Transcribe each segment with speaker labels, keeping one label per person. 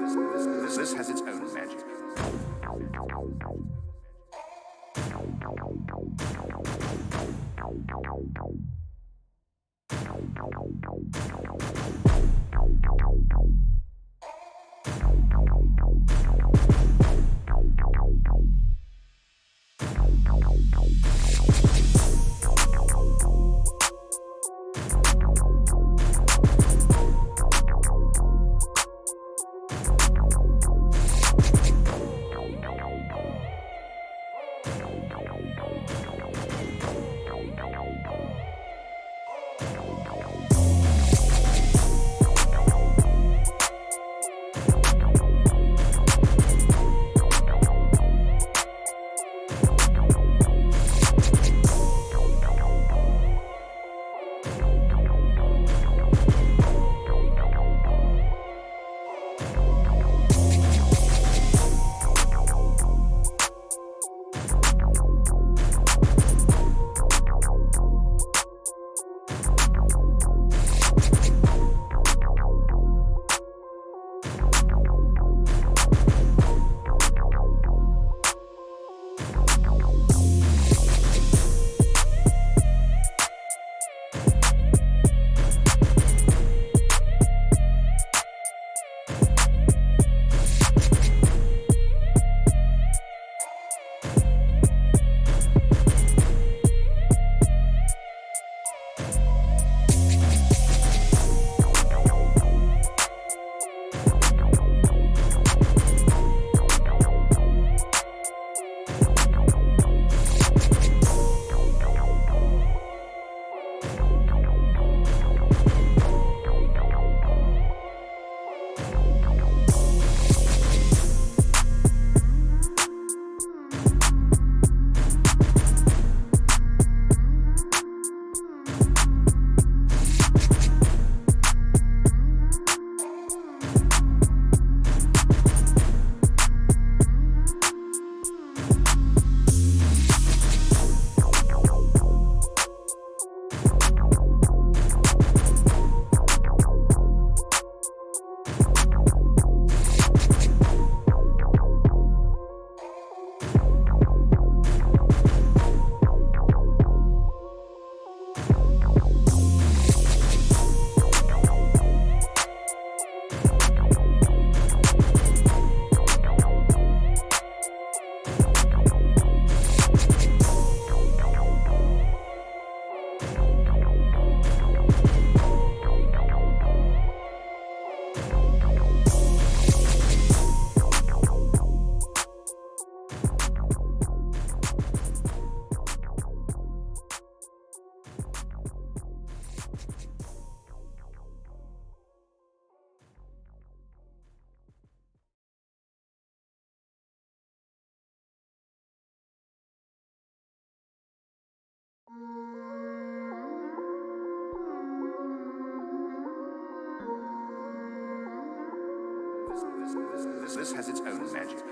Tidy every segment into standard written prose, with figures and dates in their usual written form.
Speaker 1: This has its own magic. This has its own magic.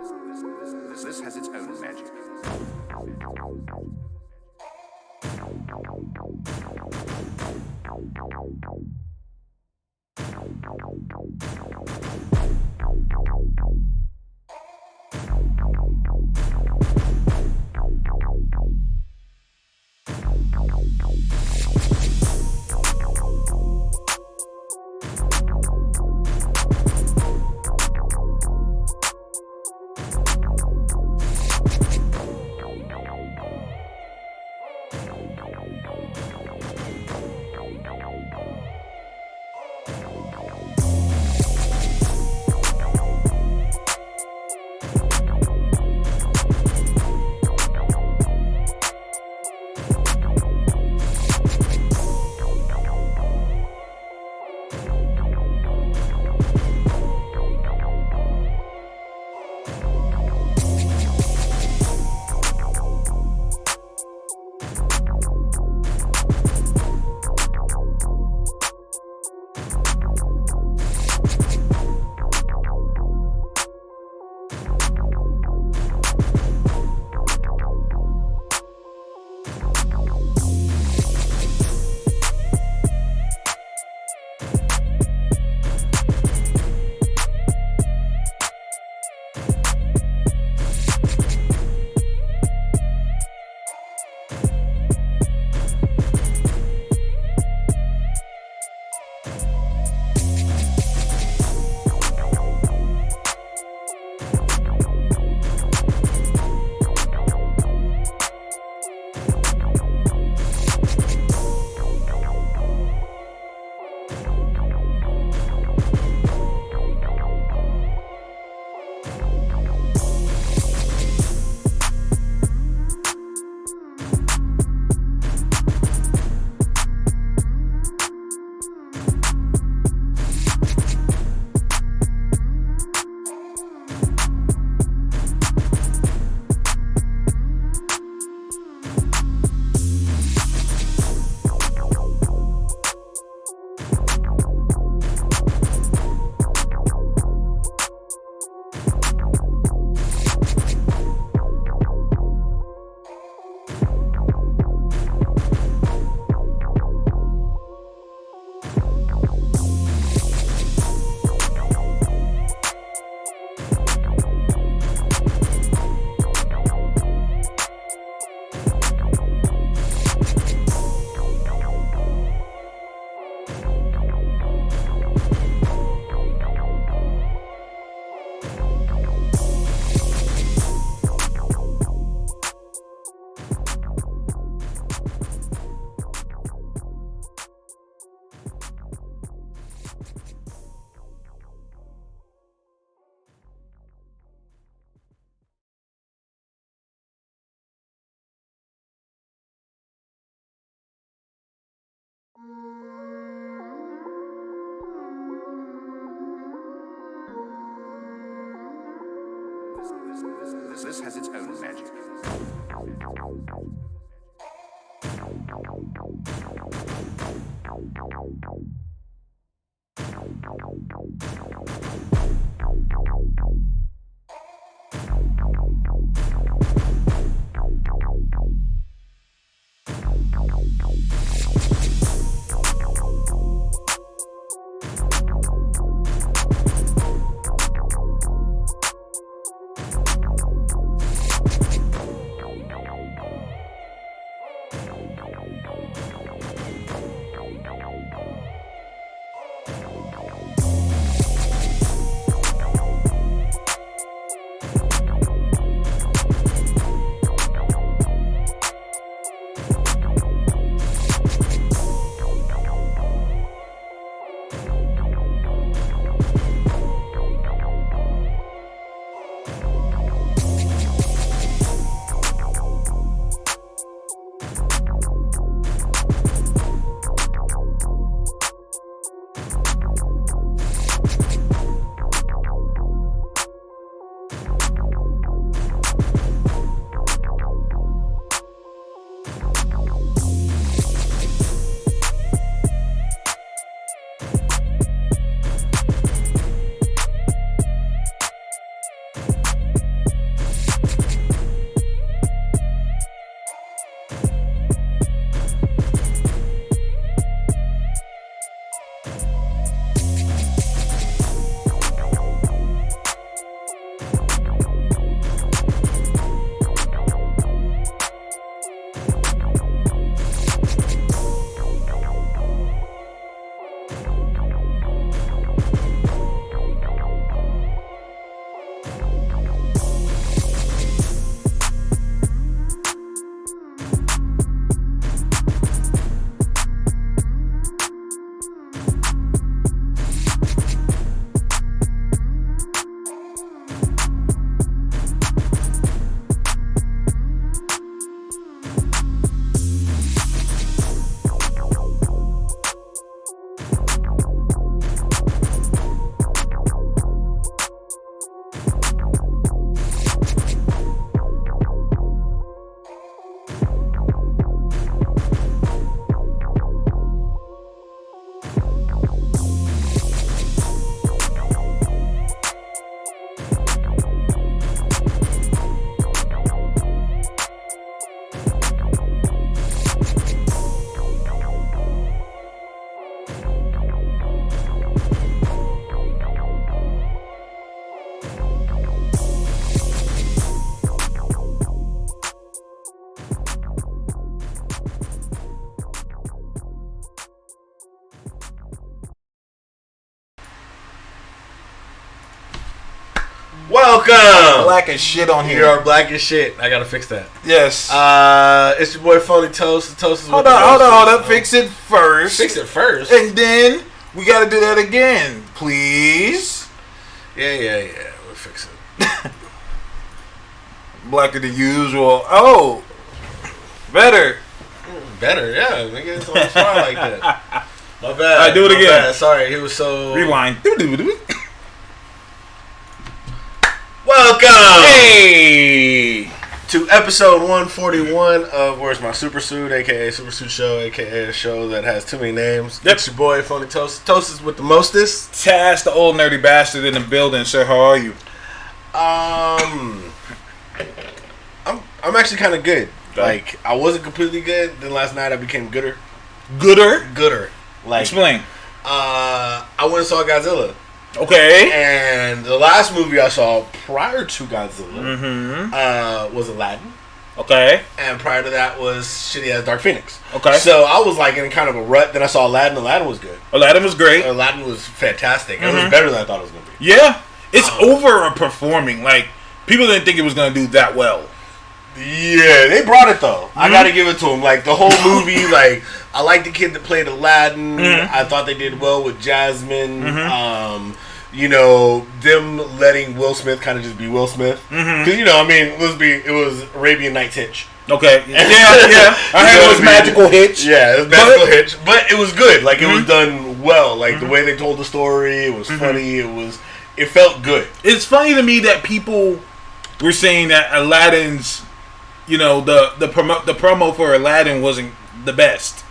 Speaker 1: This has its own magic. This has its own magic.
Speaker 2: Welcome.
Speaker 3: Black as shit on
Speaker 2: You
Speaker 3: here.
Speaker 2: are black as shit. I gotta fix that.
Speaker 3: Yes.
Speaker 2: It's your boy Phony Toast. The Toast is
Speaker 3: hold
Speaker 2: with
Speaker 3: on.
Speaker 2: the
Speaker 3: Hold
Speaker 2: Toasters.
Speaker 3: up. Fix it first.
Speaker 2: Fix it first.
Speaker 3: And then we gotta do that again, please.
Speaker 2: Yeah. We'll fix it.
Speaker 3: Blacker than usual. Oh, better.
Speaker 2: Better, yeah. Nigga, it's on the spot like that. My bad.
Speaker 3: Alright, do it
Speaker 2: My
Speaker 3: again.
Speaker 2: bad. Sorry, he was so.
Speaker 3: Rewind.
Speaker 2: Welcome.
Speaker 3: Hey.
Speaker 2: To episode 141 of Where's My Super Suit, aka Super Suit Show, aka a show that has too many names.
Speaker 3: Yep.
Speaker 2: It's your boy Phony Toast. Toast is with the mostest.
Speaker 3: Taz, the old nerdy bastard in the building. Sir, how are you?
Speaker 2: I'm actually kind of good.
Speaker 3: Okay.
Speaker 2: Like, I wasn't completely good. Then last night I became gooder.
Speaker 3: Gooder.
Speaker 2: Like,
Speaker 3: Explain.
Speaker 2: I went and saw Godzilla.
Speaker 3: Okay.
Speaker 2: And the last movie I saw prior to Godzilla was Aladdin.
Speaker 3: Okay.
Speaker 2: And prior to that was shitty ass Dark Phoenix.
Speaker 3: Okay.
Speaker 2: So I was like in kind of a rut. Then I saw Aladdin. Aladdin was good.
Speaker 3: Aladdin was great.
Speaker 2: Aladdin was fantastic. It was better than I thought it was going to be.
Speaker 3: Yeah. It's overperforming. Like, people didn't think it was going to do that well.
Speaker 2: Yeah, they brought it though. I got to give it to them. Like the whole movie, like I like the kid that played Aladdin. I thought they did well with Jasmine. You know, them letting Will Smith kind of just be Will Smith. Because you know, I mean, it was Arabian Nights Hitch.
Speaker 3: Okay. Yeah. I heard it was Magical Hitch.
Speaker 2: Yeah, it was Magical Hitch, but it was good. Like it was done well. Like the way they told the story, it was funny. It felt good.
Speaker 3: It's funny to me that people were saying that Aladdin's, you know, the promo for Aladdin wasn't the best.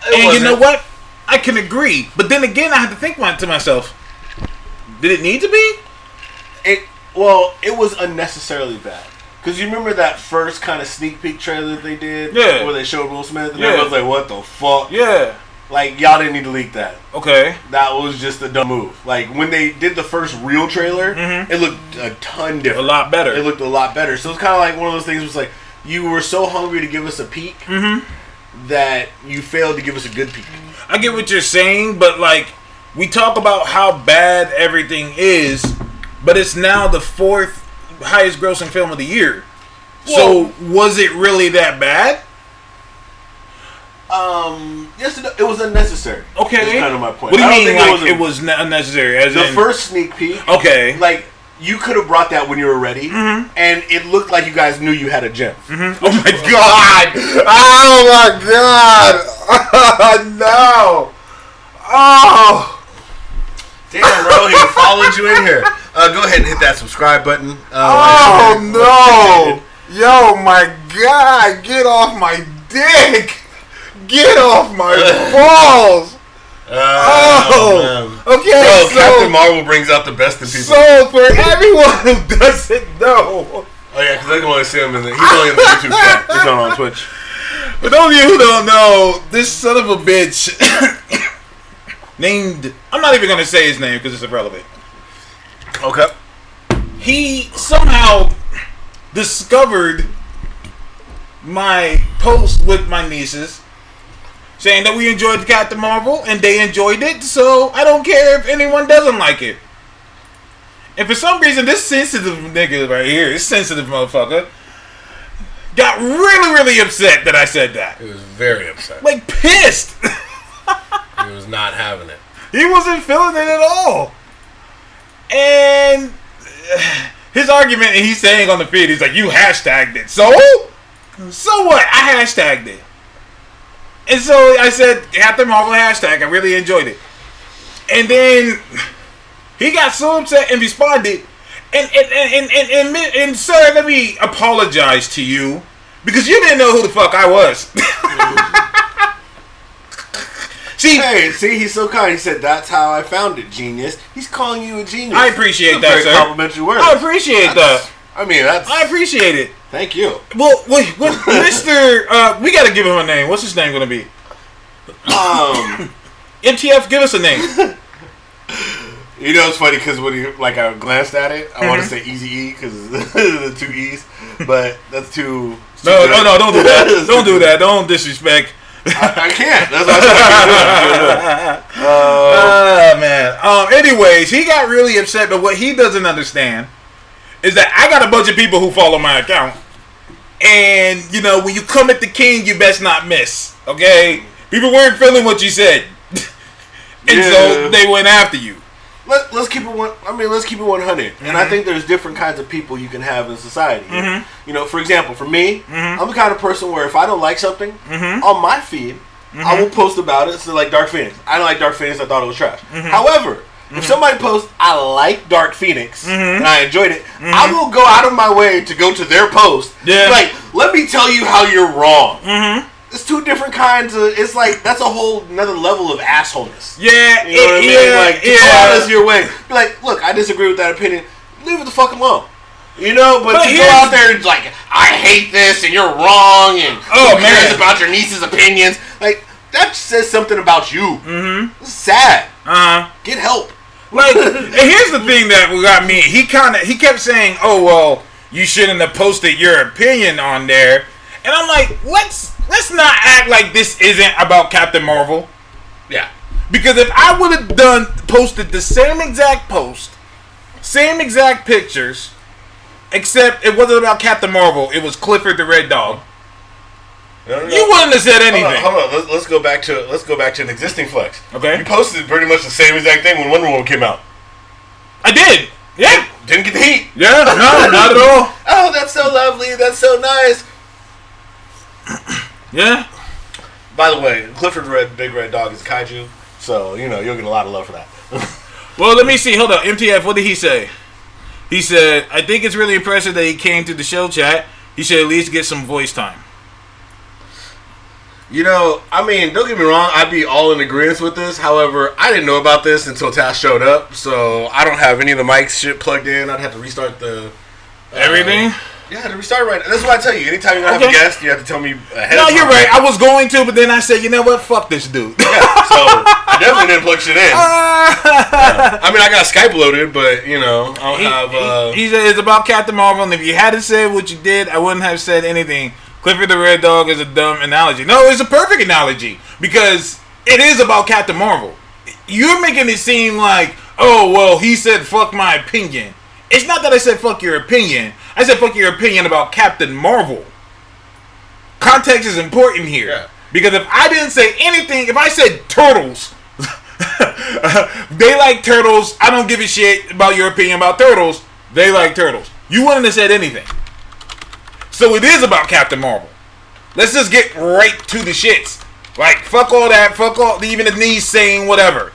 Speaker 3: And you know what? I can agree. But then again, I had to think to myself, did it need to be?
Speaker 2: It was unnecessarily bad. Because you remember that first kind of sneak peek trailer that they did?
Speaker 3: Yeah.
Speaker 2: Where they showed Will Smith and
Speaker 3: Yeah.
Speaker 2: everyone's like, what the fuck?
Speaker 3: Yeah.
Speaker 2: Like, y'all didn't need to leak that.
Speaker 3: Okay.
Speaker 2: That was just a dumb move. Like, when they did the first real trailer, it looked a ton different.
Speaker 3: A lot better.
Speaker 2: It looked a lot better. So it's kind of like one of those things was like, you were so hungry to give us a peek that you failed to give us a good peek.
Speaker 3: I get what you're saying, but like, we talk about how bad everything is, but it's now the 4th highest grossing film of the year. So, was it really that bad?
Speaker 2: Yes, it was unnecessary.
Speaker 3: Okay.
Speaker 2: That's kind of my point.
Speaker 3: What do you
Speaker 2: I don't
Speaker 3: mean,
Speaker 2: think
Speaker 3: like, it was unnecessary? As
Speaker 2: the
Speaker 3: in,
Speaker 2: first sneak peek.
Speaker 3: Okay.
Speaker 2: Like, you could have brought that when you were ready, and it looked like you guys knew you had a gem.
Speaker 3: Oh my god! Oh my god! No! Oh!
Speaker 2: Damn, bro, he followed you in here. Go ahead and hit that subscribe button.
Speaker 3: Oh no! Yo, my god! Get off my dick! Get off my balls!
Speaker 2: Man.
Speaker 3: Okay,
Speaker 2: Bro,
Speaker 3: so,
Speaker 2: Captain Marvel brings out the best in people.
Speaker 3: so for everyone who doesn't know,
Speaker 2: Oh yeah, because they can only see him he's only in the YouTube chat. He's not on Twitch.
Speaker 3: for those of you who don't know, this son of a bitch named, I'm not even going to say his name because it's irrelevant.
Speaker 2: Okay.
Speaker 3: He somehow discovered my post with my nieces saying that we enjoyed Captain Marvel and they enjoyed it, so I don't care if anyone doesn't like it. And for some reason, this sensitive nigga right here, this sensitive motherfucker, got really, really upset that I said that.
Speaker 2: He was very upset.
Speaker 3: Like, pissed.
Speaker 2: He was not having it.
Speaker 3: He wasn't feeling it at all. And his argument, and he's saying on the feed, he's like, you hashtagged it. So what? I hashtagged it. And so I said, Captain Marvel hashtag. I really enjoyed it. And then he got so upset and responded. And sir, let me apologize to you because you didn't know who the fuck I was.
Speaker 2: See, he's so kind. He said, "That's how I found it, genius." He's calling you a genius.
Speaker 3: I appreciate
Speaker 2: That's
Speaker 3: that,
Speaker 2: a very
Speaker 3: sir.
Speaker 2: complimentary word.
Speaker 3: I appreciate that.
Speaker 2: I mean, that's.
Speaker 3: I appreciate it.
Speaker 2: Thank you.
Speaker 3: Well, wait, Mr. We gotta give him a name. What's his name gonna be? MTF, give us a name.
Speaker 2: You know, it's funny because when I glanced at it, I want to say Easy E because the 2 E's, but that's too.
Speaker 3: No, don't do that. Don't do that. Don't disrespect.
Speaker 2: I can't. That's what I
Speaker 3: man. Anyways, he got really upset, but what he doesn't understand is that I got a bunch of people who follow my account. And, you know, when you come at the king, you best not miss. Okay? People weren't feeling what you said. And so they went after you.
Speaker 2: Let's keep it one. I mean, let's keep it 100. And I think there's different kinds of people you can have in society. You know, for example, for me, I'm the kind of person where if I don't like something on my feed, I will post about it. So, like Dark Phoenix, I don't like Dark Phoenix. I thought it was trash. However, if somebody posts, I like Dark Phoenix and I enjoyed it, I will go out of my way to go to their post. Yeah. Like, let me tell you how you're wrong. It's two different kinds of. It's like that's a whole another level of assholeness.
Speaker 3: Yeah,
Speaker 2: you know what I mean. Like to go out of your way, be like, look, I disagree with that opinion. Leave it the fuck alone. You know, but to go out there and like, I hate this and you're wrong and who cares about your niece's opinions? Like that says something about you. It's sad. Get help.
Speaker 3: Like, and here's the thing that got me. He kept saying, "Oh well, you shouldn't have posted your opinion on there," and I'm like, Let's not act like this isn't about Captain Marvel.
Speaker 2: Yeah.
Speaker 3: Because if I would have posted the same exact post, same exact pictures, except it wasn't about Captain Marvel, it was Clifford the Red Dog. No. You wouldn't have said anything.
Speaker 2: Hold on. Let's go back to an existing flex.
Speaker 3: Okay.
Speaker 2: You posted pretty much the same exact thing when Wonder Woman came out.
Speaker 3: I did. Yeah.
Speaker 2: Didn't get the heat.
Speaker 3: Yeah. No, not at all.
Speaker 2: Oh, that's so lovely. That's so nice.
Speaker 3: Yeah.
Speaker 2: By the way, Clifford the Big Red Dog is kaiju, so you know you'll get a lot of love for that.
Speaker 3: Well, let me see. Hold on. MTF. What did he say? He said, "I think it's really impressive that he came to the show chat. He should at least get some voice time."
Speaker 2: You know, I mean, don't get me wrong. I'd be all in agreement with this. However, I didn't know about this until Taz showed up, so I don't have any of the mic shit plugged in. I'd have to restart the
Speaker 3: everything.
Speaker 2: Yeah, to restart right. That's what I tell you. Anytime you're gonna have a guest, you have to tell me ahead.
Speaker 3: No, you're right. I was going to, but then I said, you know what? Fuck this dude.
Speaker 2: Yeah, so I definitely didn't plug shit in. I mean, I got Skype loaded, but you know, I don't have.
Speaker 3: He said it's about Captain Marvel, and if you hadn't said what you did, I wouldn't have said anything. Clifford the Red Dog is a dumb analogy. No, it's a perfect analogy because it is about Captain Marvel. You're making it seem like, oh well, he said fuck my opinion. It's not that I said fuck your opinion. I said fuck your opinion about Captain Marvel. Context is important here. Yeah. Because if I didn't say anything, if I said turtles, they like turtles, I don't give a shit about your opinion about turtles, they like turtles. You wouldn't have said anything. So it is about Captain Marvel. Let's just get right to the shits. Like, fuck all that, fuck all, even the knees saying whatever.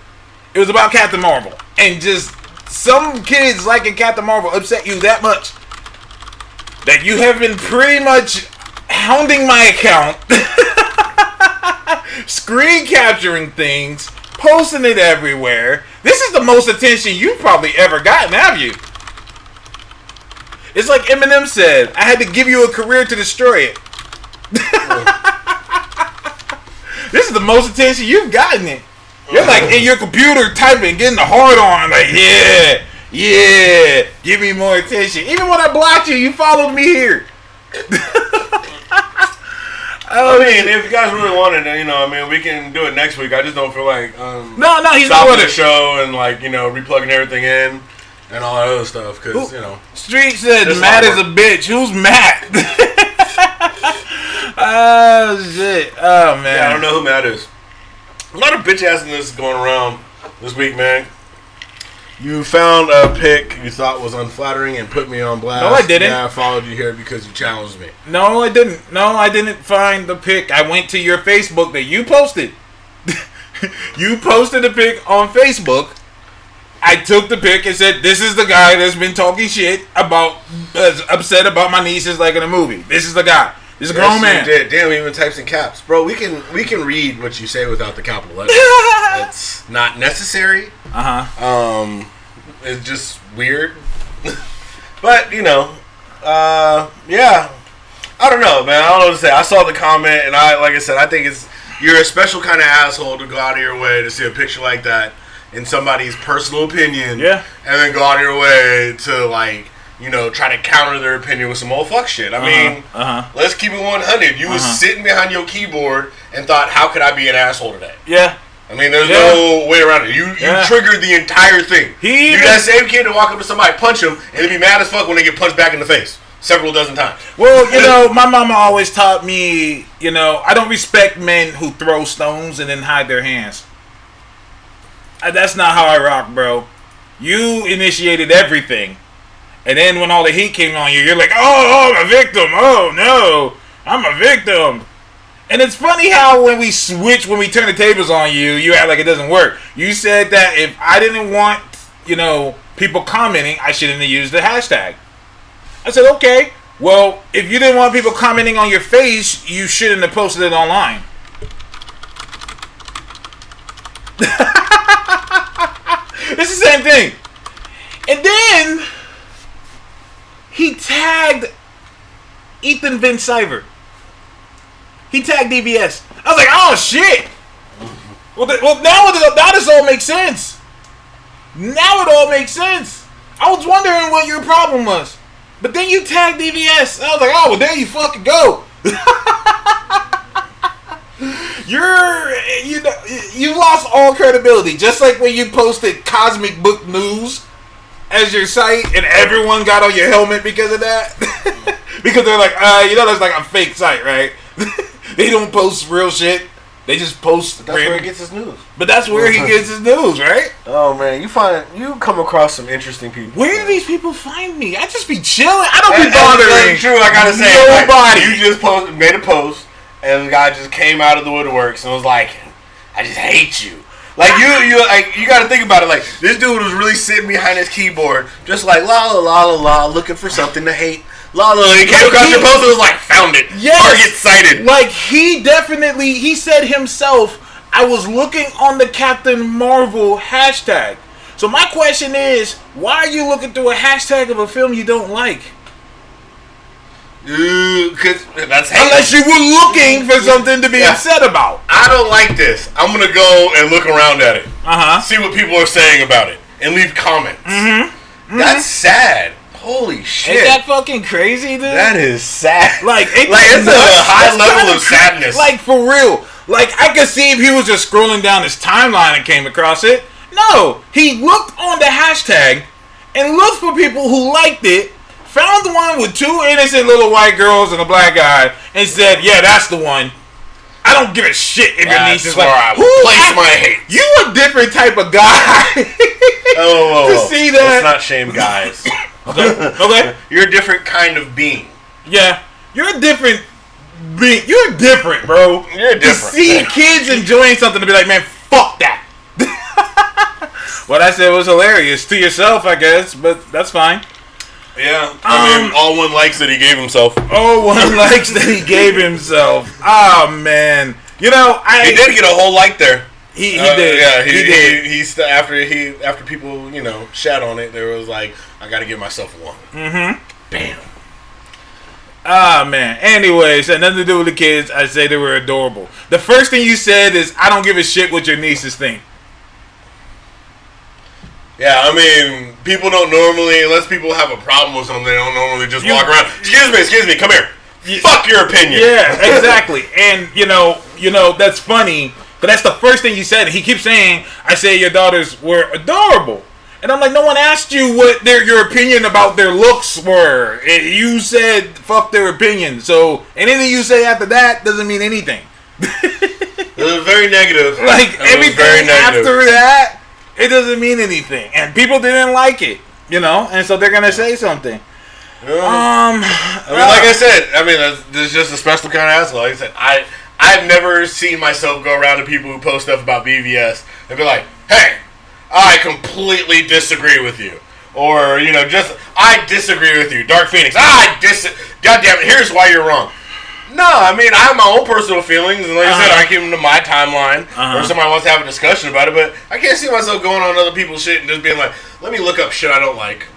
Speaker 3: It was about Captain Marvel. And just some kids liking Captain Marvel upset you that much that you have been pretty much hounding my account, screen capturing things, posting it everywhere. This is the most attention you've probably ever gotten, have you? It's like Eminem said, I had to give you a career to destroy it. This is the most attention you've gotten it. You're like in your computer typing, getting the hard on, like, yeah, give me more attention. Even when I blocked you, you followed me here.
Speaker 2: I mean, if you guys really wanted it, you know, I mean, we can do it next week. I just don't feel like
Speaker 3: no, he's not
Speaker 2: stopping
Speaker 3: with
Speaker 2: the show and like, you know, replugging everything in and all that other stuff because, you know.
Speaker 3: Street said Matt is a bitch. Who's Matt? Oh, shit. Oh, man.
Speaker 2: Yeah, I don't know who Matt is. A lot of bitch assness going around this week, man. You found a pic you thought was unflattering and put me on blast.
Speaker 3: No, I didn't.
Speaker 2: Yeah, I followed you here because you challenged me.
Speaker 3: No, I didn't. No, I didn't find the pic. I went to your Facebook that you posted. You posted a pic on Facebook. I took the pic and said, this is the guy that's been talking shit about, upset about my nieces like in a movie. This is the guy. This is a grown man.
Speaker 2: Did. Damn, even types in caps. Bro, we can read what you say without the capital letters. It's not necessary. It's just weird. But, you know, yeah. I don't know, man. I don't know what to say. I saw the comment, and like I said, I think you're a special kind of asshole to go out of your way to see a picture like that in somebody's personal opinion.
Speaker 3: Yeah.
Speaker 2: And then go out of your way to, like, you know, try to counter their opinion with some old fuck shit. I mean, let's keep it 100. You was sitting behind your keyboard and thought, how could I be an asshole today?
Speaker 3: Yeah.
Speaker 2: I mean, there's
Speaker 3: Yeah.
Speaker 2: no way around it. You
Speaker 3: Yeah.
Speaker 2: triggered the entire thing.
Speaker 3: He
Speaker 2: You
Speaker 3: even-
Speaker 2: that same kid to walk up to somebody, punch him, and then be mad as fuck when they get punched back in the face several dozen times.
Speaker 3: Well, you know, my mama always taught me, you know, I don't respect men who throw stones and then hide their hands. That's not how I rock, bro. You initiated everything. And then when all the heat came on you, you're like, oh, I'm a victim. Oh, no, I'm a victim. And it's funny how when we turn the tables on you, you act like it doesn't work. You said that if I didn't want, you know, people commenting, I shouldn't have used the hashtag. I said, okay, well, if you didn't want people commenting on your face, you shouldn't have posted it online. It's the same thing. And then he tagged Ethan Van Sciver. He tagged DVS. I was like, oh shit. Well, now this all makes sense. Now it all makes sense. I was wondering what your problem was. But then you tagged DVS. I was like, oh, well, there you fucking go. You lost all credibility. Just like when you posted Cosmic Book News as your site and everyone got on your helmet because of that. Because they're like, you know, that's like a fake site, right? They don't post real shit. They just post.
Speaker 2: That's where he gets his news.
Speaker 3: But that's where he gets his news, right?
Speaker 2: Oh man, you come across some interesting people.
Speaker 3: Where do these people find me? I just be chilling. I don't be bothering.
Speaker 2: That's true. I gotta say,
Speaker 3: nobody.
Speaker 2: Like, you just made a post, and the guy just came out of the woodworks and was like, "I just hate you." Like you gotta think about it. Like this dude was really sitting behind his keyboard, just like la la la la la, looking for something to hate. La la. He came across your post and was like, "Found it."
Speaker 3: Yes.
Speaker 2: Target sighted.
Speaker 3: Like he said himself, I was looking on the Captain Marvel hashtag. So my question is, why are you looking through a hashtag of a film you don't like?
Speaker 2: Cause that's hate.
Speaker 3: Unless you were looking for something to be upset about.
Speaker 2: I don't like this. I'm gonna go and look around at it.
Speaker 3: Uh-huh.
Speaker 2: See what people are saying about it and leave comments.
Speaker 3: Mm-hmm.
Speaker 2: That's sad. Holy shit.
Speaker 3: Is that fucking crazy, dude?
Speaker 2: That is sad.
Speaker 3: Like it's
Speaker 2: it's
Speaker 3: nuts.
Speaker 2: a high
Speaker 3: That's
Speaker 2: level
Speaker 3: kinda
Speaker 2: of sadness.
Speaker 3: Like for real. Like I could see if he was just scrolling down his timeline and came across it. No, he looked on the hashtag and looked for people who liked it. Found the one with two innocent little white girls and a black guy, and said, "Yeah, that's the one." I don't give a shit if your niece is like,
Speaker 2: I
Speaker 3: "Who
Speaker 2: place my hate."
Speaker 3: You a different type of guy.
Speaker 2: To
Speaker 3: see that.
Speaker 2: Let's not shame guys.
Speaker 3: Okay.
Speaker 2: You're a different kind of being.
Speaker 3: Yeah, you're a different. You're different, bro.
Speaker 2: You're different.
Speaker 3: To see kids enjoying something to be like, man, fuck that. What I said was hilarious to yourself, I guess, but that's fine.
Speaker 2: Yeah. I mean, all one likes that he gave himself.
Speaker 3: Oh, one likes that he gave himself. Oh man, you know
Speaker 2: He did get a whole like there.
Speaker 3: He did.
Speaker 2: Yeah,
Speaker 3: he did.
Speaker 2: After people, you know, shat on it, there was like, I got to give myself one.
Speaker 3: Mm-hmm.
Speaker 2: Bam.
Speaker 3: Ah man. Anyways, had nothing to do with the kids. I say they were adorable. The first thing you said is, I don't give a shit what your nieces think.
Speaker 2: Yeah, I mean, people don't normally, unless people have a problem with something, they don't normally just walk around. Excuse me, come here. Fuck your opinion.
Speaker 3: Yeah, exactly. And you know, that's funny. But that's the first thing you said. He keeps saying, I say your daughters were adorable. And I'm like, no one asked you what your opinion about their looks were. You said fuck their opinion. So anything you say after that doesn't mean anything.
Speaker 2: It was very negative.
Speaker 3: Like everything after that, it doesn't mean anything. And people didn't like it, you know, and so they're gonna say something.
Speaker 2: I mean, like I said, I mean, there's just a special kind of asshole. Like I said, I've never seen myself go around to people who post stuff about BVS and be like, hey, I completely disagree with you. Or, you know, just, I disagree with you. Dark Phoenix, God damn it, here's why you're wrong. No, I mean, I have my own personal feelings, and like I said, I keep them to my timeline, or somebody wants to have a discussion about it, but I can't see myself going on other people's shit and just being like, let me look up shit I don't like.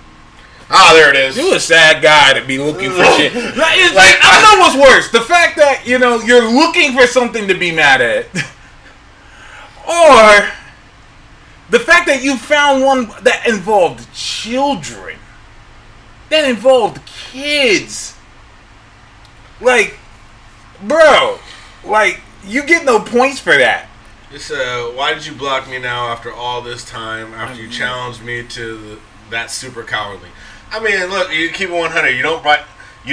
Speaker 2: Ah, there it is.
Speaker 3: You a sad guy to be looking for shit. I don't know what's worse. The fact that, you know, you're looking for something to be mad at. Or the fact that you found one that involved children. That involved kids. Like, bro, like, you get no points for that.
Speaker 2: It said, "Why did you block me now after all this time? After you challenged me to that super cowardly." I mean, look, you keep it 100. You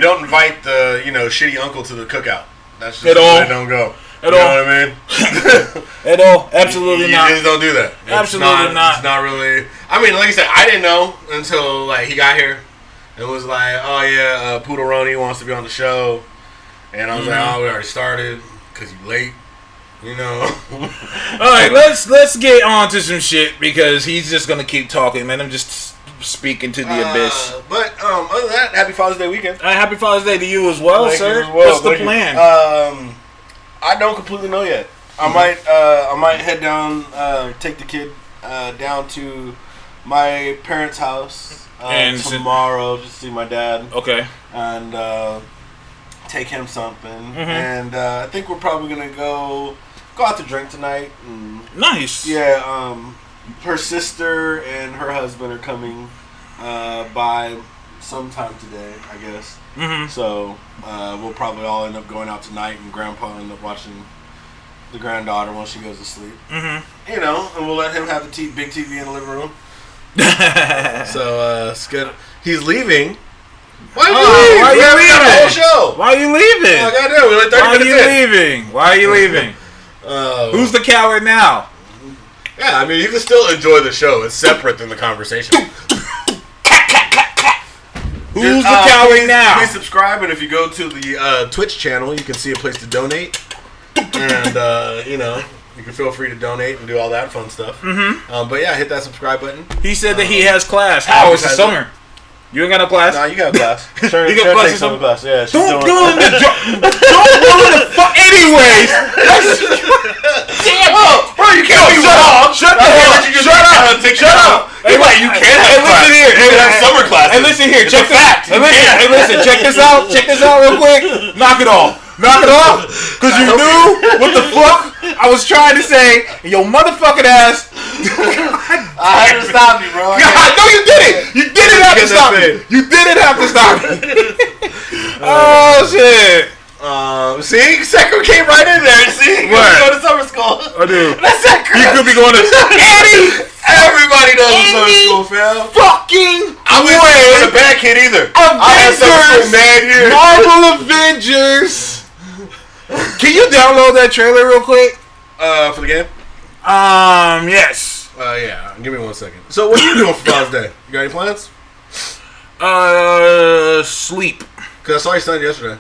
Speaker 2: don't invite the shitty uncle to the cookout. That's just
Speaker 3: At all.
Speaker 2: They don't go.
Speaker 3: At
Speaker 2: you
Speaker 3: all.
Speaker 2: know what I mean?
Speaker 3: At all. Absolutely
Speaker 2: you
Speaker 3: not.
Speaker 2: just don't do that.
Speaker 3: Absolutely not.
Speaker 2: It's not really. I mean, like I said, I didn't know until like he got here. It was like, oh yeah, Poodleroni wants to be on the show, and I was like, oh, we already started because you late. You know.
Speaker 3: All right, let's get on to some shit because he's just gonna keep talking, man. I'm just speaking to the abyss.
Speaker 2: But other than that, happy Father's Day weekend.
Speaker 3: Happy Father's Day to you as well,
Speaker 2: Thank
Speaker 3: sir.
Speaker 2: you as well.
Speaker 3: What's the
Speaker 2: Thank you.
Speaker 3: plan?
Speaker 2: I don't completely know yet. I might head down, take the kid down to my parents' house
Speaker 3: And
Speaker 2: tomorrow, just see my dad,
Speaker 3: Okay.
Speaker 2: and take him something. And I think we're probably gonna go out to drink tonight. And
Speaker 3: Nice.
Speaker 2: yeah, her sister and her husband are coming by sometime today, I guess. So we'll probably all end up going out tonight, and Grandpa end up watching the granddaughter once she goes to sleep. You know, and we'll let him have the big TV in the living room. So it's good. He's leaving. Why are you leaving?
Speaker 3: Why are you
Speaker 2: We got a whole
Speaker 3: leaving?
Speaker 2: show.
Speaker 3: Why are you leaving?
Speaker 2: Oh, goddamn, we're like 30
Speaker 3: Why are
Speaker 2: minutes
Speaker 3: you
Speaker 2: in.
Speaker 3: leaving? Why are you leaving? Who's the coward now?
Speaker 2: Yeah, I mean, you can still enjoy the show. It's separate than the conversation.
Speaker 3: Who's the coward now?
Speaker 2: Please subscribe, and if you go to the Twitch channel, you can see a place to donate. And, you can feel free to donate and do all that fun stuff. But yeah, hit that subscribe button.
Speaker 3: He said that he has class. How? It's the summer. You ain't got no class?
Speaker 2: Nah, you got class. Sure,
Speaker 3: You got class in
Speaker 2: some
Speaker 3: some-
Speaker 2: class. Yeah, she's
Speaker 3: Don't
Speaker 2: doing
Speaker 3: ruin the don't ruin the fuck. Anyways, damn.
Speaker 2: Oh, bro, you can't be
Speaker 3: shut
Speaker 2: wrong.
Speaker 3: up. Shut
Speaker 2: I
Speaker 3: the
Speaker 2: can't
Speaker 3: hell
Speaker 2: let
Speaker 3: up.
Speaker 2: you just
Speaker 3: Shut
Speaker 2: take
Speaker 3: up.
Speaker 2: take
Speaker 3: Shut
Speaker 2: it
Speaker 3: up.
Speaker 2: out. Hey, wait, you can't have class.
Speaker 3: Listen here.
Speaker 2: You can have summer classes.
Speaker 3: Hey, listen here.
Speaker 2: It's
Speaker 3: Check
Speaker 2: a
Speaker 3: this.
Speaker 2: fact.
Speaker 3: Hey, listen. Hey, listen. Check this out. Check this out real quick. Knock it off. Knock it off. Cause you knew what the fuck I was trying to say. And your motherfucking ass.
Speaker 2: I had to stop you, bro.
Speaker 3: No, you did it. You didn't have to
Speaker 2: Get
Speaker 3: stop
Speaker 2: that
Speaker 3: me. You didn't have to stop me. Oh shit.
Speaker 2: See, Sekiro came right in there. See, you
Speaker 3: What?
Speaker 2: go to summer school.
Speaker 3: I do.
Speaker 2: That's Sekiro.
Speaker 3: You could be going to any
Speaker 2: Everybody knows summer school, fam.
Speaker 3: fucking
Speaker 2: I wasn't a bad kid either. I had summer school mad years.
Speaker 3: Marvel Avengers. Can you download that trailer real quick?
Speaker 2: For the game?
Speaker 3: Yes.
Speaker 2: Yeah. Give me 1 second. So, what are you doing for Father's Day? You got any plans?
Speaker 3: Sleep.
Speaker 2: Cause I saw your son yesterday.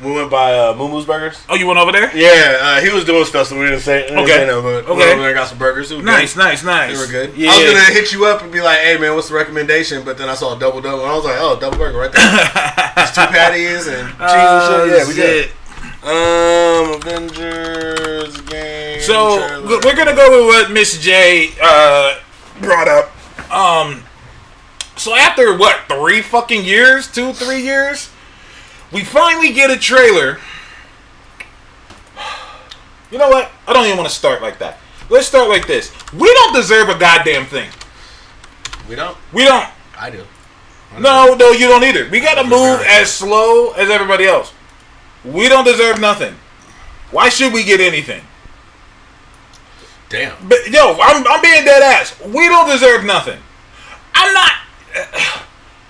Speaker 2: We went by Moo Moo's Burgers.
Speaker 3: Oh, you went over there?
Speaker 2: Yeah, he was doing stuff, so we didn't say no, but we went over there and got some burgers. It was
Speaker 3: Nice,
Speaker 2: good.
Speaker 3: nice.
Speaker 2: They were good.
Speaker 3: Yeah.
Speaker 2: I was gonna hit you up and be like, "Hey man, what's the recommendation?" But then I saw a double, and I was like, "Oh, double burger right there. Just 2 patties and cheese and shit." Yeah, we did. Avengers game.
Speaker 3: So
Speaker 2: trailer.
Speaker 3: we're gonna go with what Miss J brought up. So after what 3 fucking years, 2-3 years, we finally get a trailer. You know what? I don't even want to start like that. Let's start like this. We don't deserve a goddamn thing.
Speaker 2: We don't.
Speaker 3: We don't.
Speaker 2: I do.
Speaker 3: No, you don't either. We gotta move as slow as everybody else. We don't deserve nothing. Why should we get anything?
Speaker 2: Damn.
Speaker 3: But yo, I'm being dead ass. We don't deserve nothing. I'm not.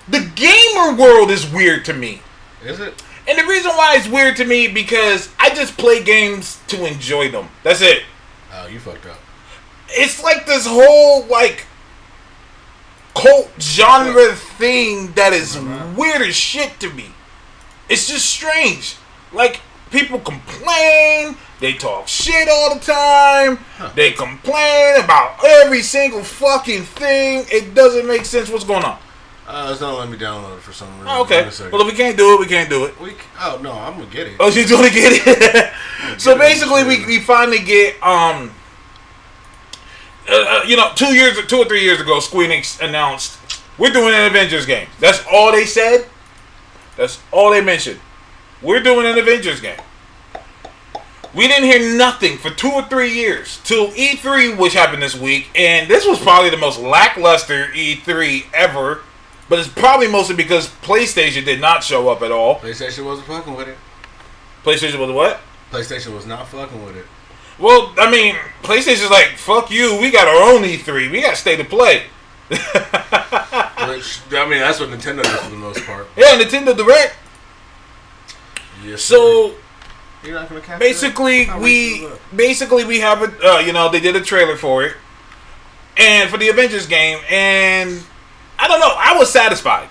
Speaker 3: The gamer world is weird to me,
Speaker 2: Is it?
Speaker 3: and the reason why it's weird to me because I just play games to enjoy them. That's it.
Speaker 2: Oh, you fucked up.
Speaker 3: It's like this whole like cult genre thing that is weird as shit to me. It's just strange. Like people complain, they talk shit all the time. They complain about every single fucking thing. It doesn't make sense. What's going on?
Speaker 2: It's not letting me download it for some reason.
Speaker 3: Oh, okay.
Speaker 2: Wait a second.
Speaker 3: Well, if we can't do it, we can't do it.
Speaker 2: Oh no, I'm gonna get it.
Speaker 3: Oh, she's gonna get it. So basically, we finally get 2 or 3 years ago, Square Enix announced we're doing an Avengers game. That's all they said. That's all they mentioned. We're doing an Avengers game. We didn't hear nothing for 2 or 3 years till E3, which happened this week, and this was probably the most lackluster E3 ever. But it's probably mostly because PlayStation did not show up at all.
Speaker 2: PlayStation wasn't fucking with it.
Speaker 3: PlayStation was what?
Speaker 2: PlayStation was not fucking with it.
Speaker 3: Well, I mean, PlayStation's like, fuck you. We got our own E3. We got state of play.
Speaker 2: Which, I mean, that's what Nintendo does for the most part.
Speaker 3: Yeah, Nintendo Direct.
Speaker 2: Yes.
Speaker 3: So
Speaker 2: You're not gonna capture
Speaker 3: basically,
Speaker 2: that?
Speaker 3: we have a they did a trailer for it, and for the Avengers game, and I don't know, I was satisfied.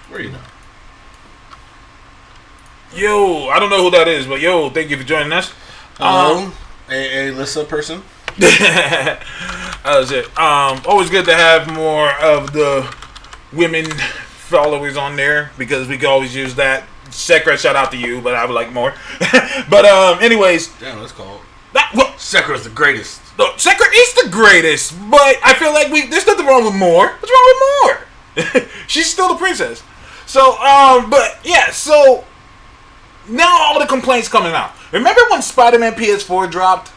Speaker 2: Where you know?
Speaker 3: Yo, I don't know who that is, but yo, thank you for joining us.
Speaker 2: A Lissa person.
Speaker 3: That was it. Always good to have more of the women followers on there because we can always use that. Sekra, shout out to you, but I would like more. But anyways,
Speaker 2: Damn, that's called.
Speaker 3: Well,
Speaker 2: Sekira's the greatest.
Speaker 3: no, Sekra is the greatest, but I feel like there's nothing wrong with more. What's wrong with more? She's still the princess. So, but yeah, so now all the complaints coming out. Remember when Spider-Man PS4 dropped?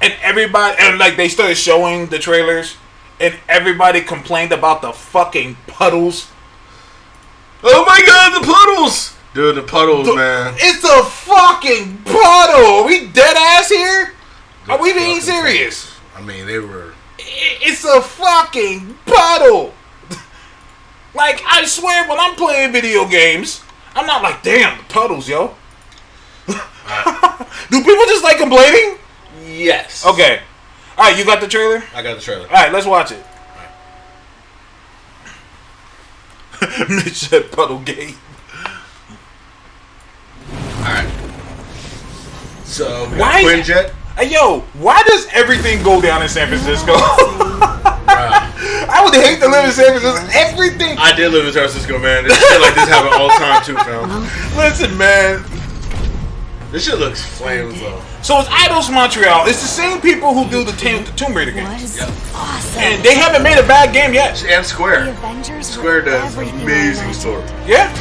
Speaker 3: And everybody, and like they started showing the trailers, and everybody complained about the fucking puddles.
Speaker 2: Oh my god, the puddles! Dude, the puddles, man.
Speaker 3: It's a fucking puddle. Are we dead ass here? Are we being serious?
Speaker 2: I mean, they were.
Speaker 3: It's a fucking puddle. Like, I swear, when I'm playing video games, I'm not like, damn, the puddles, yo. Do people just like complaining?
Speaker 2: Yes.
Speaker 3: Okay. All right, you got the trailer?
Speaker 2: I got the trailer.
Speaker 3: All right, let's watch it. Mitch said puddle game.
Speaker 2: Alright. So, we
Speaker 3: Why
Speaker 2: got
Speaker 3: is-
Speaker 2: Quinjet.
Speaker 3: Hey, yo, why does everything go down in San Francisco? I would hate to live in San Francisco. Everything.
Speaker 2: I did live in San Francisco, man. This shit like this happen all the time, too, fam.
Speaker 3: Listen, man.
Speaker 2: This shit looks flames, though.
Speaker 3: So it's Eidos Montreal. It's the same people who do the Tomb Raider
Speaker 4: What
Speaker 3: games.
Speaker 4: is
Speaker 2: Yep.
Speaker 4: awesome?
Speaker 3: And they haven't made a bad game yet.
Speaker 2: And
Speaker 4: The
Speaker 2: Square.
Speaker 4: Avengers
Speaker 2: Square
Speaker 4: were
Speaker 2: does
Speaker 4: everything I
Speaker 2: amazing
Speaker 4: wanted.
Speaker 2: story.
Speaker 3: Yeah?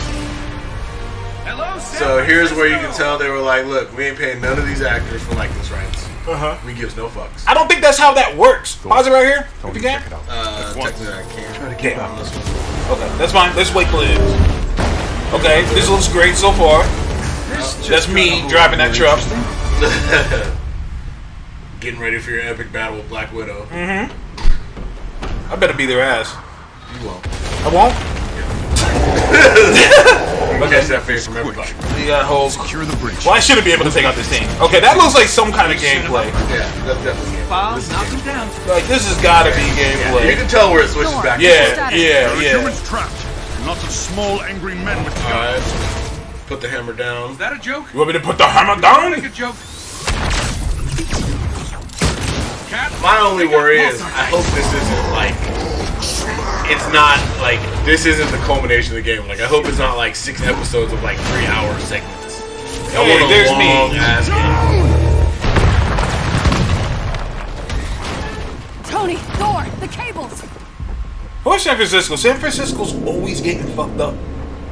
Speaker 2: So here's where you can tell they were like, look, we ain't paying none of these actors for likeness rights.
Speaker 3: Uh-huh.
Speaker 2: We gives no fucks.
Speaker 3: I don't think that's how that works. Pause it right here. If you can.
Speaker 2: Technically I can't. Try to
Speaker 3: keep
Speaker 2: on this one.
Speaker 3: Okay, that's fine. Let's wait till it ends. Okay, this looks great so far. That's me driving that truck.
Speaker 2: Getting ready for your epic battle with Black Widow.
Speaker 3: I better be their ass.
Speaker 2: You won't.
Speaker 3: I won't?
Speaker 2: Catch that face from everybody.
Speaker 3: The whole...
Speaker 5: Secure the bridge.
Speaker 3: Well, I shouldn't be able to take out this thing. Okay, that looks like some kind of gameplay.
Speaker 2: Yeah, that's definitely it. This is
Speaker 6: knock him down.
Speaker 3: Like, this has got to be
Speaker 2: You
Speaker 3: gameplay.
Speaker 2: can tell where it switches back.
Speaker 3: Yeah,
Speaker 5: There
Speaker 3: yeah,
Speaker 5: are
Speaker 3: yeah.
Speaker 5: humans trapped. Lots of small, angry men with guns.
Speaker 2: Alright. Put the hammer down.
Speaker 6: Is that a joke?
Speaker 3: You want me to put the hammer down?
Speaker 6: Make a joke. Cat,
Speaker 2: My only worry is, I hope this isn't like, it's not like, this isn't the culmination of the game. Like, I hope it's not like 6 episodes of like 3-hour segments. I
Speaker 3: Hey,
Speaker 2: want a
Speaker 3: there's me.
Speaker 2: long-ass game.
Speaker 4: Tony, Thor, the cables.
Speaker 3: Where's San Francisco? San Francisco's always getting fucked up.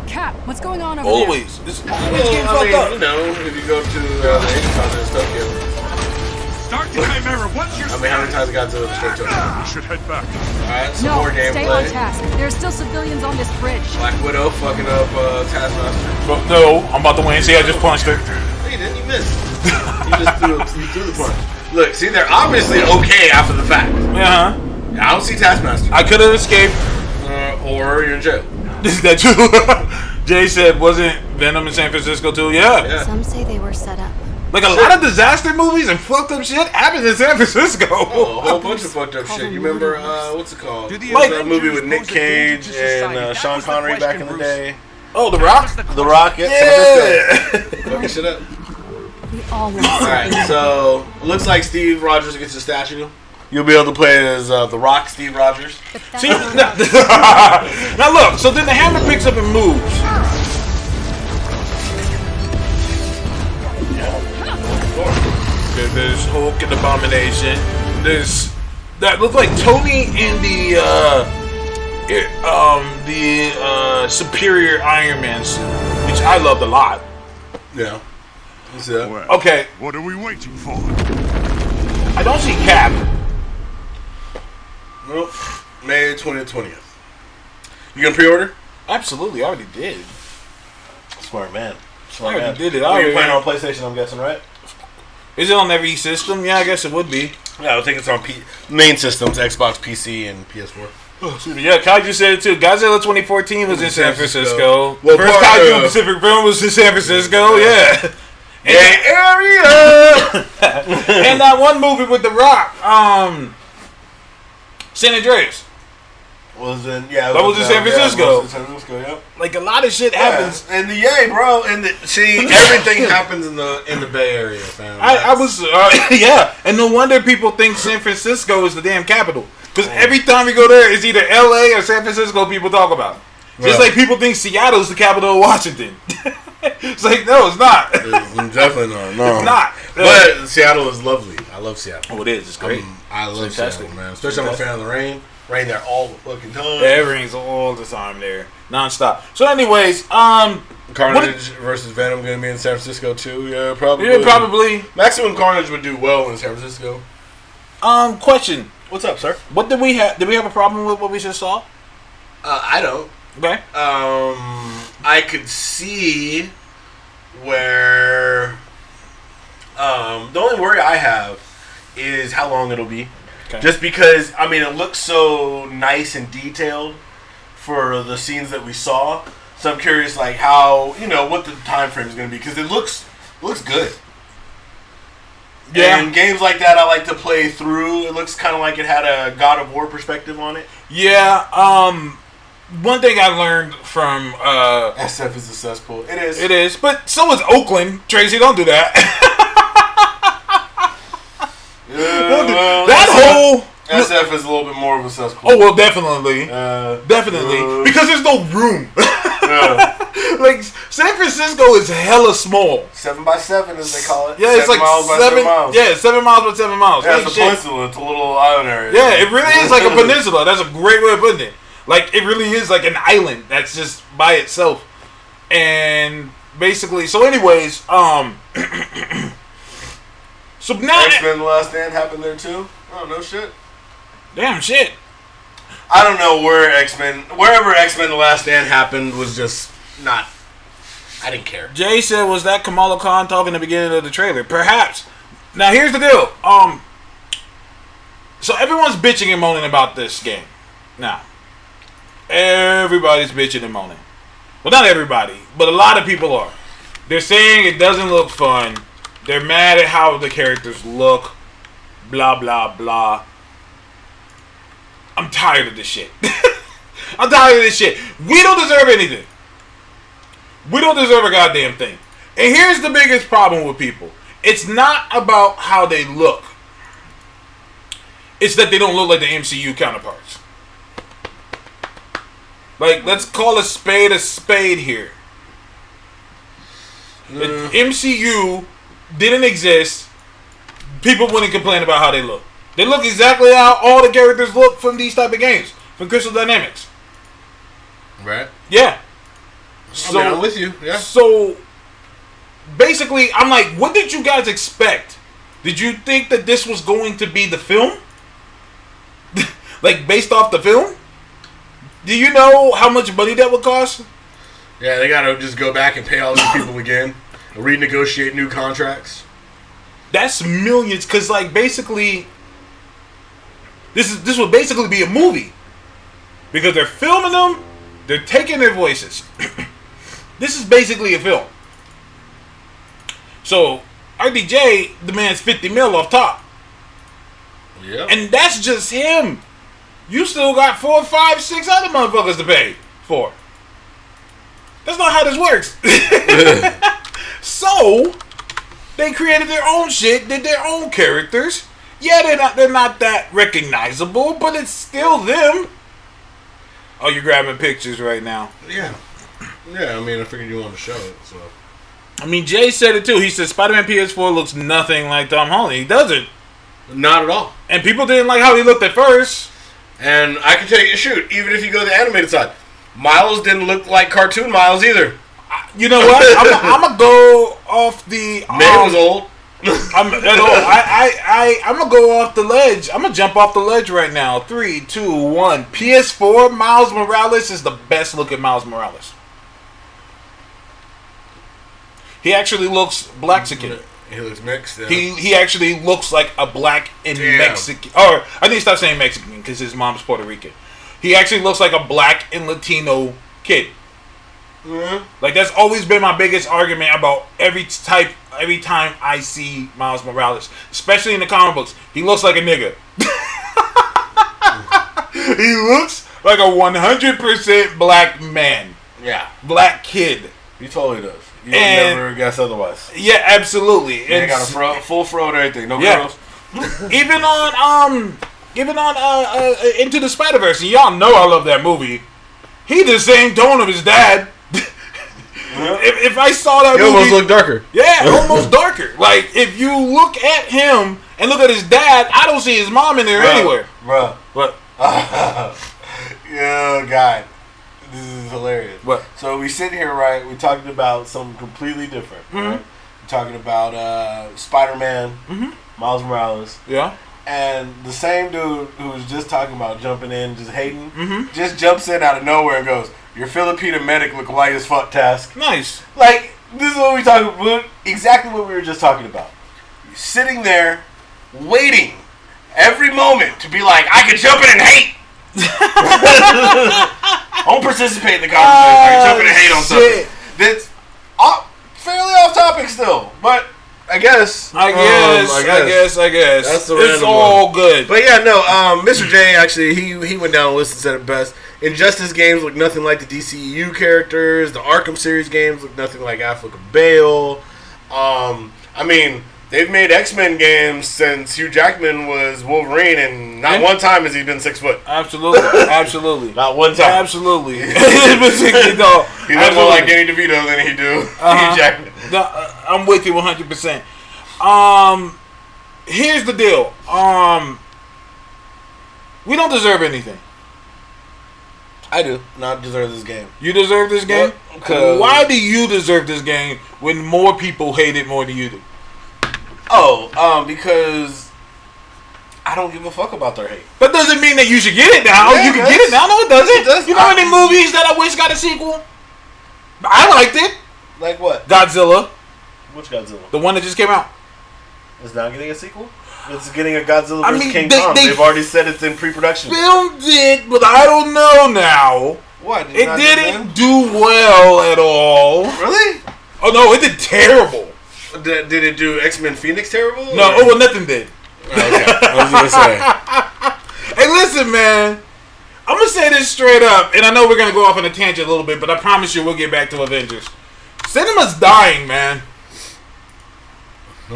Speaker 4: Cap, what's going on over there?
Speaker 3: Always. It's always getting
Speaker 2: Well, I
Speaker 3: fucked
Speaker 2: mean,
Speaker 3: up.
Speaker 2: you know, if you go to the Asian continent, Tokyo.
Speaker 5: Start the Chimera. What's your
Speaker 2: I mean, how many times I got to the straight Tokyo?
Speaker 5: We should head back.
Speaker 2: Alright, some
Speaker 4: No,
Speaker 2: more
Speaker 4: stay on
Speaker 2: gameplay.
Speaker 4: task. There are still civilians on this bridge.
Speaker 2: Black Widow fucking up Taskmaster.
Speaker 3: But no, I'm about to win. See, I just punched her.
Speaker 2: Hey, didn't you miss? You threw the punch. Look, see, they're obviously okay after the fact.
Speaker 3: Uh-huh.
Speaker 2: I don't see Taskmaster.
Speaker 3: I could have escaped.
Speaker 2: Or you're in jail.
Speaker 3: Is that true? Jay said, wasn't Venom in San Francisco too? Yeah.
Speaker 2: Yeah.
Speaker 4: Some say they were set up.
Speaker 3: Like a lot of disaster movies and fucked up shit happens in San Francisco.
Speaker 2: Oh, a whole bunch of fucked up shit. You remember, what's it called?
Speaker 6: Do the
Speaker 3: Like-
Speaker 2: that movie with Nick Cage and Sean Connery back in the day.
Speaker 3: Oh, The Rock?
Speaker 2: The Rocket.
Speaker 3: Yeah.
Speaker 2: Fucking shit up.
Speaker 4: We all want
Speaker 2: Alright, so it looks like Steve Rogers gets a statue. You'll be able to play as The Rock, Steve Rogers.
Speaker 3: See, now look, so then the hammer picks up and moves. There's Hulk and Abomination. There's that look like Tony in the superior Iron Man suit, which I loved a lot.
Speaker 2: Yeah. What's that?
Speaker 5: Well,
Speaker 3: Okay,
Speaker 5: what are we waiting for?
Speaker 3: I don't see Cap.
Speaker 2: Well, May 20th. You gonna pre-order?
Speaker 3: Absolutely, I already did.
Speaker 2: Smart man.
Speaker 3: I already did it. I
Speaker 2: Oh, you're
Speaker 3: already
Speaker 2: playing on PlayStation, I'm guessing, right?
Speaker 3: Is it on every system? Yeah, I guess it would be.
Speaker 2: Yeah, I think it's on main systems, Xbox, PC, and PS4.
Speaker 3: Yeah, Kaiju said it too. Godzilla 2014 was in San Francisco.
Speaker 2: Well,
Speaker 3: First
Speaker 2: part,
Speaker 3: Kaiju Pacific Rim was in San Francisco. Yeah.
Speaker 2: Bay Area.
Speaker 3: And that one movie with The Rock, San Andreas.
Speaker 2: Was in
Speaker 3: That was in San Francisco.
Speaker 2: In San Francisco, yep.
Speaker 3: Like a lot of shit happens.
Speaker 2: And the bro, and everything happens in the Bay Area, fam.
Speaker 3: I was yeah, and no wonder people think San Francisco is the damn capital. Because every time we go there, it's either LA or San Francisco people talk about. Just like people think Seattle's the capital of Washington. It's like, no, it's not.
Speaker 2: It's definitely not. No.
Speaker 3: It's not.
Speaker 2: But Seattle is lovely. I love Seattle.
Speaker 3: Oh, it is. It's great.
Speaker 2: I love
Speaker 3: Fantastic.
Speaker 2: Seattle, man. Especially I'm a fan of the rain. Rain there all the fucking time.
Speaker 3: Yeah, it rains all the time there. Non-stop. So anyways,
Speaker 2: Carnage versus Venom going to be in San Francisco too? Yeah, probably.
Speaker 3: Yeah, probably.
Speaker 2: Maximum Carnage would do well in San Francisco.
Speaker 3: Question.
Speaker 2: What's up, sir?
Speaker 3: What did we have? Did we have a problem with what we just saw?
Speaker 2: I don't.
Speaker 3: Okay.
Speaker 2: I could see where the only worry I have is how long it'll be.
Speaker 3: Okay.
Speaker 2: Just because, I mean, it looks so nice and detailed for the scenes that we saw. So I'm curious, like, how, what the time frame is going to be. Because it looks good.
Speaker 3: Yeah.
Speaker 2: And games like that I like to play through. It looks kind of like it had a God of War perspective on it.
Speaker 3: Yeah. One thing I learned from
Speaker 2: SF is a cesspool. It is.
Speaker 3: It is, but so is Oakland. Tracy, don't do that. Don't do that whole.
Speaker 2: SF is a little bit more of a cesspool.
Speaker 3: Oh well, definitely, definitely, because there's no room. Like San Francisco is hella small.
Speaker 2: 7x7 as they call it.
Speaker 3: Yeah, it's like 7 miles. Yeah, 7 miles by 7 miles.
Speaker 2: Yeah, it's a peninsula. It's a little island area.
Speaker 3: Yeah, it really is like a peninsula. That's a great way of putting it. Like it really is like an island that's just by itself. And basically, so anyways, so now
Speaker 2: X-Men: The Last Stand happened there too. Oh no shit.
Speaker 3: Damn shit.
Speaker 2: I don't know wherever X-Men: The Last Stand happened was just not. I didn't care.
Speaker 3: Jay said, "Was that Kamala Khan talking in the beginning of the trailer?" Perhaps. Now here's the deal. So everyone's bitching and moaning about this game. Now, everybody's bitching and moaning. Well, not everybody, but a lot of people are. They're saying it doesn't look fun. They're mad at how the characters look. Blah blah blah. I'm tired of this shit. I'm tired of this shit. We don't deserve anything. We don't deserve a goddamn thing. And here's the biggest problem with people. It's not about how they look. It's that they don't look like the MCU counterparts. Like, let's call a spade here. If MCU didn't exist, people wouldn't complain about how they look. They look exactly how all the characters look from these type of games. From Crystal Dynamics.
Speaker 2: Right.
Speaker 3: Yeah. So,
Speaker 2: I'm with you. Yeah.
Speaker 3: So, basically, I'm like, what did you guys expect? Did you think that this was going to be the film? Like, based off the film? Do you know how much money that would cost?
Speaker 2: Yeah, they gotta just go back and pay all these people again. Renegotiate new contracts.
Speaker 3: That's millions, because, like, basically, this would basically be a movie. Because they're filming them, they're taking their voices. This is basically a film. So, RDJ demands 50 mil off top.
Speaker 2: Yeah.
Speaker 3: And that's just him. You still got 4, 5, 6 other motherfuckers to pay for. That's not how this works. So, they created their own shit, did their own characters. Yeah, they're not that recognizable, but it's still them. Oh, you're grabbing pictures right now.
Speaker 2: Yeah. Yeah, I mean, I figured you wanted to show it, so.
Speaker 3: I mean, Jay said it too. He said Spider-Man PS4 looks nothing like Tom Holland. He doesn't.
Speaker 2: Not at all.
Speaker 3: And people didn't like how he looked at first.
Speaker 2: And I can tell you, shoot, even if you go to the animated side, Miles didn't look like cartoon Miles either.
Speaker 3: You know what? I'm gonna go off the.
Speaker 2: May was old.
Speaker 3: I'm gonna go off the ledge. I'm gonna jump off the ledge right now. 3, 2, 1. PS4 Miles Morales is the best looking Miles Morales. He actually looks black-skinned.
Speaker 2: He looks mixed. Yeah.
Speaker 3: He actually looks like a black and
Speaker 2: Damn.
Speaker 3: Mexican. Or I think stop saying Mexican because his mom's Puerto Rican. He actually looks like a black and Latino kid.
Speaker 2: Mhm.
Speaker 3: Like that's always been my biggest argument about every time I see Miles Morales, especially in the comic books. He looks like a nigga. He looks like a 100% black man,
Speaker 2: Yeah.
Speaker 3: black kid.
Speaker 2: He totally does. You would
Speaker 3: And-
Speaker 2: never guess otherwise.
Speaker 3: Yeah, absolutely.
Speaker 2: He got a full fro and everything. No
Speaker 3: Yeah.
Speaker 2: girls.
Speaker 3: even on Into the Spider-Verse, and y'all know I love that movie. He the same tone of his dad. If I saw that
Speaker 2: He
Speaker 3: movie,
Speaker 2: almost looked darker.
Speaker 3: yeah, almost darker. Like if you look at him and look at his dad, I don't see his mom in there anywhere.
Speaker 2: Bro.
Speaker 3: But
Speaker 2: Yeah, God. This is hilarious.
Speaker 3: What?
Speaker 2: So we sit here, right? We're talking about something completely different.
Speaker 3: Mm-hmm.
Speaker 2: Right? We're talking about Spider-Man, Miles Morales.
Speaker 3: yeah,
Speaker 2: And the same dude who was just talking about jumping in, just hating,
Speaker 3: Mm-hmm.
Speaker 2: just jumps in out of nowhere and goes, "Your Filipino medic look white as fuck, Task."
Speaker 3: nice.
Speaker 2: Like, this is what we talking about. Exactly what we were just talking about. You're sitting there, waiting every moment to be like, I can jump in and hate. I won't participate in the conversation. I can jump in and hate on
Speaker 3: shit.
Speaker 2: something. That's fairly off topic still, but I guess.
Speaker 3: I guess.
Speaker 2: That's the
Speaker 3: it's
Speaker 2: random
Speaker 3: all
Speaker 2: one.
Speaker 3: good.
Speaker 2: But yeah, no. Mr. J actually he went down the list and said it best. Injustice games look nothing like the DCEU characters. The Arkham series games look nothing like Affleck and Bale. I mean, they've made X-Men games since Hugh Jackman was Wolverine, and not one time has he been 6 foot.
Speaker 3: Absolutely.
Speaker 2: Not one time.
Speaker 3: Absolutely. Particularly, no.
Speaker 2: He looks more like Danny DeVito than he do Hugh Jackman.
Speaker 3: No, I'm with you 100%. Here's the deal. We don't deserve anything.
Speaker 2: I do not deserve this game.
Speaker 3: You deserve this game?
Speaker 2: Yep, 'cause-
Speaker 3: Why do you deserve this game when more people hate it more than you do?
Speaker 2: Because I don't give a fuck about their hate.
Speaker 3: That doesn't mean that you should get it now.
Speaker 2: Yeah,
Speaker 3: You
Speaker 2: it
Speaker 3: can
Speaker 2: does.
Speaker 3: get it now. No, it doesn't.
Speaker 2: It does.
Speaker 3: You know how many movies that I wish got a sequel? I liked it.
Speaker 2: Like what?
Speaker 3: Godzilla,
Speaker 2: Which Godzilla?
Speaker 3: the one that just came out.
Speaker 2: It's not getting a sequel? It's getting a Godzilla
Speaker 3: I
Speaker 2: vs.
Speaker 3: mean,
Speaker 2: King
Speaker 3: they-
Speaker 2: Kong.
Speaker 3: they-
Speaker 2: They've already said it's in pre-production.
Speaker 3: Filmed it, but I don't know now.
Speaker 2: What?
Speaker 3: It
Speaker 2: not
Speaker 3: didn't do well at all.
Speaker 2: Really?
Speaker 3: Oh no, it did terrible.
Speaker 2: Did it do X-Men Phoenix terrible?
Speaker 3: No,
Speaker 2: or-
Speaker 3: oh well, nothing did.
Speaker 2: Okay. I was gonna say.
Speaker 3: Hey, listen, man. I'm gonna say this straight up, and I know we're gonna go off on a tangent a little bit, but I promise you we'll get back to Avengers. Cinema's dying, man.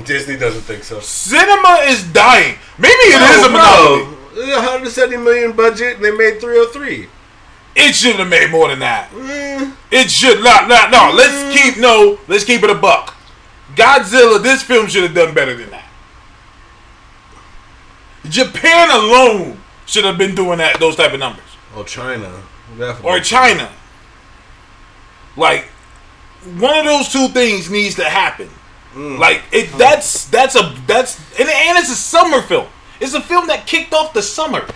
Speaker 2: Disney doesn't think so.
Speaker 3: Cinema is dying. Maybe it is a monopoly.
Speaker 2: It's a $170 million budget, and they made 303.
Speaker 3: It should have made more than that. It should not. No. Let's keep it a buck. Godzilla. This film should have done better than that. Japan alone should have been doing those type of numbers.
Speaker 2: Oh, China. Definitely.
Speaker 3: Or China. Like, one of those two things needs to happen. Like that's and it's a summer film. It's a film that kicked off the summer,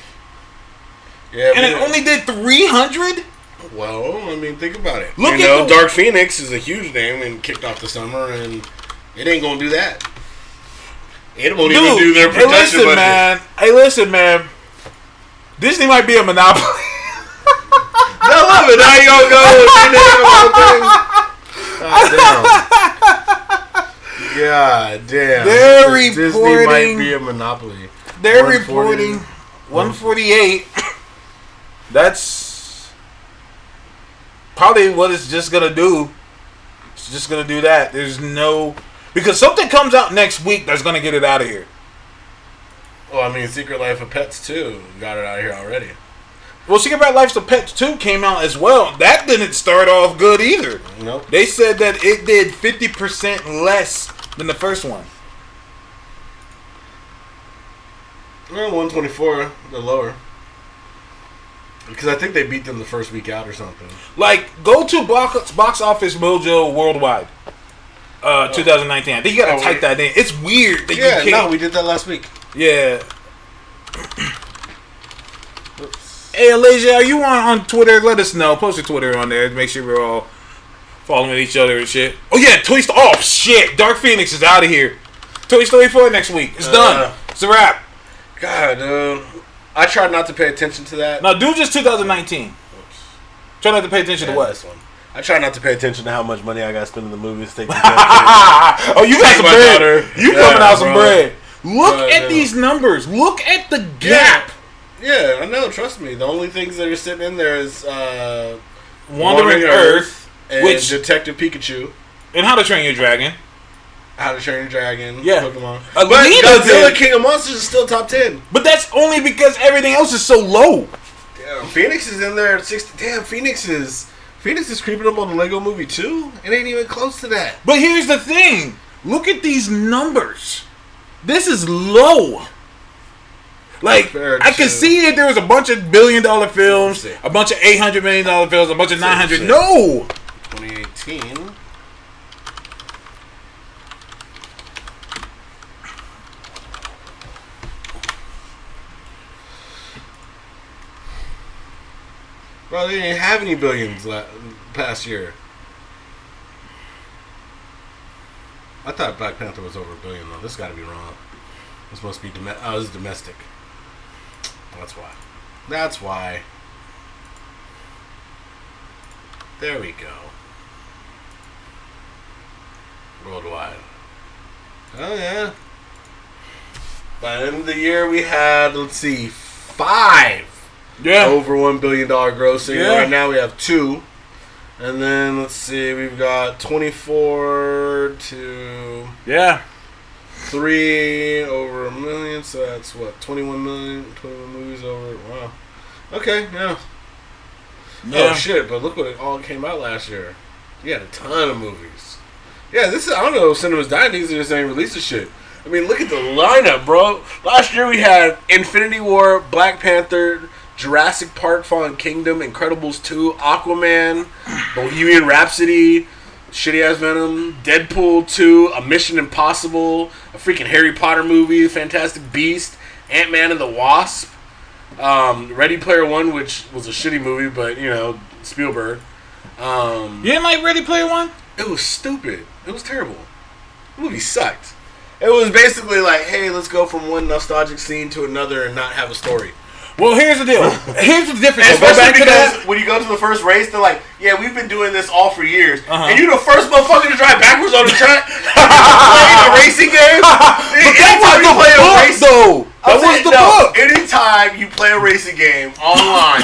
Speaker 2: Yeah,
Speaker 3: and it only did 300.
Speaker 2: Well, I mean, think about it.
Speaker 3: Look
Speaker 2: you
Speaker 3: at
Speaker 2: know,
Speaker 3: the-
Speaker 2: Dark Phoenix is a huge name and kicked off the summer, and it ain't gonna do that. It won't even do their
Speaker 3: hey,
Speaker 2: production budget.
Speaker 3: man. Hey, listen, man. Disney might be a monopoly.
Speaker 2: I love it. Now you gonna go. God damn.
Speaker 3: They're
Speaker 2: Disney might
Speaker 3: reporting-
Speaker 2: be a monopoly.
Speaker 3: They're
Speaker 2: 140.
Speaker 3: reporting 148. That's probably what it's just gonna do. It's just gonna do that. There's no because something comes out next week that's gonna get it out of here.
Speaker 2: Well, I mean, Secret Life of Pets 2 got it out of here already.
Speaker 3: Well, Secret Life of Pets 2 came out as well. That didn't start off good either.
Speaker 2: Nope.
Speaker 3: They said that it did 50% less than the first one.
Speaker 2: Well, 124, they're lower. Because I think they beat them the first week out or something.
Speaker 3: Like, go to Box Office Mojo Worldwide. 2019. I think you gotta
Speaker 2: Oh,
Speaker 3: type that in. It's weird that
Speaker 2: Yeah,
Speaker 3: you
Speaker 2: no,
Speaker 3: can't.
Speaker 2: we did that last week.
Speaker 3: Yeah. Hey, Elijah, are you on Twitter? Let us know. Post your Twitter on there. Make sure we're all following each other and shit. Oh, yeah, Toy Story. Oh, shit. Dark Phoenix is out of here. Toy Story 4 next week. It's done. It's a wrap.
Speaker 2: God, dude. I tried not to pay attention to that.
Speaker 3: Now, do just 2019. Try not to pay attention to what?
Speaker 2: This one. I try not to pay attention to how much money I got to spend in the movies. Take the
Speaker 3: Oh, you got some
Speaker 2: my
Speaker 3: bread.
Speaker 2: daughter.
Speaker 3: You
Speaker 2: Yeah,
Speaker 3: coming out some
Speaker 2: bro.
Speaker 3: bread. Look
Speaker 2: Bro,
Speaker 3: at
Speaker 2: yeah.
Speaker 3: these numbers. Look at the gap.
Speaker 2: Yeah, I know. Trust me. The only things that are sitting in there is
Speaker 3: Wandering Earth,
Speaker 2: and
Speaker 3: which
Speaker 2: Detective Pikachu,
Speaker 3: and How to Train Your Dragon.
Speaker 2: How to Train Your Dragon,
Speaker 3: Yeah.
Speaker 2: Pokemon.
Speaker 3: But
Speaker 2: But Godzilla
Speaker 3: did.
Speaker 2: King of Monsters is still top 10.
Speaker 3: But that's only because everything else is so low.
Speaker 2: Damn, Phoenix is in there at 60. Damn, Phoenix is creeping up on the Lego Movie 2. It ain't even close to that.
Speaker 3: But here's the thing. Look at these numbers. This is low. Like,
Speaker 2: Compared
Speaker 3: I can
Speaker 2: to-
Speaker 3: see it. There was a bunch of $1 billion films,
Speaker 2: Let's see.
Speaker 3: a bunch of $800 million films, a bunch of 900.
Speaker 2: see.
Speaker 3: No.
Speaker 2: 2018. Bro, they didn't have any billions past year. I thought Black Panther was over $1 billion though. This got to be wrong. This must be this is domestic. That's why. That's why. There we go. Worldwide. Oh yeah. By the end of the year, we had, let's see, 5
Speaker 3: Yeah.
Speaker 2: over $1 billion grossing.
Speaker 3: Yeah.
Speaker 2: Right now we have 2. And then, let's see, we've got 24 to
Speaker 3: Yeah.
Speaker 2: 3 over $1 million. So that's what, 21 million, 21 movies over. Wow. Okay, yeah.
Speaker 3: Yeah.
Speaker 2: Oh shit, but look what it all came out last year. You had a ton of movies. Yeah, this is, I don't know if Cinema's dying, these just ain't releasing shit. I mean, look at the lineup, bro. Last year we had Infinity War, Black Panther, Jurassic Park Fallen Kingdom, Incredibles 2, Aquaman, Bohemian Rhapsody, shitty ass Venom, Deadpool 2, A Mission Impossible, a freaking Harry Potter movie, Fantastic Beast, Ant-Man and the Wasp, Ready Player One, which was a shitty movie, but you know, Spielberg.
Speaker 3: You didn't like Ready Player One?
Speaker 2: It was stupid. It was terrible. The movie sucked. It was basically like, hey, let's go from one nostalgic scene to another and not have a story.
Speaker 3: Well, here's the deal. Here's the difference.
Speaker 2: And
Speaker 3: Go back
Speaker 2: especially
Speaker 3: to
Speaker 2: because
Speaker 3: that.
Speaker 2: when you go to the first race, they're like, yeah, we've been doing this all for years.
Speaker 3: Uh-huh.
Speaker 2: And you're the first motherfucker to drive backwards on the track? Playing a racing game? Anytime you play a race,
Speaker 3: though. That
Speaker 2: I'm
Speaker 3: was
Speaker 2: saying,
Speaker 3: the book.
Speaker 2: anytime you play a racing game online,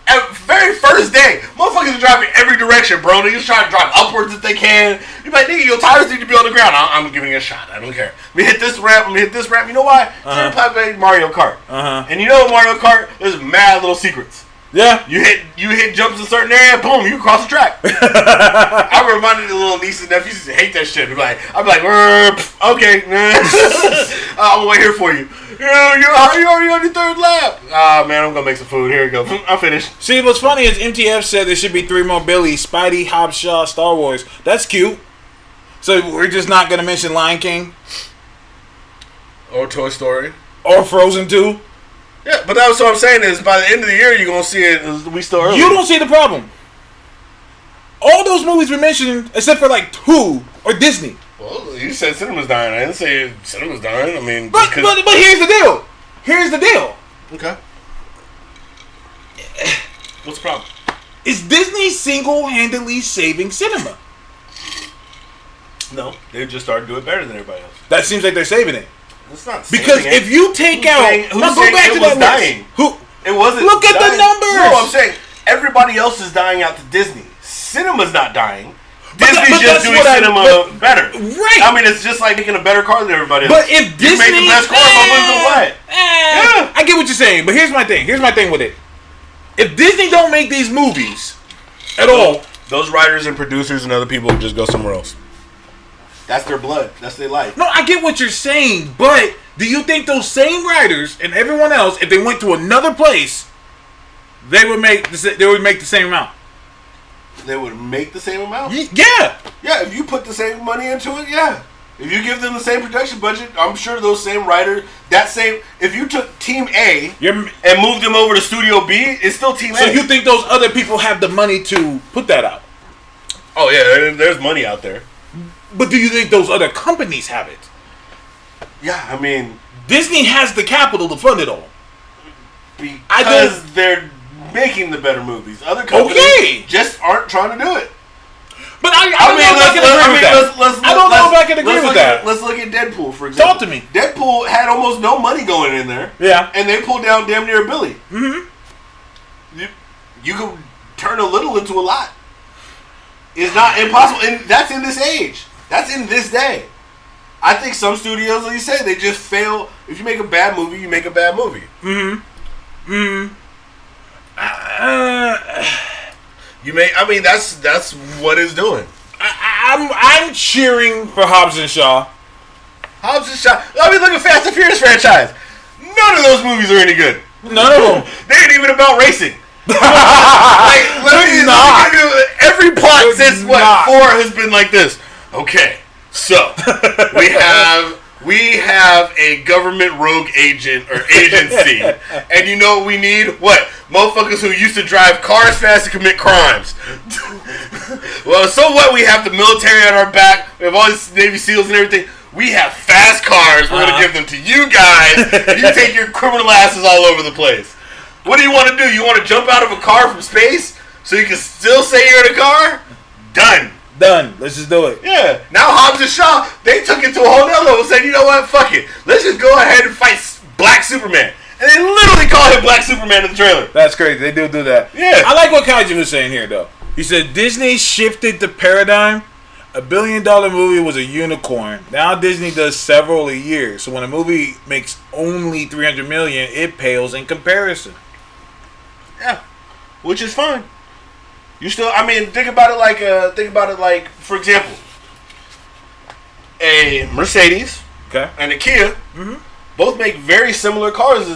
Speaker 2: at very first day, motherfuckers are driving every direction, bro. They just try to drive upwards if they can. You're like, nigga, your tires need to be on the ground. I'm giving it a shot. I don't care. Let me hit this ramp. Let me hit this ramp. You know why? You're playing Mario Kart. And you know in Mario Kart, there's mad little secrets.
Speaker 3: Yeah.
Speaker 2: You hit jumps in a certain area, boom, you cross the track. I reminded the little nieces and nephews used to hate that shit. I'd be like, okay, I'm gonna wait here for you. You're already on your third lap. Ah, man, I'm gonna make some food. Here we go. I'm finished.
Speaker 3: See, what's funny is MTF said there should be 3 more Billies: Spidey, Hobbs, Shaw, Star Wars. That's cute. So we're just not gonna mention Lion King
Speaker 2: Or Toy Story.
Speaker 3: or Frozen 2.
Speaker 2: Yeah, but that's what I'm saying is by the end of the year, you're gonna see it. We still early.
Speaker 3: You don't see the problem. All those movies we mentioned, except for like 2, are Disney.
Speaker 2: Well, you said cinema's dying. I didn't say cinema's dying. I mean,
Speaker 3: But here's the deal. Here's the deal.
Speaker 2: okay. What's the problem?
Speaker 3: Is Disney single-handedly saving cinema?
Speaker 2: No, they just started doing it better than everybody else.
Speaker 3: That seems like they're saving it.
Speaker 2: It's not
Speaker 3: Because
Speaker 2: saving it.
Speaker 3: if you take
Speaker 2: Who's
Speaker 3: out,
Speaker 2: saying- who's
Speaker 3: now go
Speaker 2: saying
Speaker 3: back
Speaker 2: it
Speaker 3: to
Speaker 2: was
Speaker 3: that
Speaker 2: dying?
Speaker 3: list. Who?
Speaker 2: It wasn't.
Speaker 3: Look at the
Speaker 2: dying.
Speaker 3: numbers!
Speaker 2: No, I'm saying everybody else is dying out to Disney. Cinema's not dying. Disney's
Speaker 3: but
Speaker 2: just
Speaker 3: that's
Speaker 2: doing
Speaker 3: what
Speaker 2: cinema better.
Speaker 3: Right.
Speaker 2: I mean, it's just like making a better car than everybody else.
Speaker 3: But if Disney,
Speaker 2: you made the best car, motherfuckers will what? Yeah.
Speaker 3: I get what you're saying, but here's my thing. Here's my thing with it. If Disney don't make these movies at all,
Speaker 2: Those writers and producers and other people just go somewhere else. That's their blood. That's their life.
Speaker 3: no, I get what you're saying. But do you think those same writers and everyone else, if they went to another place, they would make the same amount?
Speaker 2: They would make the same amount.
Speaker 3: Yeah.
Speaker 2: Yeah, if you put the same money into it, yeah. If you give them the same production budget, I'm sure those same writers, if you took Team A and moved them over to Studio B, it's still Team A.
Speaker 3: So you think those other people have the money to put that out?
Speaker 2: Oh yeah, there's money out there.
Speaker 3: But do you think those other companies have it?
Speaker 2: Yeah, I mean,
Speaker 3: Disney has the capital to fund it all.
Speaker 2: because they're making the better movies. Other companies
Speaker 3: Okay.
Speaker 2: just aren't trying to do it.
Speaker 3: But I don't know if I can agree with that. I don't know if I can agree with that.
Speaker 2: Let's look at Deadpool, for example.
Speaker 3: Talk to me.
Speaker 2: Deadpool had almost no money going in there.
Speaker 3: Yeah.
Speaker 2: And they pulled down damn near $1 billion. Mm-hmm. You could turn a little into a lot. It's not impossible. And that's in this age. That's in this day. I think some studios, like you say, they just fail. If you make a bad movie, you make a bad movie. That's what it's doing.
Speaker 3: I'm cheering for Hobbs and Shaw.
Speaker 2: Hobbs and Shaw. I mean, look at Fast and Furious franchise. None of those movies are any good.
Speaker 3: None of them.
Speaker 2: They ain't even about racing.
Speaker 3: Not.
Speaker 2: Every plot
Speaker 3: They're
Speaker 2: since
Speaker 3: not.
Speaker 2: 4 has been like this. Okay, so we have a government rogue agent or agency, and you know what we need? What? Motherfuckers who used to drive cars fast to commit crimes. Well, so what? We have the military at our back. We have all these Navy SEALs and everything. We have fast cars. We're gonna give them to you guys, and you take your criminal asses all over the place. What do you want to do? You want to jump out of a car from space so you can still say you're in a car? Done.
Speaker 3: Let's just do it.
Speaker 2: Yeah. Now Hobbs and Shaw, they took it to a whole nother level and said, you know what? Fuck it. Let's just go ahead and fight Black Superman. And they literally call him Black Superman in the trailer.
Speaker 3: That's crazy. They do that.
Speaker 2: Yeah.
Speaker 3: I like what Kaiju was saying here, though. He said Disney shifted the paradigm. A $1 billion movie was a unicorn. Now Disney does several a year. So when a movie makes only $300 million, it pales in comparison.
Speaker 2: Yeah. Which is fine. You still, I mean, think about it like, for example, a Mercedes
Speaker 3: Okay.
Speaker 2: and a Kia both make very similar cars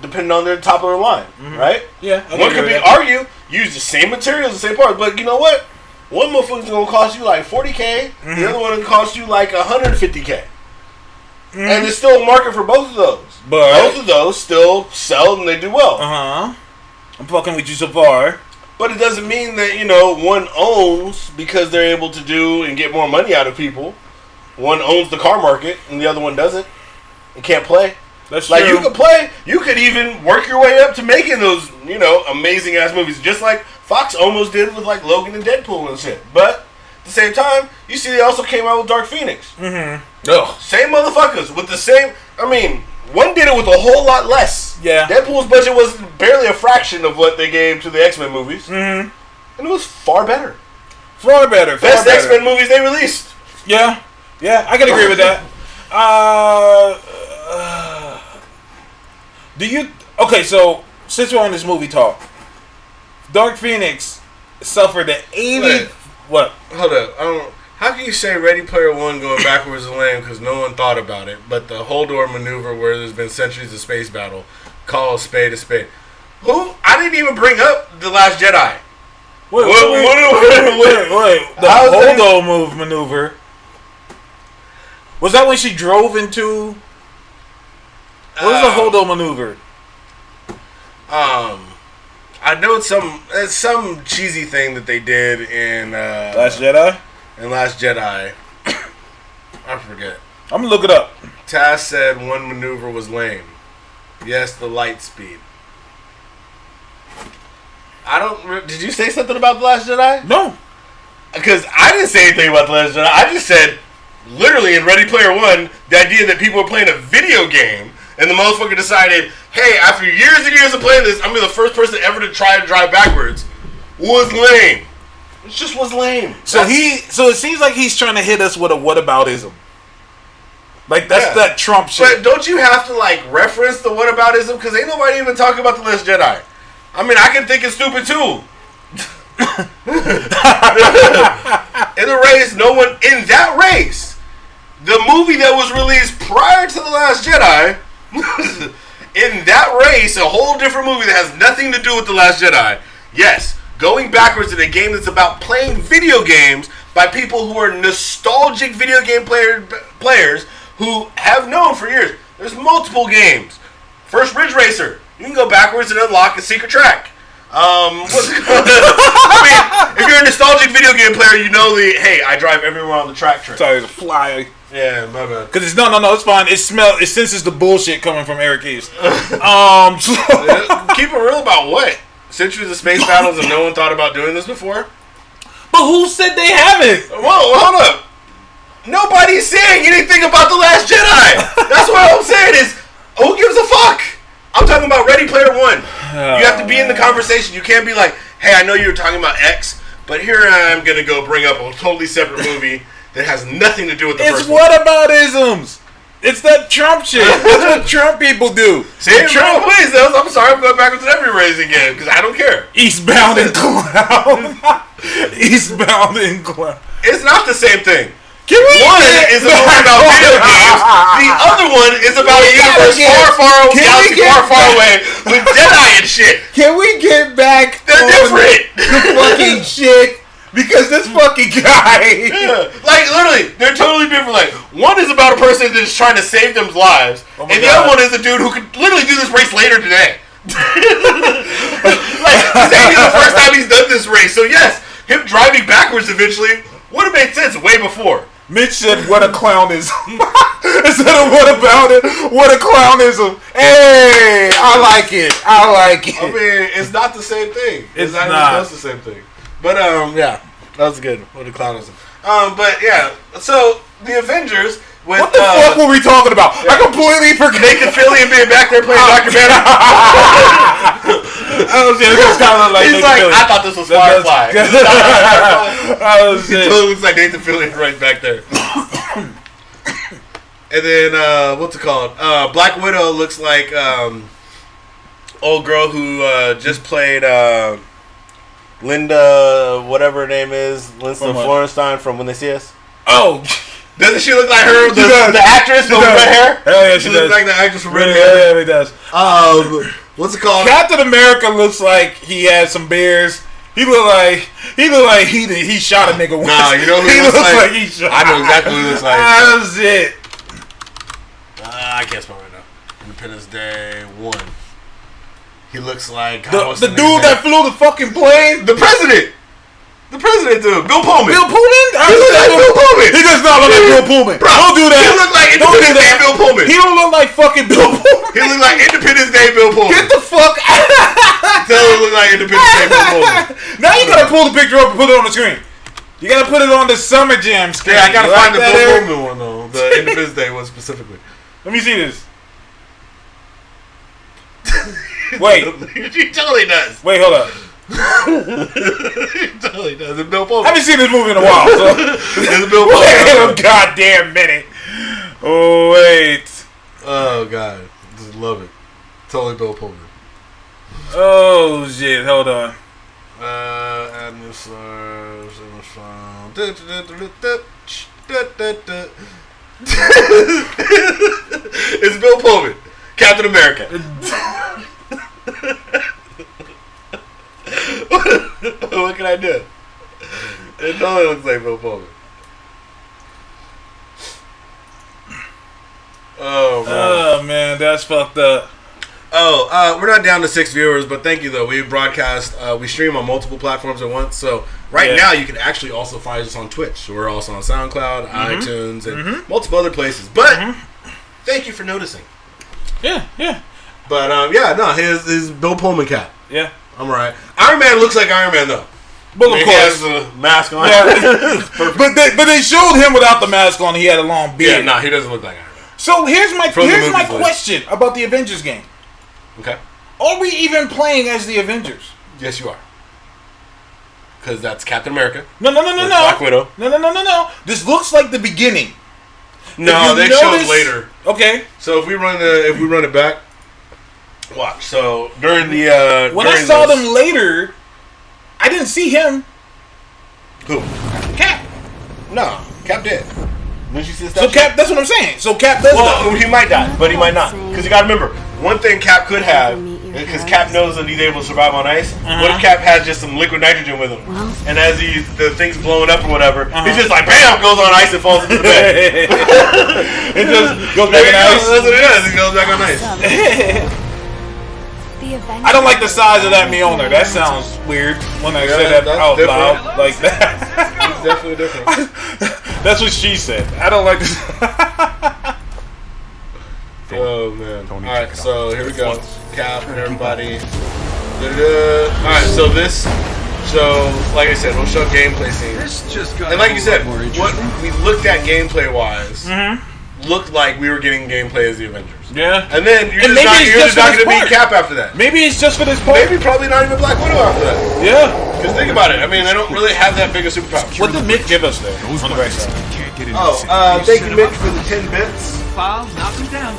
Speaker 2: depending on their top of their line, right?
Speaker 3: Yeah. I
Speaker 2: One
Speaker 3: agree
Speaker 2: could be
Speaker 3: with that.
Speaker 2: argue, use the same materials, the same parts, but you know what? One motherfucker's gonna cost you like $40K, the other one gonna cost you like $150K. And there's still a market for both of those.
Speaker 3: But-
Speaker 2: both of those still sell and they do well.
Speaker 3: Uh-huh. I'm fucking with you so far.
Speaker 2: But it doesn't mean that, you know, one owns because they're able to do and get more money out of people. One owns the car market and the other one doesn't. And can't play.
Speaker 3: That's
Speaker 2: Like,
Speaker 3: true.
Speaker 2: you could play, you could even work your way up to making those, you know, amazing ass movies. Just like Fox almost did with, like, Logan and Deadpool and shit. But at the same time, you see they also came out with Dark Phoenix.
Speaker 3: Ugh.
Speaker 2: Same motherfuckers with the same, I mean, one did it with a whole lot less.
Speaker 3: Yeah.
Speaker 2: Deadpool's budget was barely a fraction of what they gave to the X-Men movies. And it was far better.
Speaker 3: Far better. Far
Speaker 2: Best
Speaker 3: better.
Speaker 2: X-Men movies they released.
Speaker 3: Yeah. Yeah, I can agree with that. Do you... Okay, so, since we're on this movie talk, Dark Phoenix suffered an 80...
Speaker 2: Wait.
Speaker 3: What?
Speaker 2: Hold up. How can you say Ready Player One going backwards is lame because no one thought about it, but the Holdor maneuver where there's been centuries of space battle, call a spade a spade. Who? I didn't even bring up The Last Jedi.
Speaker 3: Wait. The
Speaker 2: How's that-
Speaker 3: Holdo move maneuver. Was that when she drove into... What was the Holdo maneuver?
Speaker 2: I know it's some cheesy thing that they did in
Speaker 3: Last Jedi?
Speaker 2: in Last Jedi. I forget.
Speaker 3: I'm gonna look it up.
Speaker 2: Taz said one maneuver was lame. Yes, the light speed. Did you say something about The Last Jedi?
Speaker 3: No.
Speaker 2: Because I didn't say anything about The Last Jedi. I just said, literally in Ready Player One, the idea that people were playing a video game, and the motherfucker decided, hey, after years and years of playing this, I'm gonna be the first person ever to try to drive backwards, was lame. It just was lame.
Speaker 3: So it seems like he's trying to hit us with a whataboutism. Like that's
Speaker 2: Yeah.
Speaker 3: that Trump shit.
Speaker 2: But don't you have to like reference the whataboutism? Because ain't nobody even talking about The Last Jedi. I mean, I can think it's stupid too. In the race, no one in that race. The movie that was released prior to The Last Jedi, in that race, a whole different movie that has nothing to do with The Last Jedi. Yes, going backwards in a game that's about playing video games by people who are nostalgic video game players who have known for years. There's multiple games. First Ridge Racer, you can go backwards and unlock a secret track. I mean, if you're a nostalgic video game player, you know hey, I drive everywhere on the track trick.
Speaker 3: Sorry, it's a fly.
Speaker 2: Yeah, my bad.
Speaker 3: Cause it's no, it's fine. It senses the bullshit coming from Eric East. So,
Speaker 2: Keep it real about what? Centuries of Space Battles and no one thought about doing this before?
Speaker 3: but who said they haven't?
Speaker 2: Whoa, hold up. Nobody's saying anything about The Last Jedi. That's what I'm saying is, who gives a fuck? I'm talking about Ready Player One. You have to be in the conversation. You can't be like, hey, I know you were talking about X, but here I'm going to go bring up a totally separate movie that has nothing to do with the
Speaker 3: It's
Speaker 2: first one.
Speaker 3: whataboutisms. It's that Trump shit. That's what Trump people do.
Speaker 2: See, Trump ways those. I'm sorry, I'm going backwards in every race again because I don't care.
Speaker 3: Eastbound and clown. Eastbound and clown.
Speaker 2: It's not the same thing.
Speaker 3: Can we
Speaker 2: One
Speaker 3: get
Speaker 2: is a movie about video games. The other one is about a universe far away with Jedi and shit.
Speaker 3: Can we get back
Speaker 2: They're
Speaker 3: on
Speaker 2: different.
Speaker 3: the fucking shit? Because this fucking guy.
Speaker 2: Yeah. Like, literally, they're totally different. Like, one is about a person that's trying to save them lives,
Speaker 3: Oh my
Speaker 2: and the
Speaker 3: God.
Speaker 2: other one is a dude who could literally do this race later today. Like, this ain't the first time he's done this race. So, yes, him driving backwards eventually would have made sense way before.
Speaker 3: Mitch said, "What a clownism." Instead of "What about it?" What a clownism. Hey, I like it. I like it.
Speaker 2: I mean, it's not the same thing.
Speaker 3: It's
Speaker 2: not.
Speaker 3: not.
Speaker 2: Even close to the same thing. But yeah, that was good. What a clownism. But yeah, so the Avengers with
Speaker 3: What the fuck were we talking about? I completely forgot.
Speaker 2: Nathan Fillion being back there playing Dr. Banner.
Speaker 3: Oh shit, this kind of look like
Speaker 2: He's
Speaker 3: Nathan
Speaker 2: like,
Speaker 3: Fillion.
Speaker 2: I thought this was Firefly.
Speaker 3: Oh
Speaker 2: He
Speaker 3: shit.
Speaker 2: totally looks like Nathan Fillion right back there. And then what's it called? Black Widow looks like old girl who just played Linda, whatever her name is, Linda
Speaker 3: From what?
Speaker 2: Florenstein from When They See Us.
Speaker 3: Oh,
Speaker 2: Doesn't she look like her,
Speaker 3: She does.
Speaker 2: the actress with
Speaker 3: does.
Speaker 2: red hair?
Speaker 3: Hell yeah,
Speaker 2: She
Speaker 3: she
Speaker 2: looks
Speaker 3: does.
Speaker 2: like the actress with red
Speaker 3: yeah,
Speaker 2: hair.
Speaker 3: yeah, he does.
Speaker 2: What's it called?
Speaker 3: Captain America looks like he had some beers. He look like he shot a nigga once.
Speaker 2: Nah, you know who
Speaker 3: he
Speaker 2: he looks like?
Speaker 3: he shot.
Speaker 2: I know exactly who he looks like.
Speaker 3: That's it.
Speaker 2: I can't spell right now. Independence Day 1. He looks like
Speaker 3: The dude that flew the fucking plane.
Speaker 2: the president. The president dude, Bill Pullman.
Speaker 3: Bill Pullman?
Speaker 2: He looks like Bill Pullman.
Speaker 3: He does not look like Bill Pullman.
Speaker 2: Bro,
Speaker 3: Don't do that.
Speaker 2: He look like
Speaker 3: Don't do
Speaker 2: Independence Day
Speaker 3: that.
Speaker 2: Bill Pullman.
Speaker 3: He don't look like fucking Bill Pullman.
Speaker 2: He look like Independence Day Bill Pullman.
Speaker 3: Get the fuck out.
Speaker 2: Tell him look like Independence Day Bill Pullman.
Speaker 3: Now you gotta pull the picture up and put it on the screen. You gotta put it on the Summer Jam screen.
Speaker 2: Yeah, I gotta
Speaker 3: You
Speaker 2: find
Speaker 3: like
Speaker 2: the
Speaker 3: that,
Speaker 2: Bill
Speaker 3: Eric?
Speaker 2: Pullman one though. The Independence Day one specifically.
Speaker 3: Let me see this. Wait,
Speaker 2: He totally does.
Speaker 3: wait, hold up.
Speaker 2: He totally does. It's Bill
Speaker 3: I
Speaker 2: Pullman.
Speaker 3: haven't seen this movie in a while, so
Speaker 2: It's Bill
Speaker 3: wait a
Speaker 2: Pullman.
Speaker 3: goddamn minute. Oh wait.
Speaker 2: Oh god, just love it. Totally Bill Pullman.
Speaker 3: Oh shit, hold on.
Speaker 2: Agnes It's Bill Pullman, Captain America. What can I do? It totally looks like Bill Pullman. Oh man.
Speaker 3: Oh man, that's fucked up.
Speaker 2: We're not down to 6 viewers, but thank you though. We broadcast, we stream on multiple platforms at once. So right
Speaker 3: Yeah.
Speaker 2: now you can actually also find us on Twitch. So we're also on SoundCloud, iTunes, and multiple other places. But thank you for noticing.
Speaker 3: Yeah, yeah,
Speaker 2: But his Bill Pullman cap.
Speaker 3: yeah.
Speaker 2: I'm alright. Iron Man looks like Iron Man though.
Speaker 3: Well, of
Speaker 2: He
Speaker 3: course.
Speaker 2: has a mask on.
Speaker 3: Yeah. but they showed him without the mask on. He had a long beard.
Speaker 2: Yeah, he doesn't look like Iron Man.
Speaker 3: So here's my
Speaker 2: From the movies, like.
Speaker 3: question about the Avengers game.
Speaker 2: Okay.
Speaker 3: Are we even playing as the Avengers?
Speaker 2: Yes, you are. Because that's Captain America.
Speaker 3: No.
Speaker 2: Black Widow.
Speaker 3: No. This looks like the beginning.
Speaker 2: No,
Speaker 3: If
Speaker 2: they
Speaker 3: you
Speaker 2: showed
Speaker 3: notice-
Speaker 2: later.
Speaker 3: Okay.
Speaker 2: So if we run it back, watch. So during the
Speaker 3: When I
Speaker 2: during
Speaker 3: saw
Speaker 2: this-
Speaker 3: them later, I didn't see him.
Speaker 2: who?
Speaker 3: Cap.
Speaker 2: No, Cap did. Didn't you see the
Speaker 3: So
Speaker 2: statue?
Speaker 3: Cap. That's what I'm saying. So Cap does
Speaker 2: Well,
Speaker 3: die.
Speaker 2: he might die, but he might not. Because you got to remember, one thing Cap could have, because Cap knows that he's able to survive on ice. What if Cap has just some liquid nitrogen with him,
Speaker 4: Well.
Speaker 2: and as the thing's blowing up or whatever, he's just like bam, goes on ice and falls into the bed.
Speaker 3: It just goes
Speaker 2: There
Speaker 3: back
Speaker 2: you
Speaker 3: in
Speaker 2: go.
Speaker 3: ice.
Speaker 2: That's what it is. He goes back on ice.
Speaker 4: The Avengers.
Speaker 3: I don't like the size of that Mjolnir. That sounds weird when I say that
Speaker 2: that's
Speaker 3: out
Speaker 2: different.
Speaker 3: loud like that.
Speaker 2: It's definitely different.
Speaker 3: That's what she said. I don't like this.
Speaker 2: Oh man!
Speaker 5: Tony,
Speaker 2: All right,
Speaker 5: check it
Speaker 2: so here we go. Cap and everybody. Da-da-da. All right, so this. So, like I said, we'll show gameplay scenes.
Speaker 6: This just got
Speaker 2: And like you said,
Speaker 6: more
Speaker 2: what
Speaker 6: interesting.
Speaker 2: we looked at gameplay wise looked like we were getting gameplay as the Avengers.
Speaker 3: Yeah.
Speaker 2: And then you're
Speaker 3: And
Speaker 2: just
Speaker 3: maybe
Speaker 2: not,
Speaker 3: it's
Speaker 2: you're
Speaker 3: just
Speaker 2: just not
Speaker 3: for
Speaker 2: going to
Speaker 3: this
Speaker 2: be
Speaker 3: part.
Speaker 2: Cap after that.
Speaker 3: Maybe it's just for this part.
Speaker 2: Maybe probably not even Black Widow after that.
Speaker 3: Yeah.
Speaker 2: Because think about it. I mean, they don't really have that big a superpower.
Speaker 3: What did Mick give us there?
Speaker 5: Those
Speaker 3: On the right
Speaker 5: buttons
Speaker 3: side.
Speaker 5: can't get in
Speaker 2: Thank you, Mitch, for the 10 bits.
Speaker 6: File, knock them down.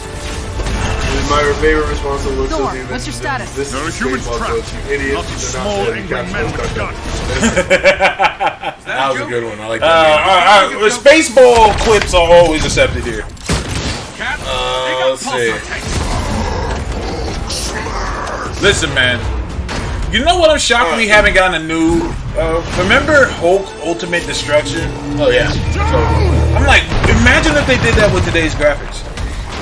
Speaker 2: My favorite response to looks
Speaker 4: Thor,
Speaker 2: of the
Speaker 4: what's your status?
Speaker 2: This
Speaker 5: There are
Speaker 2: is
Speaker 5: humans
Speaker 2: baseball
Speaker 5: trapped.
Speaker 2: coach, you idiots.
Speaker 5: Lots of
Speaker 2: They're not
Speaker 5: small,
Speaker 2: dead.
Speaker 5: angry
Speaker 2: Cap's
Speaker 5: men
Speaker 2: not
Speaker 5: with
Speaker 2: dead.
Speaker 5: guns.
Speaker 2: That was a good one. I like
Speaker 3: All
Speaker 2: that.
Speaker 3: right. Spaceball clips are always accepted here.
Speaker 5: Cat,
Speaker 2: Let's see.
Speaker 3: Listen, man. You know what I'm shocked we haven't gotten a new... remember Hulk Ultimate Destruction?
Speaker 2: Oh, yeah.
Speaker 3: I'm like, imagine if they did that with today's graphics.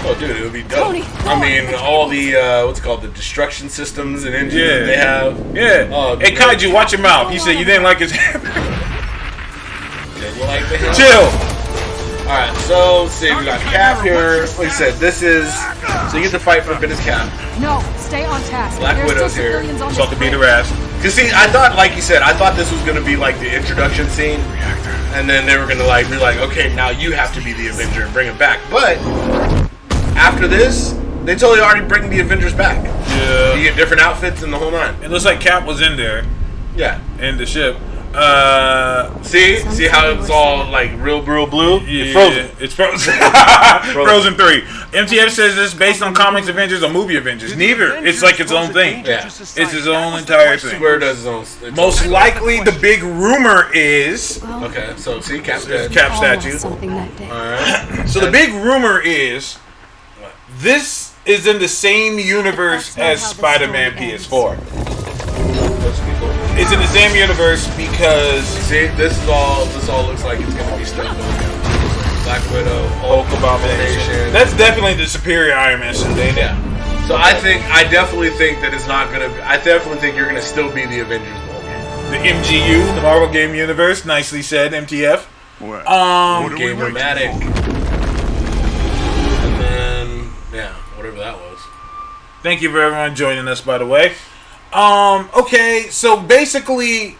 Speaker 2: Oh, dude, it would be dope.
Speaker 4: Tony,
Speaker 2: I mean, all the, what's it called, the destruction systems and engines
Speaker 3: Yeah.
Speaker 2: that they have.
Speaker 3: Yeah.
Speaker 2: Oh,
Speaker 3: Hey,
Speaker 2: dude.
Speaker 3: Kaiju, watch your mouth. You said you didn't like his hammer.
Speaker 2: You like the hell?
Speaker 3: Chill.
Speaker 2: Alright, so let's see, we got Cap here. Like I said, this is, so you get to fight for a bit as Cap.
Speaker 4: No, stay on task.
Speaker 2: Black
Speaker 4: There are
Speaker 2: Widow's
Speaker 4: still
Speaker 2: here.
Speaker 4: civilians on
Speaker 3: So
Speaker 4: this
Speaker 3: to beat
Speaker 4: bridge.
Speaker 3: her ass.
Speaker 2: Cause see, I thought, like you said, I thought this was gonna be like the introduction scene, and then they were gonna like be like, okay, now you have to be the Avenger and bring him back. But after this, they totally already bring the Avengers back.
Speaker 3: Yeah.
Speaker 2: You get different outfits and the whole nine.
Speaker 3: It looks like Cap was in there,
Speaker 2: Yeah.
Speaker 3: in the ship.
Speaker 2: See how it's all like real blue?
Speaker 3: Yeah,
Speaker 2: It's frozen.
Speaker 3: It's Frozen. Frozen 3. MTF says this is based on comics Avengers or movie Avengers. Neither. It's like its own thing.
Speaker 2: Yeah.
Speaker 3: It's its own entire thing.
Speaker 2: Square does his own. its
Speaker 3: Most
Speaker 2: own-
Speaker 3: likely, the big rumor is
Speaker 4: Well,
Speaker 2: Okay, so see, Cap's dead.
Speaker 3: Cap
Speaker 4: all lost
Speaker 3: statue.
Speaker 4: something that day.
Speaker 2: Alright.
Speaker 3: So the big rumor is this is in the same universe as Spider-Man PS4. It's in the same universe because
Speaker 2: See, this all looks like it's gonna be stuff like Black Widow,
Speaker 3: Hulk Abomination. That's definitely the superior Iron Man suit, ain't it?
Speaker 2: Yeah. So I definitely think that it's not gonna. I definitely think you're gonna still be the Avengers the whole game.
Speaker 3: The MGU, the Marvel Game Universe, nicely said, MTF.
Speaker 5: Well, what are we waiting
Speaker 2: Gamermatic.
Speaker 5: for?
Speaker 2: And then yeah, whatever that was.
Speaker 3: Thank you for everyone joining us, by the way. Okay, so basically,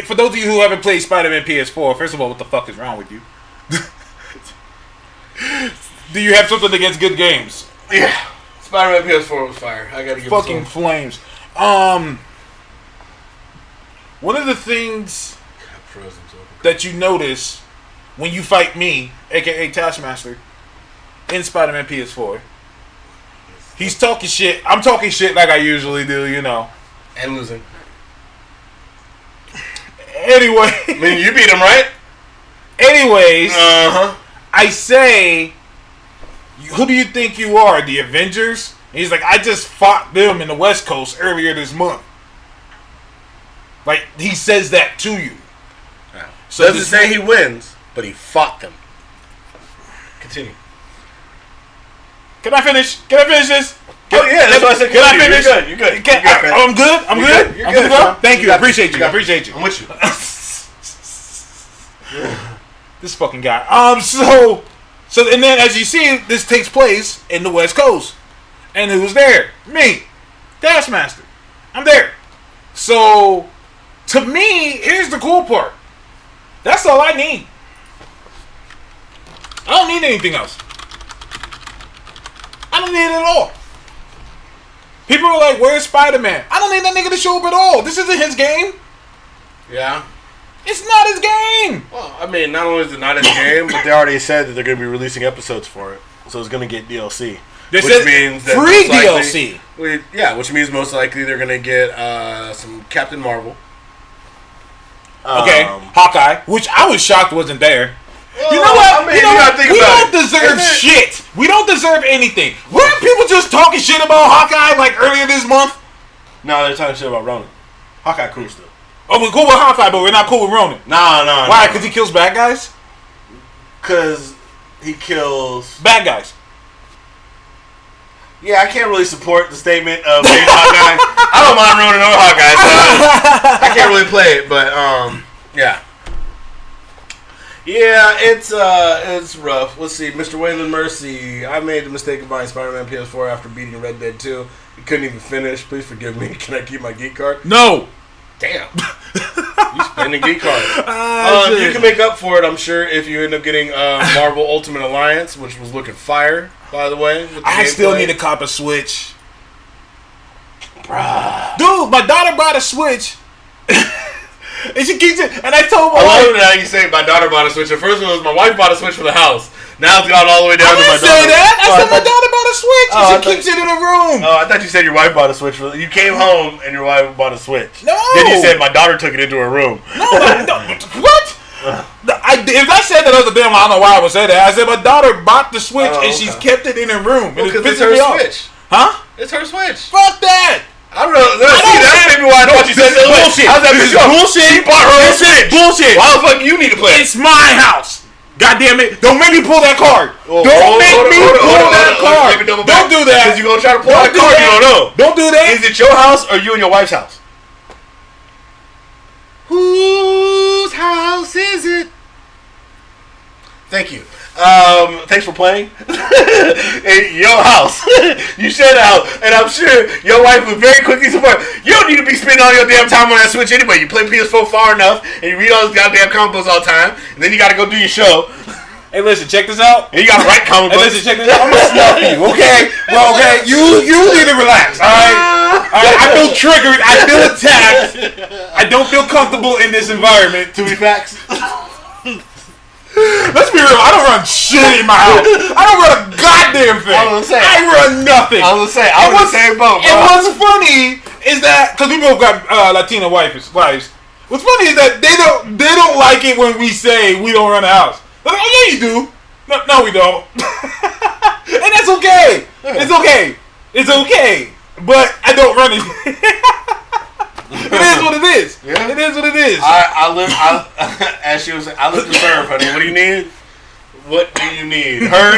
Speaker 3: for those of you who haven't played Spider-Man PS4, first of all, what the fuck is wrong with you? Do you have something against good games?
Speaker 2: Yeah. Spider-Man PS4 was fire. I gotta give
Speaker 3: Fucking
Speaker 2: it
Speaker 3: flames. One of the things
Speaker 2: Frozen. So.
Speaker 3: that you notice when you fight me, aka Taskmaster, in Spider-Man PS4, he's talking shit. I'm talking shit like I usually do, you know.
Speaker 2: And losing.
Speaker 3: Anyway,
Speaker 2: I mean, you beat him, right?
Speaker 3: anyways,
Speaker 2: Uh huh.
Speaker 3: I say, who do you think you are, the Avengers? And he's like, I just fought them in the West Coast earlier this month. Like, he says that to you. So
Speaker 2: Doesn't
Speaker 3: this-
Speaker 2: say he wins, but he fought them. Continue.
Speaker 3: Can I finish? Can I finish this?
Speaker 2: Oh yeah, that's why I said.
Speaker 3: Can I
Speaker 2: continue.
Speaker 3: finish?
Speaker 2: You're good. You're good.
Speaker 3: Can,
Speaker 2: You're good, man.
Speaker 3: I'm good. I'm
Speaker 2: You're
Speaker 3: good.
Speaker 2: good. You're
Speaker 3: I'm
Speaker 2: good,
Speaker 3: good to go.
Speaker 2: son.
Speaker 3: Thank you.
Speaker 2: got
Speaker 3: Appreciate
Speaker 2: this.
Speaker 3: you.
Speaker 2: got
Speaker 3: Appreciate
Speaker 2: this.
Speaker 3: you.
Speaker 2: I'm with you.
Speaker 3: This fucking guy. So and then as you see, this takes place in the West Coast, and who's there? Me, Taskmaster. I'm there. So to me, here's the cool part. That's all I need. I don't need anything else. I don't need it at all. People are like, where's Spider-Man? I don't need that nigga to show up at all. This isn't his game.
Speaker 2: Yeah.
Speaker 3: It's not his game.
Speaker 2: Well, I mean, not only is it not in the game, but they already said that they're going to be releasing episodes for it, so it's going to get DLC.
Speaker 3: They
Speaker 2: Which
Speaker 3: said
Speaker 2: means that
Speaker 3: free
Speaker 2: most likely-
Speaker 3: DLC.
Speaker 2: Yeah, which means most likely they're going to get some Captain Marvel.
Speaker 3: Okay, Hawkeye, which I was shocked wasn't there. You know
Speaker 2: Well,
Speaker 3: what?
Speaker 2: I mean,
Speaker 3: you know
Speaker 2: you
Speaker 3: what?
Speaker 2: gotta think
Speaker 3: We
Speaker 2: about
Speaker 3: don't
Speaker 2: it.
Speaker 3: deserve
Speaker 2: Isn't it-
Speaker 3: shit. We don't deserve anything. Weren't people just talking shit about Hawkeye like earlier this month?
Speaker 2: No, they're talking shit about Ronan. Hawkeye cool still.
Speaker 3: Oh, we're cool with Hawkeye, but we're not cool with Ronan.
Speaker 2: No.
Speaker 3: Why? Because he kills bad guys?
Speaker 2: Because he kills...
Speaker 3: Bad guys.
Speaker 2: Yeah, I can't really support the statement of being Hawkeye. I don't mind Ronan or Hawkeye, so I can't really play it, but, yeah. Yeah, it's rough. Let's see, Mr. Waylon Mercy. I made the mistake of buying Spider-Man PS4 after beating Red Dead 2. You couldn't even finish. Please forgive me. Can I keep my geek card?
Speaker 3: No.
Speaker 2: Damn. You spend a geek card.
Speaker 3: Shit.
Speaker 2: You can make up for it, I'm sure, if you end up getting Marvel Ultimate Alliance, which was looking fire, by the way. with the
Speaker 3: I still
Speaker 2: gameplay.
Speaker 3: need to cop a Switch. Bruh. Dude, my daughter bought a Switch. And she keeps it. And I told my
Speaker 2: I
Speaker 3: wife.
Speaker 2: love how you say my daughter bought a Switch. The first one was my wife bought a Switch for the house. Now it's gone all the way down
Speaker 3: I
Speaker 2: to my
Speaker 3: didn't
Speaker 2: daughter.
Speaker 3: say that. I
Speaker 2: Oh,
Speaker 3: said my
Speaker 2: thought-
Speaker 3: daughter bought a Switch.
Speaker 2: Oh, I
Speaker 3: And she
Speaker 2: thought-
Speaker 3: keeps it in the room.
Speaker 2: Oh, I thought you said your wife bought a Switch for. You came home and your wife bought a Switch.
Speaker 3: No.
Speaker 2: Then you said my daughter took it into her room.
Speaker 3: No, what? If I said that other damn, I don't know why I would say that. I said my daughter bought the Switch
Speaker 2: Oh,
Speaker 3: and she's
Speaker 2: okay.
Speaker 3: kept it in her room.
Speaker 2: Well,
Speaker 3: And
Speaker 2: because
Speaker 3: it's
Speaker 2: it's
Speaker 3: pissing
Speaker 2: her
Speaker 3: me off.
Speaker 2: Switch.
Speaker 3: Huh?
Speaker 2: It's her Switch.
Speaker 3: Fuck that.
Speaker 2: I don't know. See, that's maybe why I know what you said.
Speaker 3: This is bullshit.
Speaker 2: How's that
Speaker 3: This is
Speaker 2: bitch go?
Speaker 3: bullshit.
Speaker 2: She bought her own
Speaker 3: This is
Speaker 2: Switch.
Speaker 3: bullshit.
Speaker 2: Why the fuck you need to play?
Speaker 3: It's my house. God damn it. Don't make me pull that card.
Speaker 2: Oh,
Speaker 3: Don't
Speaker 2: hold on,
Speaker 3: make
Speaker 2: hold on,
Speaker 3: me
Speaker 2: hold on,
Speaker 3: pull
Speaker 2: hold on,
Speaker 3: that
Speaker 2: hold on.
Speaker 3: card.
Speaker 2: Let me double
Speaker 3: Don't
Speaker 2: back.
Speaker 3: do that.
Speaker 2: Because you're going to try to pull
Speaker 3: Don't
Speaker 2: out a
Speaker 3: do
Speaker 2: card
Speaker 3: that.
Speaker 2: you don't know.
Speaker 3: Don't do that.
Speaker 2: Is it your house or you and your wife's house? Whose house is it? Thank you. Thanks for playing. In your house. You said out, and I'm sure your wife would very quickly support. You don't need to be spending all your damn time on that Switch anyway. You play PS4 far enough, and you read all those goddamn comic books all the time, and then you gotta go do your show,
Speaker 3: Hey, listen, check this out.
Speaker 2: and you gotta write comic
Speaker 3: Hey,
Speaker 2: books.
Speaker 3: listen, check this out. I'm gonna snuff you, okay? Well, okay, you need to relax, all right? All right, I feel triggered. I feel attacked. I don't feel comfortable in this environment.
Speaker 2: Too many facts.
Speaker 3: Let's be real. I don't run shit in my house. I don't run a goddamn thing.
Speaker 2: I was gonna say.
Speaker 3: I run nothing.
Speaker 2: I was gonna say, I'm in the same boat, bro.
Speaker 3: And what's funny is that because we both got Latina wives. What's funny is that they don't like it when we say we don't run a house. They're like, oh yeah, you do. No, we don't. And that's okay. It's okay. It's okay. But I don't run it. It is what it is.
Speaker 2: Yeah.
Speaker 3: It is what it is.
Speaker 2: As she was saying, I live to serve, honey. What do you need? What do you need? Her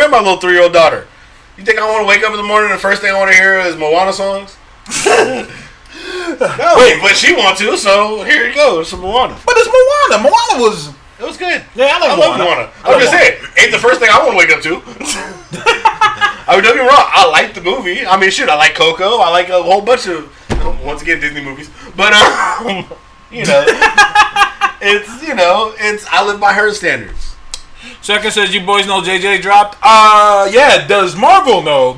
Speaker 2: and my little 3-year-old daughter. You think I want to wake up in the morning and the first thing I want to hear is Moana songs? No, wait, but she wants to, so here you go. Some Moana.
Speaker 3: But it's Moana. Moana was.
Speaker 2: It was good.
Speaker 3: Yeah, I
Speaker 2: love Moana. I'm just saying, ain't the first thing I want to wake up to. I mean, don't get me wrong. I like the movie. I mean, shit, I like Coco. I like a whole bunch of, once again, Disney movies. But, it's I live by her standards.
Speaker 3: Second says, you boys know JJ dropped? Yeah, does Marvel know?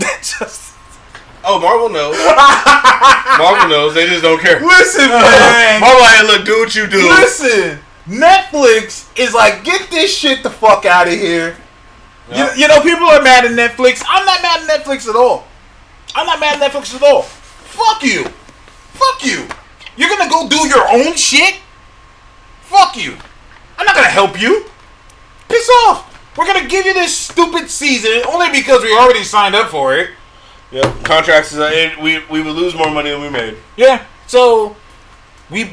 Speaker 2: Oh, Marvel knows. Marvel knows. They just don't care.
Speaker 3: Listen, man.
Speaker 2: Marvel, hey, look, do what you do.
Speaker 3: Listen. Netflix is like, get this shit the fuck out of here.
Speaker 2: Yep.
Speaker 3: You know, people are mad at Netflix. I'm not mad at Netflix at all. Fuck you. Fuck you. You're gonna go do your own shit? Fuck you. I'm not gonna help you. Piss off. We're gonna give you this stupid season only because we already signed up for it.
Speaker 2: Yep. Contracts is we would lose more money than we made.
Speaker 3: Yeah. So we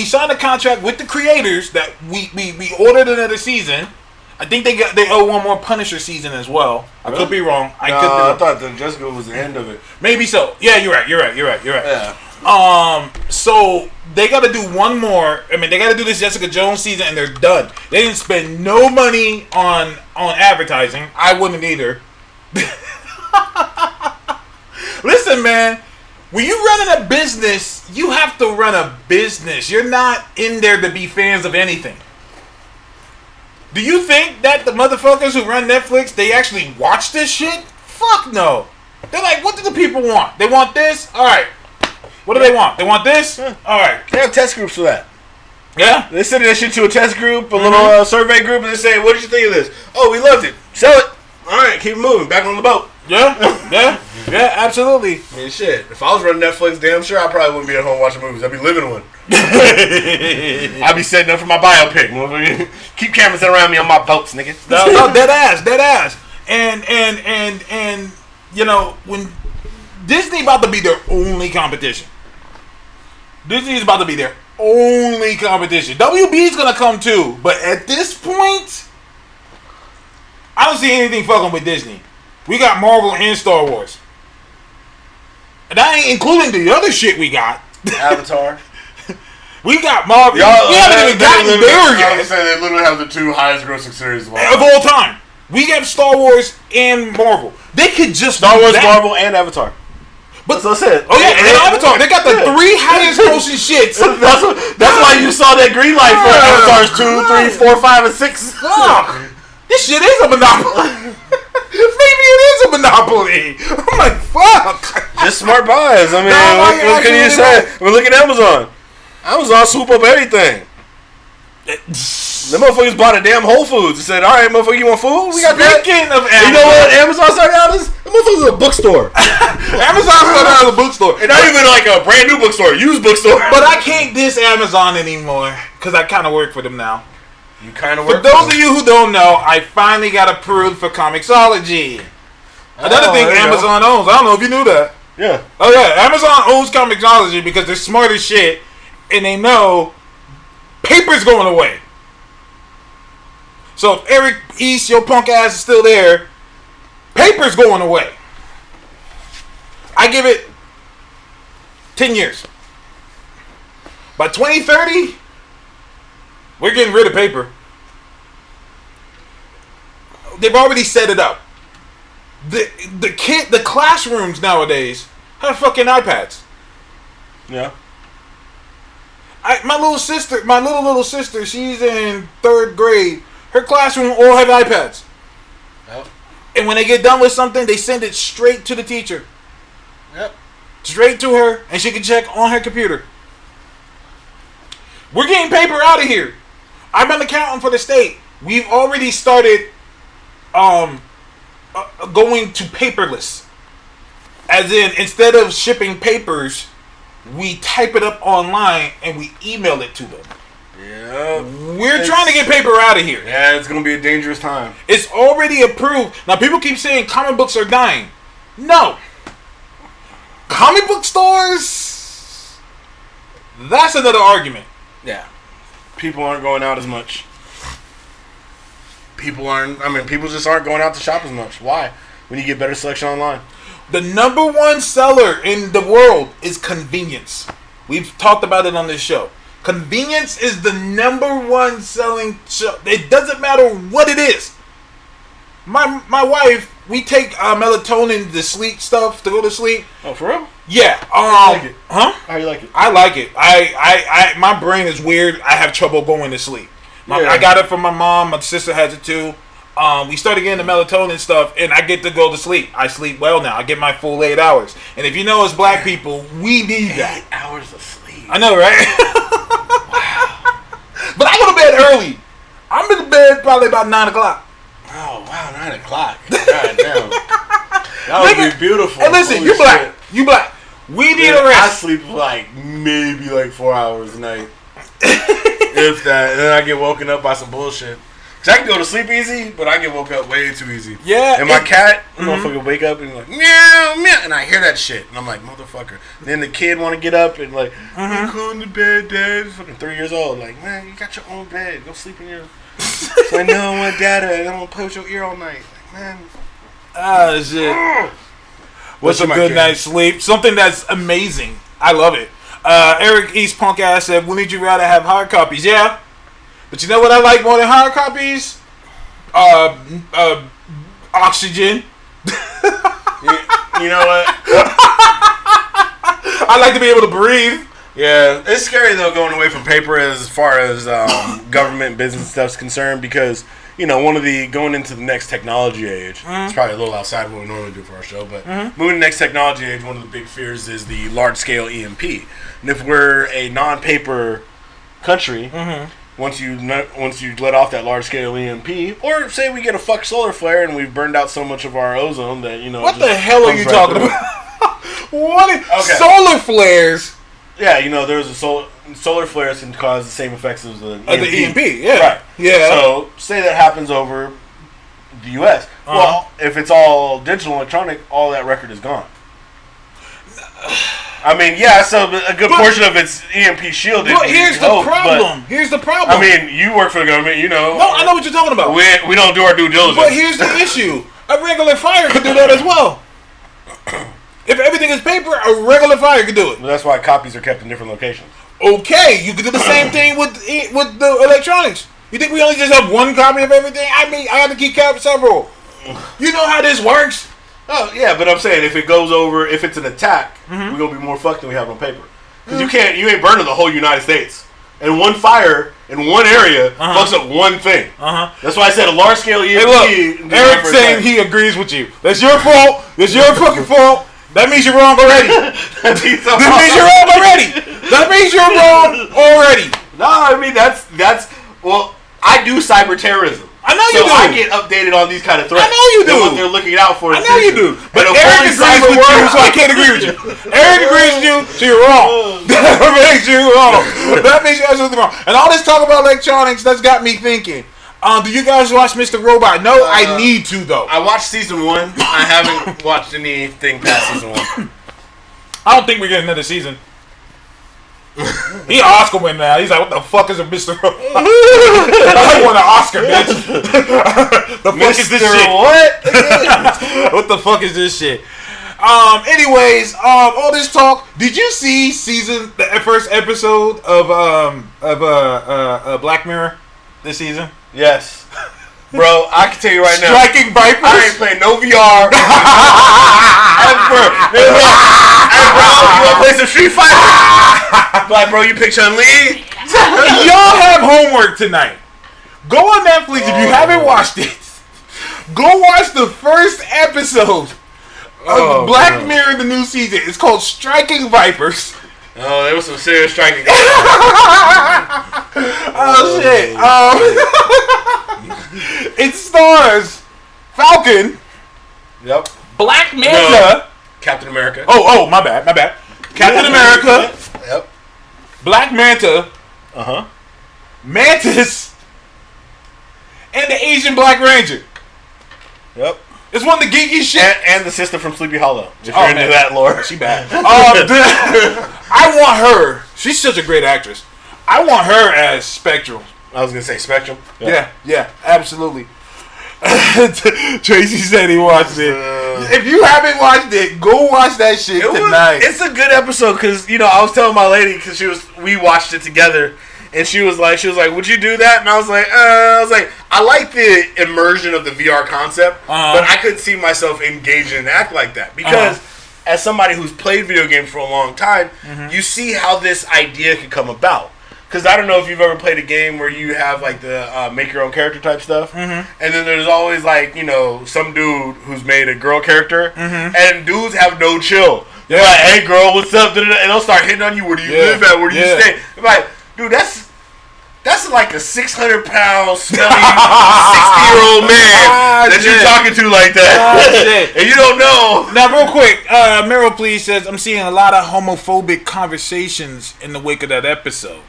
Speaker 3: signed a contract with the creators that we ordered another season. I think they owe one more Punisher season as well. I could be wrong. I could be wrong.
Speaker 2: I thought that Jessica was the end of it.
Speaker 3: Maybe so. Yeah, you're right.
Speaker 2: Yeah.
Speaker 3: So they got to do one more. I mean, they got to do this Jessica Jones season, and they're done. They didn't spend no money on advertising. I wouldn't either. Listen, man. When you running a business, you have to run a business. You're not in there to be fans of anything. Do you think that the motherfuckers who run Netflix, they actually watch this shit? Fuck no. They're like, what do the people want? They want this? Alright. What do they want? They want this? Alright.
Speaker 2: They have test groups for that.
Speaker 3: Yeah?
Speaker 2: They send that shit to a test group, a little survey group, and they say, what did you think of this? Oh, we loved it. Sell it. Alright, keep moving. Back on the boat.
Speaker 3: Yeah? Yeah, absolutely.
Speaker 2: I mean, shit. If I was running Netflix, damn sure I probably wouldn't be at home watching movies. I'd be living one. I'd be setting up for my biopic. Motherfucker. Keep cameras around me on my boats, nigga.
Speaker 3: No, dead ass. And you know, when Disney about to be their only competition. Disney is about to be their only competition. WB's gonna come too, but at this point, I don't see anything fucking with Disney. We got Marvel and Star Wars. And that ain't including the other shit we got.
Speaker 2: Avatar.
Speaker 3: We got Marvel.
Speaker 2: Y'all,
Speaker 3: We haven't even gotten there
Speaker 2: I was
Speaker 3: yet
Speaker 2: saying they literally have the 2 highest grossing series of all
Speaker 3: of
Speaker 2: time.
Speaker 3: all time. We got Star Wars and Marvel. They could just
Speaker 2: Star
Speaker 3: do
Speaker 2: Wars,
Speaker 3: that.
Speaker 2: Marvel, and Avatar.
Speaker 3: But
Speaker 2: That's what I said.
Speaker 3: oh yeah, and Avatar. They got the 3 highest grossing shits.
Speaker 2: That's why you saw that green light for Avatars 2, 3, 4, 5, and 6.
Speaker 3: Fuck. This shit is a monopoly. Maybe it is a monopoly. I'm like, fuck.
Speaker 2: Just smart buys. I mean,
Speaker 3: No,
Speaker 2: what can you say? I mean, look at Amazon. Amazon swoop up everything. The motherfuckers bought a damn Whole Foods and said, "All right, motherfucker, you want food? We got that."
Speaker 3: Speaking of Amazon,
Speaker 2: You know what? Amazon started out as the motherfuckers a bookstore,
Speaker 3: Amazon started out as a bookstore.
Speaker 2: and not even like a brand new bookstore, used bookstore.
Speaker 3: But I can't diss Amazon anymore because I kind of work for them now.
Speaker 2: You kind of
Speaker 3: For those of you who don't know, I finally got approved for Comixology. Another thing
Speaker 2: there you go.
Speaker 3: Amazon owns. I don't know if you knew that.
Speaker 2: Yeah.
Speaker 3: Oh yeah, Amazon owns Comixology because they're smart as shit, and they know paper's going away. So if Eric East, your punk ass, is still there, paper's going away. I give it 10 years. By 2030, we're getting rid of paper. They've already set it up. The classrooms nowadays have fucking iPads.
Speaker 2: Yeah.
Speaker 3: My little sister, she's in 3rd grade. Her classroom all have iPads.
Speaker 2: Yep.
Speaker 3: And when they get done with something, they send it straight to the teacher.
Speaker 2: Yep.
Speaker 3: Straight to her, and she can check on her computer. We're getting paper out of here. I'm an accountant for the state. We've already started going to paperless. As in, instead of shipping papers, we type it up online and we email it to them.
Speaker 2: Yeah.
Speaker 3: We're trying to get paper out of here.
Speaker 2: Yeah, it's gonna be a dangerous time.
Speaker 3: It's already approved. Now, people keep saying comic books are dying. No. Comic book stores, that's another argument.
Speaker 2: Yeah. People aren't going out as much. People just aren't going out to shop as much. Why? When you get better selection online.
Speaker 3: The number one seller in the world is convenience. We've talked about it on this show. Convenience is the number one selling show. It doesn't matter what it is. My wife, we take melatonin, the sleep stuff to go to sleep.
Speaker 2: Oh, for real?
Speaker 3: Yeah.
Speaker 2: How you like it?
Speaker 3: Huh?
Speaker 2: How you like it?
Speaker 3: I like it. I my brain is weird. I have trouble going to sleep.
Speaker 2: Yeah.
Speaker 3: I got it from my mom. My sister has it too. We started getting the melatonin stuff, and I get to go to sleep. I sleep well now. I get my full 8 hours. And if you know, as black people, we need that.
Speaker 2: 8 hours of sleep.
Speaker 3: I know, right? But I go to bed early. I'm in bed probably about 9 o'clock.
Speaker 2: Oh, wow, 9 o'clock. God damn. That would
Speaker 3: Nigga,
Speaker 2: be beautiful.
Speaker 3: And listen,
Speaker 2: Holy
Speaker 3: you black.
Speaker 2: shit.
Speaker 3: You black. We need
Speaker 2: Yeah,
Speaker 3: a
Speaker 2: I
Speaker 3: rest.
Speaker 2: sleep like maybe like 4 hours a night. If that. And then I get woken up by some bullshit. Cause I can go to sleep easy, but I get woke up way too easy.
Speaker 3: Yeah.
Speaker 2: And my cat, motherfucker, wake up and like meow meow, and I hear that shit, and I'm like, motherfucker. And then the kid want to get up and like, I'm going to bed, Dad. He's fucking 3 years old. Like, man, you got your own bed. Go sleep in your. So I know I want data. I don't want to play with your ear all night. Like, man.
Speaker 3: Ah, shit. What's a
Speaker 2: my
Speaker 3: good
Speaker 2: kid?
Speaker 3: night's sleep? Something that's amazing. I love it. Eric East Punk Ass said, wouldn't you rather have hard copies? Yeah. But you know what I like more than hard copies? Oxygen.
Speaker 2: You know what?
Speaker 3: I like to be able to breathe.
Speaker 2: Yeah, it's scary though going away from paper as far as government business stuff's concerned, because you know going into the next technology age. It's probably a little outside what we normally do for our show, but moving to the next technology age, one of the big fears is the large scale EMP. And if we're a non-paper country, once you let off that large scale EMP, or say we get a fuck solar flare and we've burned out so much of our ozone that
Speaker 3: What the hell are you talking about?
Speaker 2: Okay.
Speaker 3: Solar flares?
Speaker 2: Yeah, you know, there's a solar flares can cause the same effects as the EMP.
Speaker 3: The EMP, yeah.
Speaker 2: Right.
Speaker 3: Yeah.
Speaker 2: So, say that happens over the U.S. Well, if it's all digital electronic, all that record is gone. I mean, yeah, so a good portion of it's EMP shielded.
Speaker 3: But here's the problem. Here's the problem.
Speaker 2: I mean, you work for the government, you know.
Speaker 3: No, I know what you're talking about.
Speaker 2: We don't do our due diligence.
Speaker 3: But here's the issue. A regular fire could do that as well. If everything is paper, a regular fire could do it.
Speaker 2: Well, that's why copies are kept in different locations.
Speaker 3: Okay, you could do the same thing with the electronics. You think we only just have one copy of everything? I mean, I have to keep several. You know how this works.
Speaker 2: Oh yeah, but I'm saying if it goes over, if it's an attack, we're gonna be more fucked than we have on paper. Because you ain't burning the whole United States. And one fire in one area fucks up one thing. That's why I said a large scale EMP.
Speaker 3: Hey, look, Eric's saying he agrees with you. That's your fault. That's your fucking fault. That means you're wrong already. That means you're wrong already. That means you're wrong already.
Speaker 2: No, I mean that's well, I do cyber terrorism.
Speaker 3: I know you do.
Speaker 2: I get updated on these kind of threats.
Speaker 3: I know you do.
Speaker 2: And what they're looking out for.
Speaker 3: I know you do. But Eric agrees with you, so I can't agree with you. Eric agrees with you, so you're wrong. That makes you wrong. That makes you absolutely wrong. And all this talk about electronics, that's got me thinking. Do you guys watch Mr. Robot? No, I need to though.
Speaker 2: I watched season 1. I haven't watched anything past season 1.
Speaker 3: I don't think we get another season. He an Oscar winner now. He's like, what the fuck is a Mr. Robot? I won an Oscar, bitch. The fuck is this shit?
Speaker 2: What?
Speaker 3: What the fuck is this shit? Anyways, all this talk. Did you see the first episode of Black Mirror this season?
Speaker 2: Yes. Bro, I can tell you right now.
Speaker 3: Striking Vipers.
Speaker 2: I ain't playing no VR. Ever. Hey, bro, you wanna play some Street Fighter? Like, bro, you pick Chun-Li?
Speaker 3: Y'all have homework tonight. Go on Netflix if you haven't watched it. Go watch the first episode of Black Mirror, the new season. It's called Striking Vipers.
Speaker 2: Oh, there was some serious striking.
Speaker 3: Oh shit! It stars Falcon.
Speaker 2: Yep.
Speaker 3: Black Manta.
Speaker 2: Captain America.
Speaker 3: Oh, my bad. Captain America.
Speaker 2: Yep.
Speaker 3: Black Manta. Mantis. And the Asian Black Ranger.
Speaker 2: Yep.
Speaker 3: It's one of the geeky shit.
Speaker 2: And the sister from Sleepy Hollow. If you're into that lore.
Speaker 3: She bad. I want her. She's such a great actress. I want her as Spectral.
Speaker 2: I was gonna say Spectrum.
Speaker 3: Yeah, absolutely. Tracy said he watched it. If you haven't watched it, go watch that shit tonight.
Speaker 2: It's a good episode because I was telling my lady because we watched it together, and she was like, would you do that? And I was like, I like the immersion of the VR concept, but I couldn't see myself engaging and act like that because. As somebody who's played video games for a long time, you see how this idea could come about. Because I don't know if you've ever played a game where you have like the make your own character type stuff, and then there's always like some dude who's made a girl character, and dudes have no chill. Yeah, like, hey girl, what's up? And they'll start hitting on you. Where do you live at? Where do you stay? I'm like, dude, that's like a 600-pound, smelly, 60-year-old man that you're talking to like that. And you don't know.
Speaker 3: Now, real quick, Meryl, please says, I'm seeing a lot of homophobic conversations in the wake of that episode.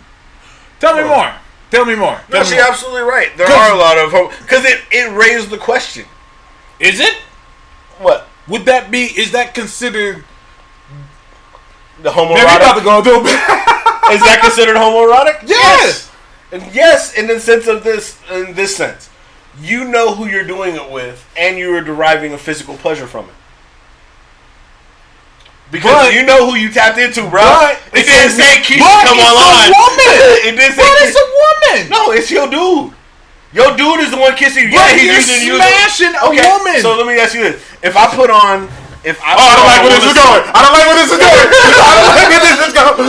Speaker 3: Tell me more.
Speaker 2: No, she's absolutely right. There are a lot of because it raised the question.
Speaker 3: Is it?
Speaker 2: What?
Speaker 3: Would that be, is that considered
Speaker 2: the homoerotic?
Speaker 3: Maybe about to go through.
Speaker 2: Is that considered homoerotic?
Speaker 3: Yes.
Speaker 2: And yes, in the sense of in this sense, you know who you're doing it with, and you are deriving a physical pleasure from it. Because you know who you tapped into, bro. It didn't say Keisha come online.
Speaker 3: It's a woman.
Speaker 2: It didn't say
Speaker 3: it's a woman.
Speaker 2: No, it's your dude. Your dude is the one kissing you.
Speaker 3: Yeah, he's smashing a woman.
Speaker 2: So let me ask you this: if I put on. I
Speaker 3: don't like where this is going.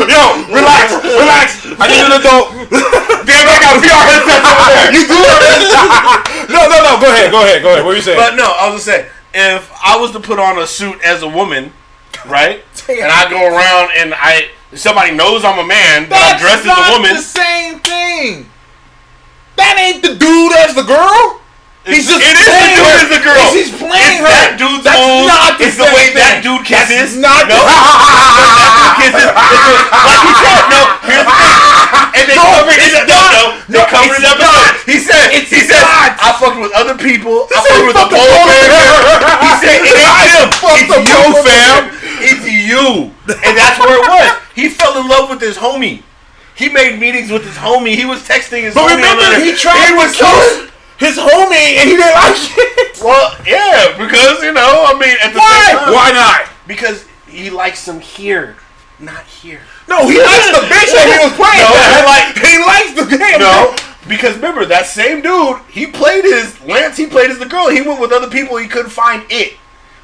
Speaker 3: Yo, relax. I need an adult. Damn, I got a VR headset over there. You do it. No. Go ahead. What were you saying?
Speaker 2: But no, I was gonna say, if I was to put on a suit as a woman, right, and I go around and somebody knows I'm a man, but I'm dressed as a woman.
Speaker 3: That's not the same thing. That ain't the dude as the girl. It is the dude as the girl.
Speaker 2: He's playing her. That dude's
Speaker 3: move.
Speaker 2: It's the way that dude kisses.
Speaker 3: That's not
Speaker 2: that dude kisses. Like he said, no. Here's the thing. And they covered it up. They covered it up. He said, I fucked with other people. I fucked with the polar bear. He said, it ain't him. It's you, fam. It's you. And that's where it was. He fell in love with his homie. He made meetings with his homie. He was texting his homie.
Speaker 3: But remember, he tried to kiss his homie, and he didn't like it.
Speaker 2: Well, yeah, because, at the same time.
Speaker 3: Why not?
Speaker 2: Because he likes him here. not here.
Speaker 3: No, he likes the bitch that he was playing.
Speaker 2: No,
Speaker 3: he likes the game.
Speaker 2: No, because remember that same dude, he played as the girl. He went with other people. He couldn't find it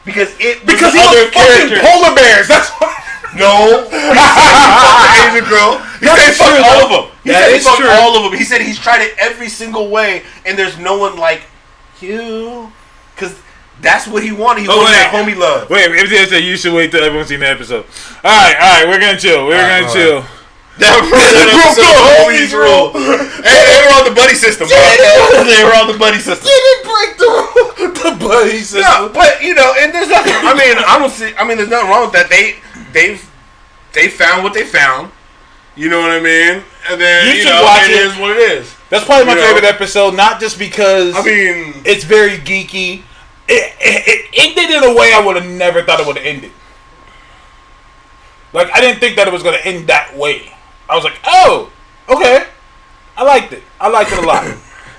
Speaker 2: because he
Speaker 3: was fucking polar bears. That's why.
Speaker 2: No, he said he fucked the Asian girl. He said he fucked all of them. He said he fucked all of them. He said he's tried it every single way, and there's no one like you, because that's what he wanted. He wanted that homie love.
Speaker 3: Wait, you should wait till everyone's seen the episode. All right, we're gonna chill. Chill.
Speaker 2: That homies rule. They were on the buddy system. They were on the buddy system.
Speaker 3: Didn't break the buddy system.
Speaker 2: Yeah, but and there's nothing. I mean, there's nothing wrong with that. They found what they found. You know what I mean? And then
Speaker 3: you should watch it.
Speaker 2: It is what it is.
Speaker 3: That's probably my favorite episode, not just because it's very geeky. It ended in a way I would have never thought it would have ended. Like, I didn't think that it was going to end that way. I was like, oh, okay. I liked it a lot.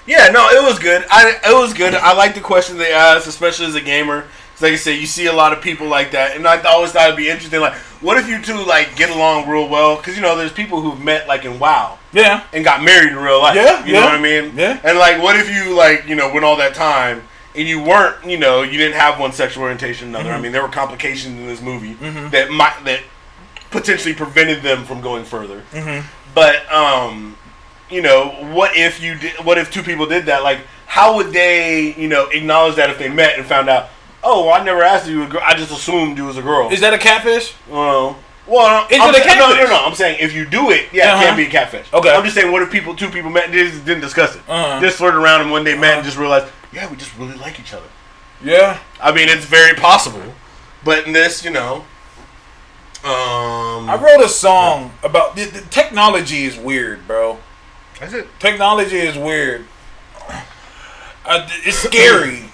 Speaker 2: Yeah, no, it was good. It was good. I like the question they asked, especially as a gamer. Like I said, you see a lot of people like that, and I always thought it'd be interesting. Like, what if you two like get along real well? Because there's people who've met like in WoW, and got married in real life.
Speaker 3: Yeah,
Speaker 2: you know what I mean.
Speaker 3: Yeah.
Speaker 2: And like, what if you like went all that time and you weren't, you didn't have one sexual orientation, another. I mean, there were complications in this movie that potentially prevented them from going further. But what if you did? What if two people did that? Like, how would they, acknowledge that if they met and found out? Oh, well, I never asked you a girl. I just assumed you was a girl.
Speaker 3: Is that a catfish?
Speaker 2: Well,
Speaker 3: is it a catfish?
Speaker 2: No. I'm saying if you do it, it can be a catfish.
Speaker 3: Okay.
Speaker 2: I'm just saying, what if two people met and didn't discuss it? Just flirted around, and when they met and just realized, yeah, we just really like each other.
Speaker 3: Yeah.
Speaker 2: I mean, it's very possible. But in this,
Speaker 3: I wrote a song about the technology is weird, bro.
Speaker 2: That's it.
Speaker 3: Technology is weird. It's scary,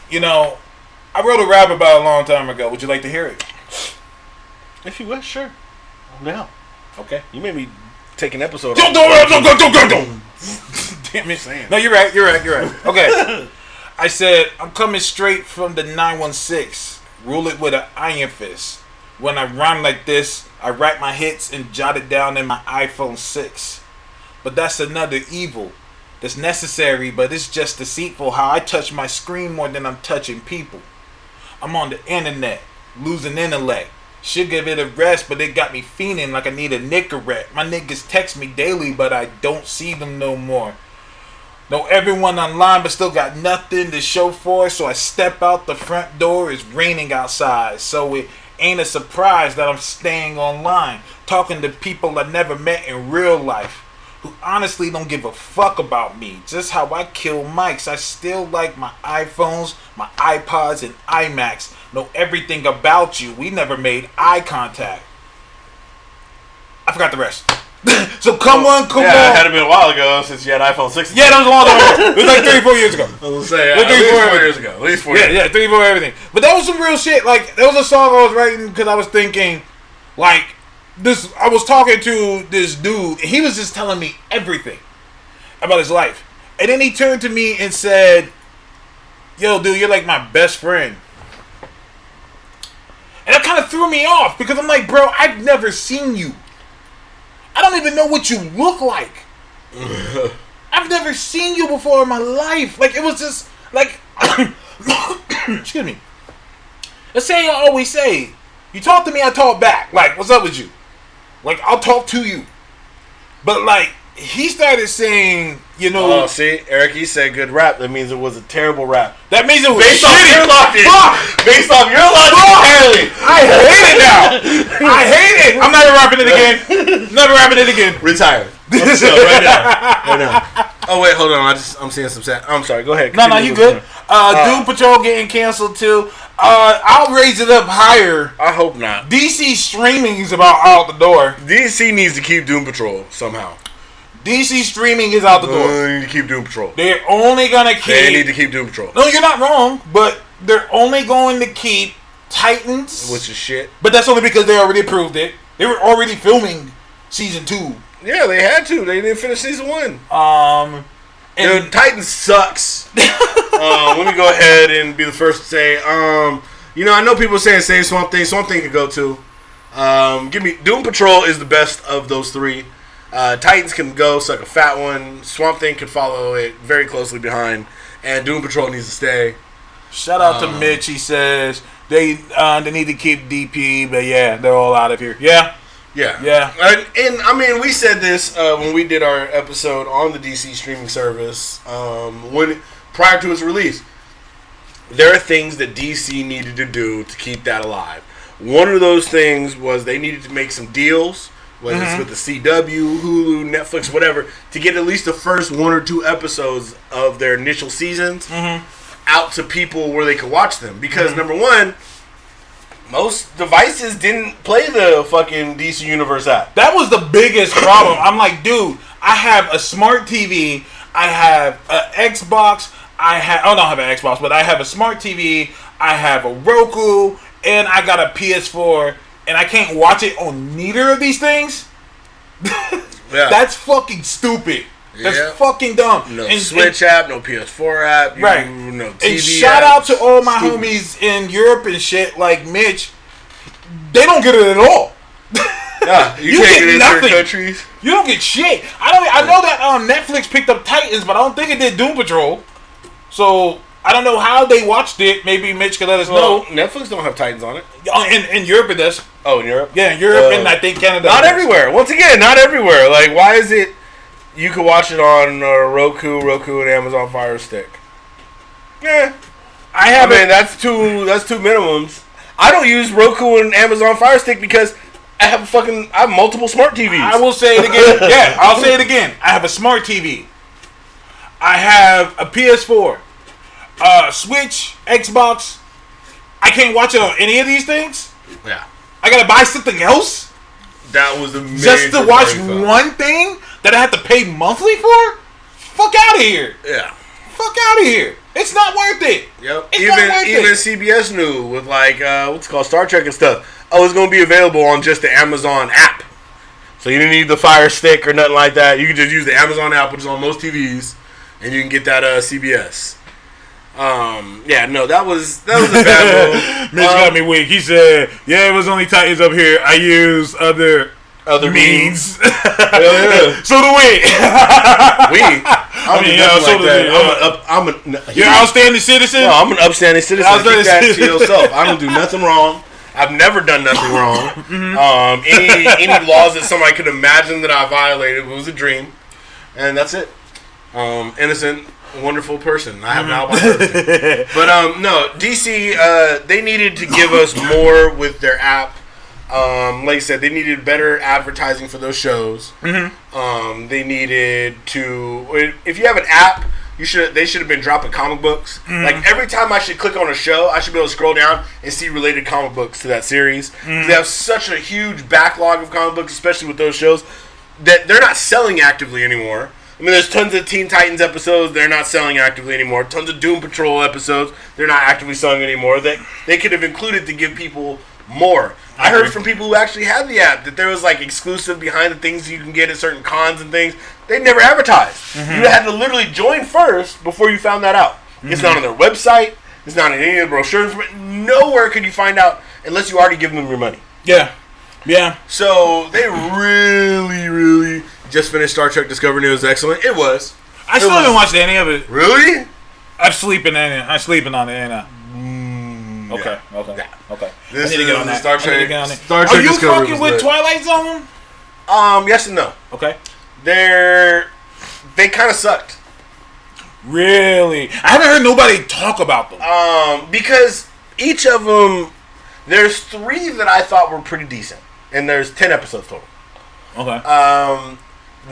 Speaker 3: I wrote a rap about it a long time ago. Would you like to hear it?
Speaker 2: If you wish, sure. Yeah.
Speaker 3: Okay.
Speaker 2: You made me take an episode.
Speaker 3: Don't. Damn it. No, you're right. Okay. I said, I'm coming straight from the 916. Rule it with an iron fist. When I rhyme like this, I write my hits and jot it down in my iPhone 6. But that's another evil that's necessary, but it's just deceitful how I touch my screen more than I'm touching people. I'm on the internet, losing intellect. Should give it a rest, but it got me fiending like I need a Nicorette. My niggas text me daily, but I don't see them no more. Know everyone online, but still got nothing to show for it. So I step out the front door, it's raining outside. So it ain't a surprise that I'm staying online, talking to people I never met in real life, who honestly don't give a fuck about me. Just how I kill mics. I still like my iPhones, my iPods, and iMacs. Know everything about you. We never made eye contact. I forgot the rest. So come on.
Speaker 2: It had been a while ago since you had iPhone 6.
Speaker 3: Yeah, that was a long time ago. It was like 3-4 years ago.
Speaker 2: I was saying, at least 4 years ago. At least 4 years.
Speaker 3: Yeah, 3-4 everything. But that was some real shit. Like, there was a song I was writing because I was thinking, like, this. I was talking to this dude, and he was just telling me everything about his life. And then he turned to me and said, yo, dude, you're like my best friend. And that kind of threw me off because I'm like, bro, I've never seen you. I don't even know what you look like. I've never seen you before in my life. Like, it was just, like, excuse me. Let's say I always say, you talk to me, I talk back. Like, what's up with you? Like, I'll talk to you. But, like, he started saying,
Speaker 2: Oh, see, Eric, he said good rap. That means it was a terrible rap.
Speaker 3: That means it was
Speaker 2: based off
Speaker 3: shitty.
Speaker 2: your logic. Based off your logic, apparently.
Speaker 3: I hate it now. I hate it. I'm never rapping it again. Never rapping it again.
Speaker 2: Retired. Right now. Oh wait, hold on. I'm seeing some sad. I'm sorry. Go ahead.
Speaker 3: No, you good. Doom Patrol getting canceled too. I'll raise it up higher.
Speaker 2: I hope not.
Speaker 3: DC streaming is about out the door.
Speaker 2: DC needs to keep Doom Patrol somehow.
Speaker 3: DC streaming is out the door.
Speaker 2: They need to keep Doom Patrol.
Speaker 3: They're only gonna keep.
Speaker 2: They need to keep Doom Patrol.
Speaker 3: No, you're not wrong, but they're only going to keep Titans,
Speaker 2: which is shit.
Speaker 3: But that's only because they already approved it. They were already filming season 2.
Speaker 2: Yeah, they had to. They didn't finish season 1.
Speaker 3: And
Speaker 2: Titans sucks. Let me go ahead and be the first to say. I know people saying save Swamp Thing. Swamp Thing could go too. Give me Doom Patrol is the best of those three. Titans can go suck a fat one. Swamp Thing can follow it very closely behind, and Doom Patrol needs to stay.
Speaker 3: Shout out to Mitch. He says they need to keep DP, but yeah, they're all out of here. Yeah.
Speaker 2: Yeah. And I mean, we said this when we did our episode on the DC streaming service prior to its release. There are things that DC needed to do to keep that alive. One of those things was they needed to make some deals, whether it's with the CW, Hulu, Netflix, whatever, to get at least the first 1 or 2 episodes of their initial seasons out to people where they could watch them. Because, number one, most devices didn't play the fucking DC Universe app.
Speaker 3: That was the biggest problem. I'm like, dude, I have a smart TV, I have an Xbox, I don't have an Xbox, but I have a smart TV, I have a Roku, and I got a PS4, and I can't watch it on neither of these things? That's fucking stupid. That's fucking dumb.
Speaker 2: No Switch app, no PS4 app,
Speaker 3: right?
Speaker 2: No TV.
Speaker 3: And shout out to all my homies in Europe and shit like Mitch. They don't get it at all.
Speaker 2: Nah, you can't get into certain countries.
Speaker 3: You don't get shit. I know that Netflix picked up Titans, but I don't think it did Doom Patrol. So I don't know how they watched it. Maybe Mitch could let us know.
Speaker 2: Netflix don't have Titans on it.
Speaker 3: In Europe it does.
Speaker 2: Oh, in Europe?
Speaker 3: Yeah, in Europe and I think Canada.
Speaker 2: Not everywhere. Once again, not everywhere. Like, why is it you could watch it on Roku and Amazon Fire Stick? Yeah. I mean, that's two minimums. I don't use Roku and Amazon Fire Stick because I have multiple smart TVs.
Speaker 3: I will say it again. Yeah, I'll say it again. I have a smart TV. I have a PS4. Switch, Xbox. I can't watch it on any of these things.
Speaker 2: Yeah.
Speaker 3: I gotta buy something else
Speaker 2: That was amazing.
Speaker 3: just to watch one thing that I have to pay monthly for? Fuck out of here.
Speaker 2: Yeah.
Speaker 3: Fuck out of here. It's not worth it.
Speaker 2: Yep.
Speaker 3: It's not worth
Speaker 2: Even
Speaker 3: it.
Speaker 2: CBS knew with what's it called, Star Trek and stuff. Oh, it's gonna be available on just the Amazon app. So you didn't need the Fire Stick or nothing like that. You can just use the Amazon app, which is on most TVs, and you can get that CBS. That was a bad move.
Speaker 3: Mitch got me weak. He said, "Yeah, it was only Titans up here. I use other means."
Speaker 2: Yeah.
Speaker 3: So do we. You're an outstanding citizen.
Speaker 2: No, I'm an upstanding citizen. Keep that to yourself. I don't do nothing wrong. I've never done nothing wrong. Any laws that somebody could imagine that I violated was a dream, and that's it. Innocent, wonderful person. I have an alibi for everything. But no, DC. They needed to give us more with their app. Like I said, they needed better advertising for those shows. They needed to. If you have an app, they should have been dropping comic books. Like every time I should click on a show, I should be able to scroll down and see related comic books to that series. They have such a huge backlog of comic books, especially with those shows, that they're not selling actively anymore. I mean, there's tons of Teen Titans episodes they're not selling actively anymore. Tons of Doom Patrol episodes they're not actively selling anymore. That they could have included to give people more. I heard from people who actually have the app that there was exclusive behind the things you can get at certain cons and things. They never advertised. You had to literally join first before you found that out. It's not on their website. It's not in any of the brochures. Nowhere could you find out unless you already give them your money.
Speaker 3: Yeah.
Speaker 2: So they really just finished Star Trek Discovery. It was excellent. It was.
Speaker 3: I still haven't watched any of it.
Speaker 2: Really?
Speaker 3: I'm sleeping on it. Yeah. Okay. I need to get on that.
Speaker 2: Star Trek. Star
Speaker 3: Are
Speaker 2: Trek
Speaker 3: you
Speaker 2: Discovery
Speaker 3: fucking
Speaker 2: was
Speaker 3: with
Speaker 2: lit.
Speaker 3: Twilight Zone?
Speaker 2: Yes and no.
Speaker 3: Okay.
Speaker 2: They kind of sucked.
Speaker 3: Really? I haven't heard nobody talk about them.
Speaker 2: Because each of them, there's 3 that I thought were pretty decent, and there's 10 episodes total.
Speaker 3: Okay.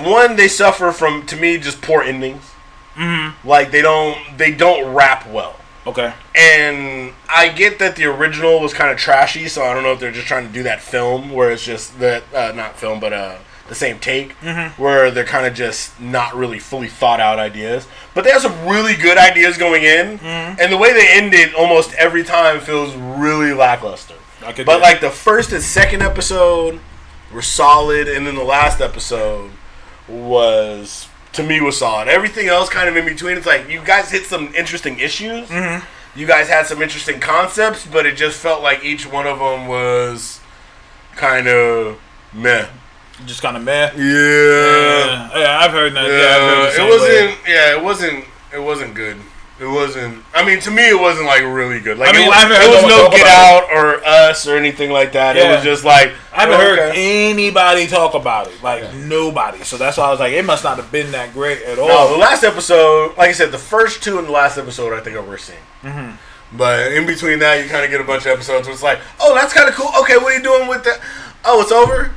Speaker 2: One, they suffer from, to me, just poor endings. Like they don't wrap well.
Speaker 3: Okay.
Speaker 2: And I get that the original was kind of trashy, so I don't know if they're just trying to do that film where it's just that not film, but the same take, where they're kind of just not really fully thought out ideas. But they have some really good ideas going in, and the way they end it almost every time feels really lackluster. But the first and second episode were solid, and then the last episode was solid. Everything else kind of in between. It's like you guys hit some interesting issues. You guys had some interesting concepts, but it just felt like each one of them was kind of meh.
Speaker 3: Just kind of meh.
Speaker 2: Yeah.
Speaker 3: I've heard that. Yeah, I've heard the same way.
Speaker 2: It wasn't good. It wasn't. I mean, to me, it wasn't like really good. Like,
Speaker 3: I mean,
Speaker 2: it
Speaker 3: I haven't
Speaker 2: was
Speaker 3: heard no
Speaker 2: no
Speaker 3: one talk
Speaker 2: Get
Speaker 3: about
Speaker 2: Out or Us or anything like that.
Speaker 3: Yeah.
Speaker 2: It was just like
Speaker 3: I haven't heard
Speaker 2: okay.
Speaker 3: anybody talk about it. Like, nobody. So that's why I was like, it must not have been that great at all.
Speaker 2: No, the last episode, like I said, the first two and the last episode, I think are worth seeing.
Speaker 3: Mm-hmm.
Speaker 2: But in between that, you kind of get a bunch of episodes where it's like, oh, that's kind of cool. Okay, what are you doing with that? Oh, it's over?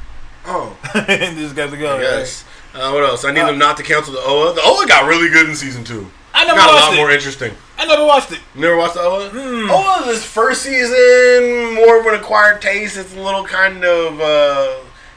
Speaker 2: Oh.
Speaker 3: Just got to go.
Speaker 2: Yes. What else? I need them not to cancel the OA. The OA got really good in season 2.
Speaker 3: I never
Speaker 2: got a
Speaker 3: watched
Speaker 2: lot
Speaker 3: it.
Speaker 2: more interesting.
Speaker 3: I never watched it.
Speaker 2: You never watched the OA? OA, this first season, more of an acquired taste. It's a little kind of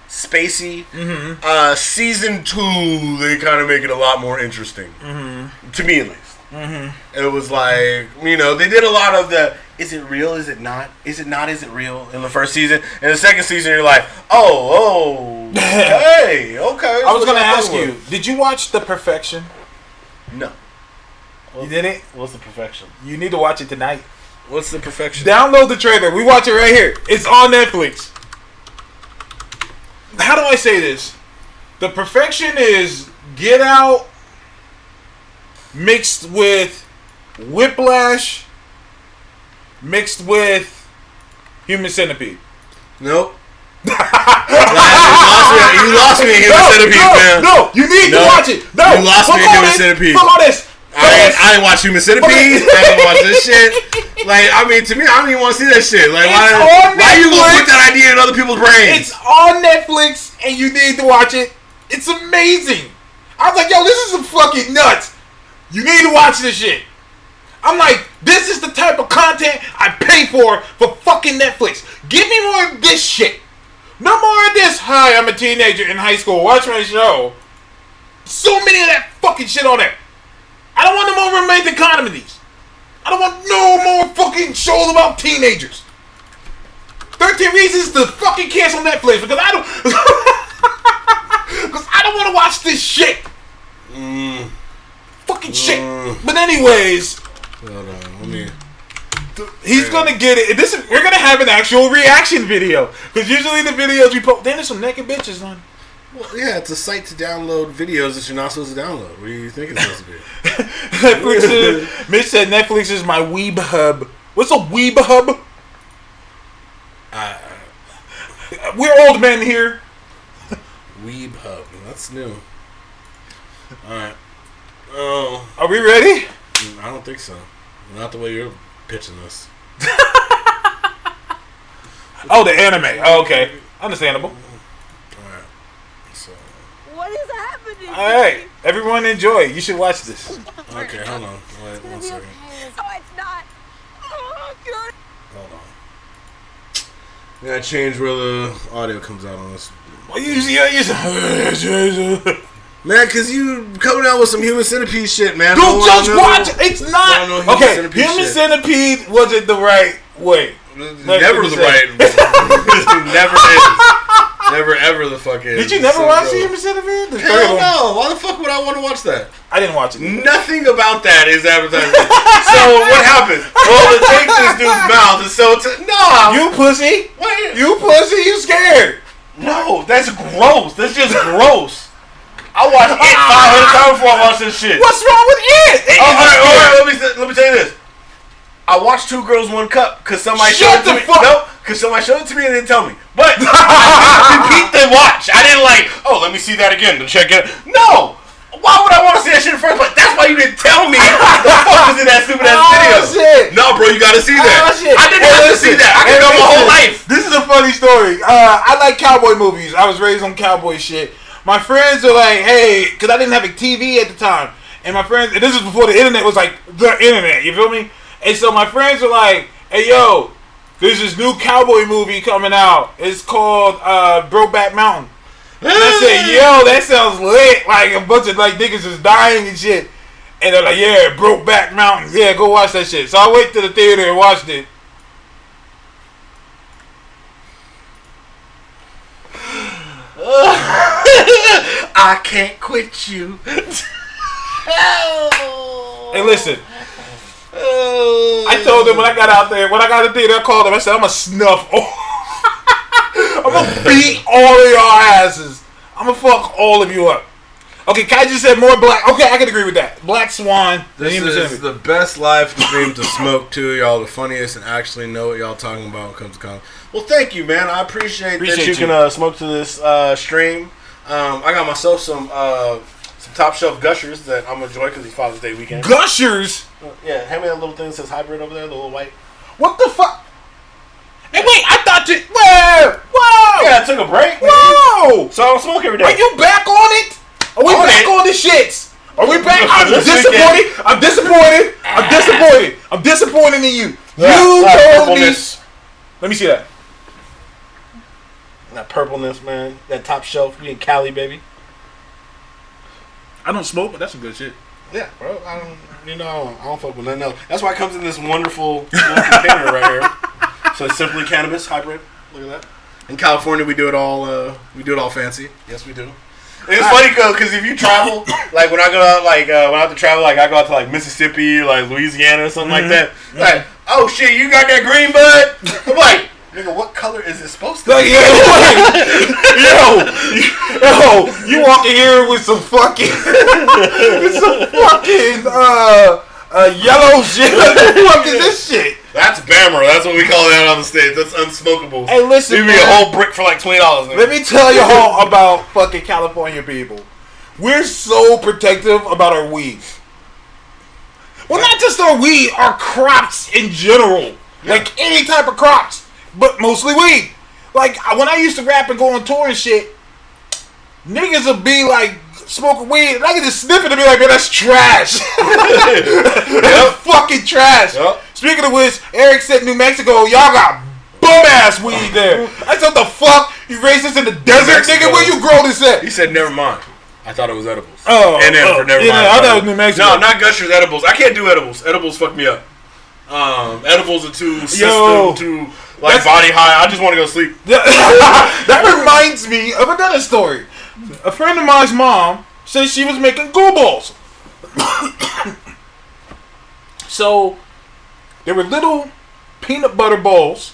Speaker 2: spacey.
Speaker 3: Mm-hmm.
Speaker 2: Season 2, they kind of make it a lot more interesting.
Speaker 3: Mm-hmm.
Speaker 2: To me, at least. Mm-hmm. It was like, you know, they did a lot of the, is it real, is it not? Is it not, is it real? In the first season. In the second season, you're like, oh, hey, okay.
Speaker 3: I was going to ask you, did you watch The Perfection?
Speaker 2: No.
Speaker 3: You didn't?
Speaker 2: What's The Perfection?
Speaker 3: You need to watch it tonight.
Speaker 2: What's The Perfection?
Speaker 3: Download the trailer. We watch it right here. It's on Netflix. How do I say this? The Perfection is Get Out mixed with Whiplash mixed with Human Centipede.
Speaker 2: Nope. You lost me in Human Centipede, man.
Speaker 3: No, you need to watch it. No,
Speaker 2: you lost me in Human Centipede.
Speaker 3: Fuck all this.
Speaker 2: I didn't watch Human Centipede. I didn't watch this shit. Like, I mean, to me, I don't even want to see that shit. Like, why are you gonna put that idea in other people's brains?
Speaker 3: It's on Netflix, and you need to watch it. It's amazing. I was like, yo, this is fucking nuts. You need to watch this shit. I'm like, this is the type of content I pay for fucking Netflix. Give me more of this shit. No more of this. Hi, I'm a teenager in high school. Watch my show. So many of that fucking shit on there. I don't want no more romantic comedies. I don't want no more fucking shows about teenagers. 13 Reasons to fucking cancel Netflix because I don't because I don't want to watch this shit. Fucking shit. But anyways,
Speaker 2: hold on, let me.
Speaker 3: He's gonna get it. We're gonna have an actual reaction video because usually the videos we post, then there's some naked bitches on.
Speaker 2: Well, yeah, it's a site to download videos that you're not supposed to download. What do you think it's supposed to be?
Speaker 3: Mitch said Netflix is my weeb hub. What's a weeb hub? We're old men here.
Speaker 2: Weeb hub. That's new. Alright. Oh.
Speaker 3: Are we ready?
Speaker 2: I don't think so. Not the way you're pitching this.
Speaker 3: Oh, the anime. Oh, okay. Understandable.
Speaker 2: Alright. So.
Speaker 6: What is happening?
Speaker 3: Alright. Everyone enjoy. You should watch this.
Speaker 2: Okay, hold on. Wait one second.
Speaker 6: Oh, it's not. Oh, God.
Speaker 2: Hold on. We gotta change where the audio comes out on this. Man, cause you coming out with some Human Centipede shit, man.
Speaker 3: Dude, just watch. It's not. Okay, Human
Speaker 2: shit.
Speaker 3: Centipede wasn't the right way.
Speaker 2: Never the right. Never is. Never ever the fuck is.
Speaker 3: Did you never watch Human Centipede?
Speaker 2: Hell no. Why the fuck would I want to watch that?
Speaker 3: I didn't watch it.
Speaker 2: Nothing about that is advertising. So what happens? Well, it takes this dude's mouth and so no.
Speaker 3: You pussy.
Speaker 2: Wait.
Speaker 3: You pussy. You scared.
Speaker 2: No, that's gross. That's just gross. I watched it 500 times before I watched this shit.
Speaker 3: What's wrong with it?
Speaker 2: All right, let me tell you this. I watched Two Girls, One Cup because somebody showed it to me. Nope, because somebody showed it to me and didn't tell me. But I repeat the watch. I didn't like, oh, let me see that again to check it. No. Why would I want to see that shit in the first place? That's why you didn't tell me the fuck was in that stupid ass video.
Speaker 3: Shit.
Speaker 2: No, bro, you gotta see that.
Speaker 3: Shit.
Speaker 2: I didn't have to see that. I could go my whole life.
Speaker 3: This is a funny story. I like cowboy movies. I was raised on cowboy shit. My friends are like, hey, because I didn't have a TV at the time. And my friends, and this is before the internet was like the internet, you feel me? And so my friends are like, hey, yo, there's this new cowboy movie coming out. It's called Brokeback Mountain. And I said, yo, that sounds lit. Like a bunch of like niggas is dying and shit. And they're like, yeah, Brokeback Mountain. Yeah, go watch that shit. So I went to the theater and watched it.
Speaker 2: I can't quit you.
Speaker 3: Hey, listen. I told them when I got out there, when I got in the theater, I called them. I said, I'm a snuff. I'm gonna beat all of y'all asses. I'm gonna fuck all of you up. Okay, Kai just said more black. Okay, I can agree with that. Black Swan.
Speaker 7: This is the best live stream to smoke to. Y'all the funniest and actually know what y'all talking about when it comes to comedy.
Speaker 2: Well, thank you, man. I appreciate that you
Speaker 3: you.
Speaker 2: can smoke to this stream. I got myself some top shelf gushers that I'm gonna enjoy because it's Father's Day weekend.
Speaker 3: Gushers.
Speaker 2: Yeah, hand me that little thing that says hybrid over there, the little white.
Speaker 3: What the fuck? Hey, wait! I thought you. Whoa!
Speaker 2: Yeah, I took a break. Man.
Speaker 3: Whoa!
Speaker 2: So I don't smoke every day.
Speaker 3: Are you back on it? Are we
Speaker 2: On
Speaker 3: back
Speaker 2: it.
Speaker 3: on the shits? Are we back? I'm
Speaker 2: This
Speaker 3: disappointed. I'm disappointed. I'm disappointed. I'm disappointed in you.
Speaker 2: That
Speaker 3: You told me.
Speaker 2: purpleness.
Speaker 3: Let me see that.
Speaker 2: That purpleness, man. That top shelf. We in Cali, baby.
Speaker 3: I don't smoke, but that's some good shit.
Speaker 2: Yeah, bro. I don't fuck with nothing else. That's why it comes in this wonderful little container right here. So it's simply cannabis hybrid. Look at that.
Speaker 7: In California, we do it all. We do it all fancy.
Speaker 2: Yes, we do. It's funny because if you travel, like when I go out, like when I have to travel, like I go out to like Mississippi, or, like Louisiana, or something like that. Like, oh shit, you got that green bud? I'm like, nigga, what color is it supposed to
Speaker 3: Like,
Speaker 2: be?
Speaker 3: yo, you walk in here with some fucking, yellow shit. What the fuck is this shit?
Speaker 2: That's Bammer. That's what we call that on the stage. That's unsmokable.
Speaker 3: Hey, listen,
Speaker 2: give me
Speaker 3: man.
Speaker 2: a whole brick for like $20.
Speaker 3: Let me tell you all about fucking California people. We're so protective about our weed. Well, not just our weed, our crops in general. Like any type of crops, but mostly weed. Like when I used to rap and go on tour and shit, niggas would be like smoking weed, and I could just sniff it and be like, man, that's trash. That's fucking trash.
Speaker 2: Yep.
Speaker 3: Speaking of which, Eric said New Mexico, y'all got bum ass weed there. I said, what the fuck? You raised this in the desert,
Speaker 2: Mexico.
Speaker 3: nigga? Where you grow this at?
Speaker 2: He said, never mind. I thought it was edibles.
Speaker 3: Oh,
Speaker 2: and then for never
Speaker 3: yeah,
Speaker 2: mind.
Speaker 3: I thought it was New Mexico.
Speaker 2: No, not gushers, edibles. I can't do edibles. Edibles fuck me up. Edibles are too system, too like
Speaker 3: that's-
Speaker 2: body high. I just want to go sleep.
Speaker 3: That reminds me of another story. A friend of mine's mom said she was making goo balls. So there were little peanut butter balls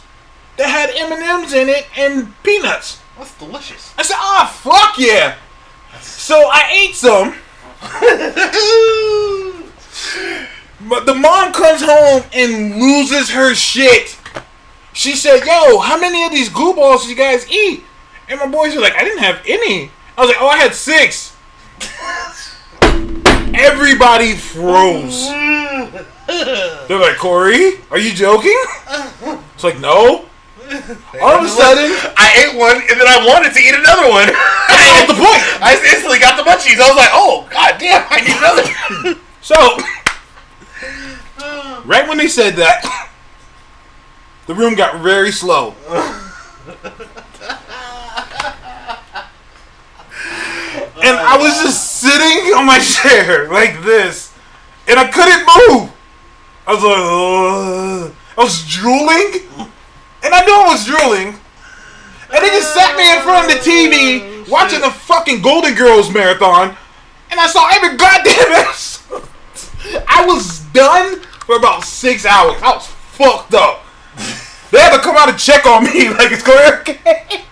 Speaker 3: that had M&Ms in it and peanuts.
Speaker 2: That's delicious.
Speaker 3: I said, "Ah, fuck yeah!" So I ate some. But the mom comes home and loses her shit. She said, "Yo, how many of these goo balls did you guys eat?" And my boys were like, "I didn't have any." I was like, "Oh, I had 6." Everybody froze. They're like, "Corey, are you joking?" It's like, "No." All of a sudden,
Speaker 2: I ate one and then I wanted to eat another one.
Speaker 3: that's the point.
Speaker 2: I instantly got the munchies. I was like, oh, god damn, I need another.
Speaker 3: So, right when they said that, the room got very slow. And I was just sitting on my chair like this, and I couldn't move. I was like, ugh. I was drooling, and I knew I was drooling. And they just sat me in front of the TV watching the fucking Golden Girls marathon, and I saw every goddamn episode. I was done for about 6 hours. I was fucked up. They had to come out and check on me like it's going okay.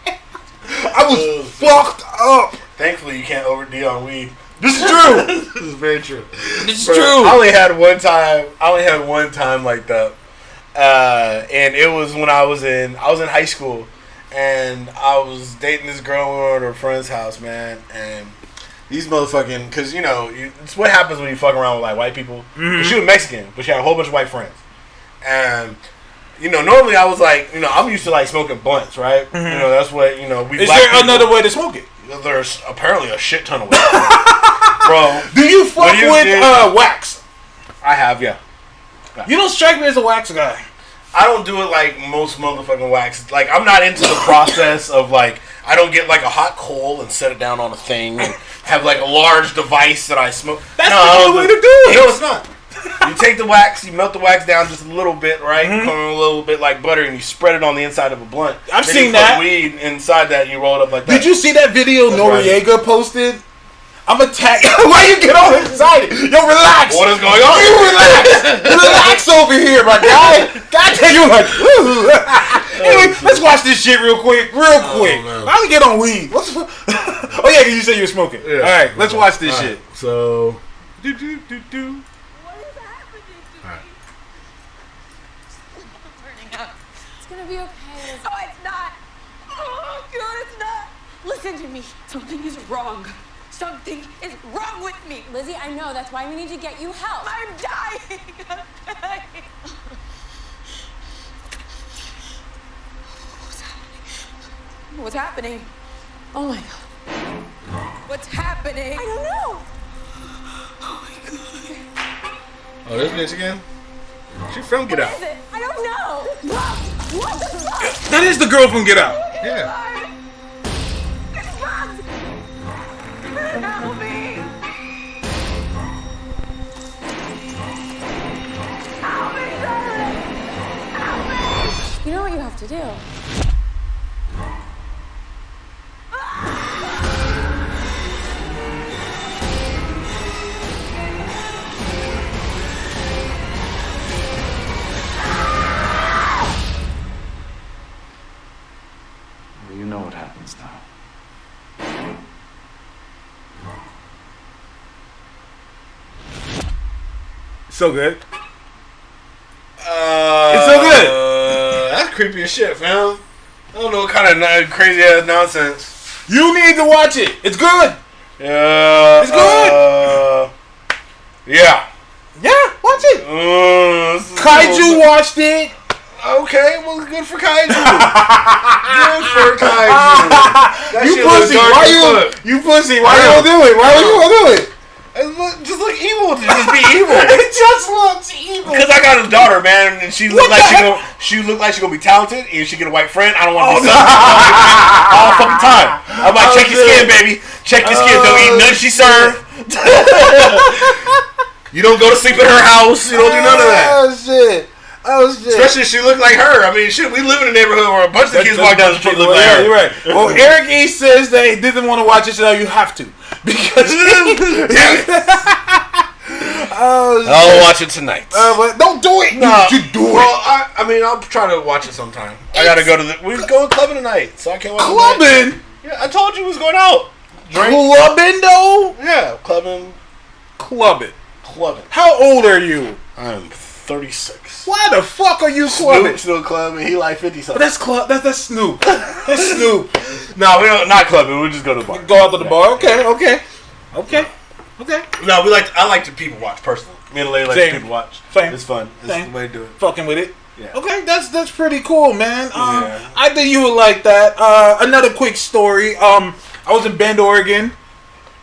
Speaker 3: I was fucked up.
Speaker 2: Thankfully, you can't OD on weed.
Speaker 3: This is true.
Speaker 2: This is very true.
Speaker 3: This is
Speaker 2: Bro,
Speaker 3: true.
Speaker 2: I only had one time like that, and it was when I was in high school, and I was dating this girl. We were at her friend's house, man, and these motherfucking, because it's what happens when you fuck around with like white people.
Speaker 3: Mm-hmm.
Speaker 2: She was Mexican, but she had a whole bunch of white friends, and normally I was like, I'm used to like smoking blunts, right?
Speaker 3: Mm-hmm.
Speaker 2: That's what we.
Speaker 3: Is
Speaker 2: black
Speaker 3: there
Speaker 2: people-
Speaker 3: another way to smoke it?
Speaker 2: There's apparently a shit ton of ways, bro.
Speaker 3: Do you fuck
Speaker 2: do you
Speaker 3: with
Speaker 2: do?
Speaker 3: wax?
Speaker 2: I have, yeah.
Speaker 3: You don't strike me as a wax guy.
Speaker 2: I don't do it like most motherfucking wax. Like, I'm not into the process of like, I don't get like a hot coal and set it down on a thing and have like a large device that I smoke.
Speaker 3: That's
Speaker 2: no,
Speaker 3: the only way to do it.
Speaker 2: No, it's not. You take the wax, you melt the wax down just a little bit, right? Come a little bit like butter, and you spread it on the inside of a blunt.
Speaker 3: I've
Speaker 2: Then
Speaker 3: seen
Speaker 2: you put
Speaker 3: that.
Speaker 2: weed inside that, and you roll it up like that.
Speaker 3: Did you see that video
Speaker 2: That's right.
Speaker 3: Noriega posted I'm attacked. Why you get all excited? Yo, relax.
Speaker 2: What is going on?
Speaker 3: You relax. Relax over here, my guy. God damn, you like. Ooh. Anyway, let's watch this shit real quick.
Speaker 7: man.
Speaker 3: How do we get on weed? What's the fuck? Oh yeah, 'cause you said you were smoking.
Speaker 7: Yeah.
Speaker 3: All right, let's watch this
Speaker 7: All
Speaker 3: shit.
Speaker 7: right, so,
Speaker 6: What is happening to me?
Speaker 7: Alright.
Speaker 6: Turning up.
Speaker 4: It's gonna be okay.
Speaker 6: No, it's not. Oh, God, it's not. Listen to me. Something is wrong. Something is wrong with me.
Speaker 4: Lizzie, I know. That's why we need to get you help.
Speaker 6: I'm dying. I'm dying. What's happening? Oh my God. What's happening?
Speaker 4: I don't know.
Speaker 7: oh, this bitch again? She from Get Out.
Speaker 6: What is it?
Speaker 4: I don't know.
Speaker 6: What the fuck?
Speaker 3: That is the girl from Get Out.
Speaker 7: Yeah.
Speaker 6: It's wrong. Help me. Help me, darling. Help me.
Speaker 4: You know what you have to do.
Speaker 8: You know what happens now.
Speaker 3: So good.
Speaker 2: It's
Speaker 3: so good.
Speaker 2: That's creepy as shit, fam. I don't know what kind of crazy ass nonsense.
Speaker 3: You need to watch it. It's good.
Speaker 2: Yeah.
Speaker 3: It's good.
Speaker 2: Yeah.
Speaker 3: Yeah, watch it.
Speaker 2: This is
Speaker 3: Kaiju watched it.
Speaker 2: Okay, well, good for Kaiju. Good for Kaiju. That
Speaker 3: You
Speaker 2: shit was
Speaker 3: pussy.
Speaker 2: dark
Speaker 3: Why
Speaker 2: as
Speaker 3: you?
Speaker 2: fuck.
Speaker 3: You pussy. Why
Speaker 2: I
Speaker 3: you
Speaker 2: know.
Speaker 3: gonna do it? Why you gonna do it?
Speaker 2: Just look evil to just be evil.
Speaker 3: It just looks evil.
Speaker 2: Because I got a daughter, man, and she looked like she looked like she gonna be talented. And if she get a white friend, I don't want to be something all fucking time. I'm like, check your skin, baby. Check your skin. Don't eat none she served. You don't go to sleep at her house. You don't do none of that.
Speaker 3: Oh shit. Oh shit.
Speaker 2: Especially if she look like her. I mean, shit, we live in a neighborhood where a bunch of kids walk down the street look like
Speaker 3: Yeah,
Speaker 2: her.
Speaker 3: you're right. Well, Eric E says that he didn't want to watch it, so now you have to because. Oh, shit.
Speaker 2: I'll watch it tonight.
Speaker 3: But don't do it.
Speaker 2: No,
Speaker 3: You do it.
Speaker 2: Well, I mean, I'll try to watch it sometime. I gotta go to the. We're going clubbing tonight, so I can't watch it tonight.
Speaker 3: Clubbing.
Speaker 2: Yeah, I told you we was going out. Drink.
Speaker 3: Clubbing though.
Speaker 2: Yeah, clubbing.
Speaker 3: Clubbing.
Speaker 2: Clubbing.
Speaker 3: How old are you?
Speaker 2: I'm 36.
Speaker 3: Why the fuck are you clubbing?
Speaker 2: Snoop still clubbing. He like 50
Speaker 3: But
Speaker 2: something.
Speaker 3: that's club. That's Snoop. That's Snoop.
Speaker 2: No, we don't. Not clubbing. We just go to the bar.
Speaker 3: Go out to the bar. Okay. Okay. Okay. Okay.
Speaker 2: No, we like. I like to people watch personally. Me and the lady like
Speaker 3: Same.
Speaker 2: to people watch.
Speaker 3: Same.
Speaker 2: It's fun. It's
Speaker 3: Same.
Speaker 2: the way to do it.
Speaker 3: Fucking with it.
Speaker 2: Yeah.
Speaker 3: Okay, that's pretty cool, man.
Speaker 2: Yeah.
Speaker 3: I think you would like that. Another quick story. I was in Bend, Oregon,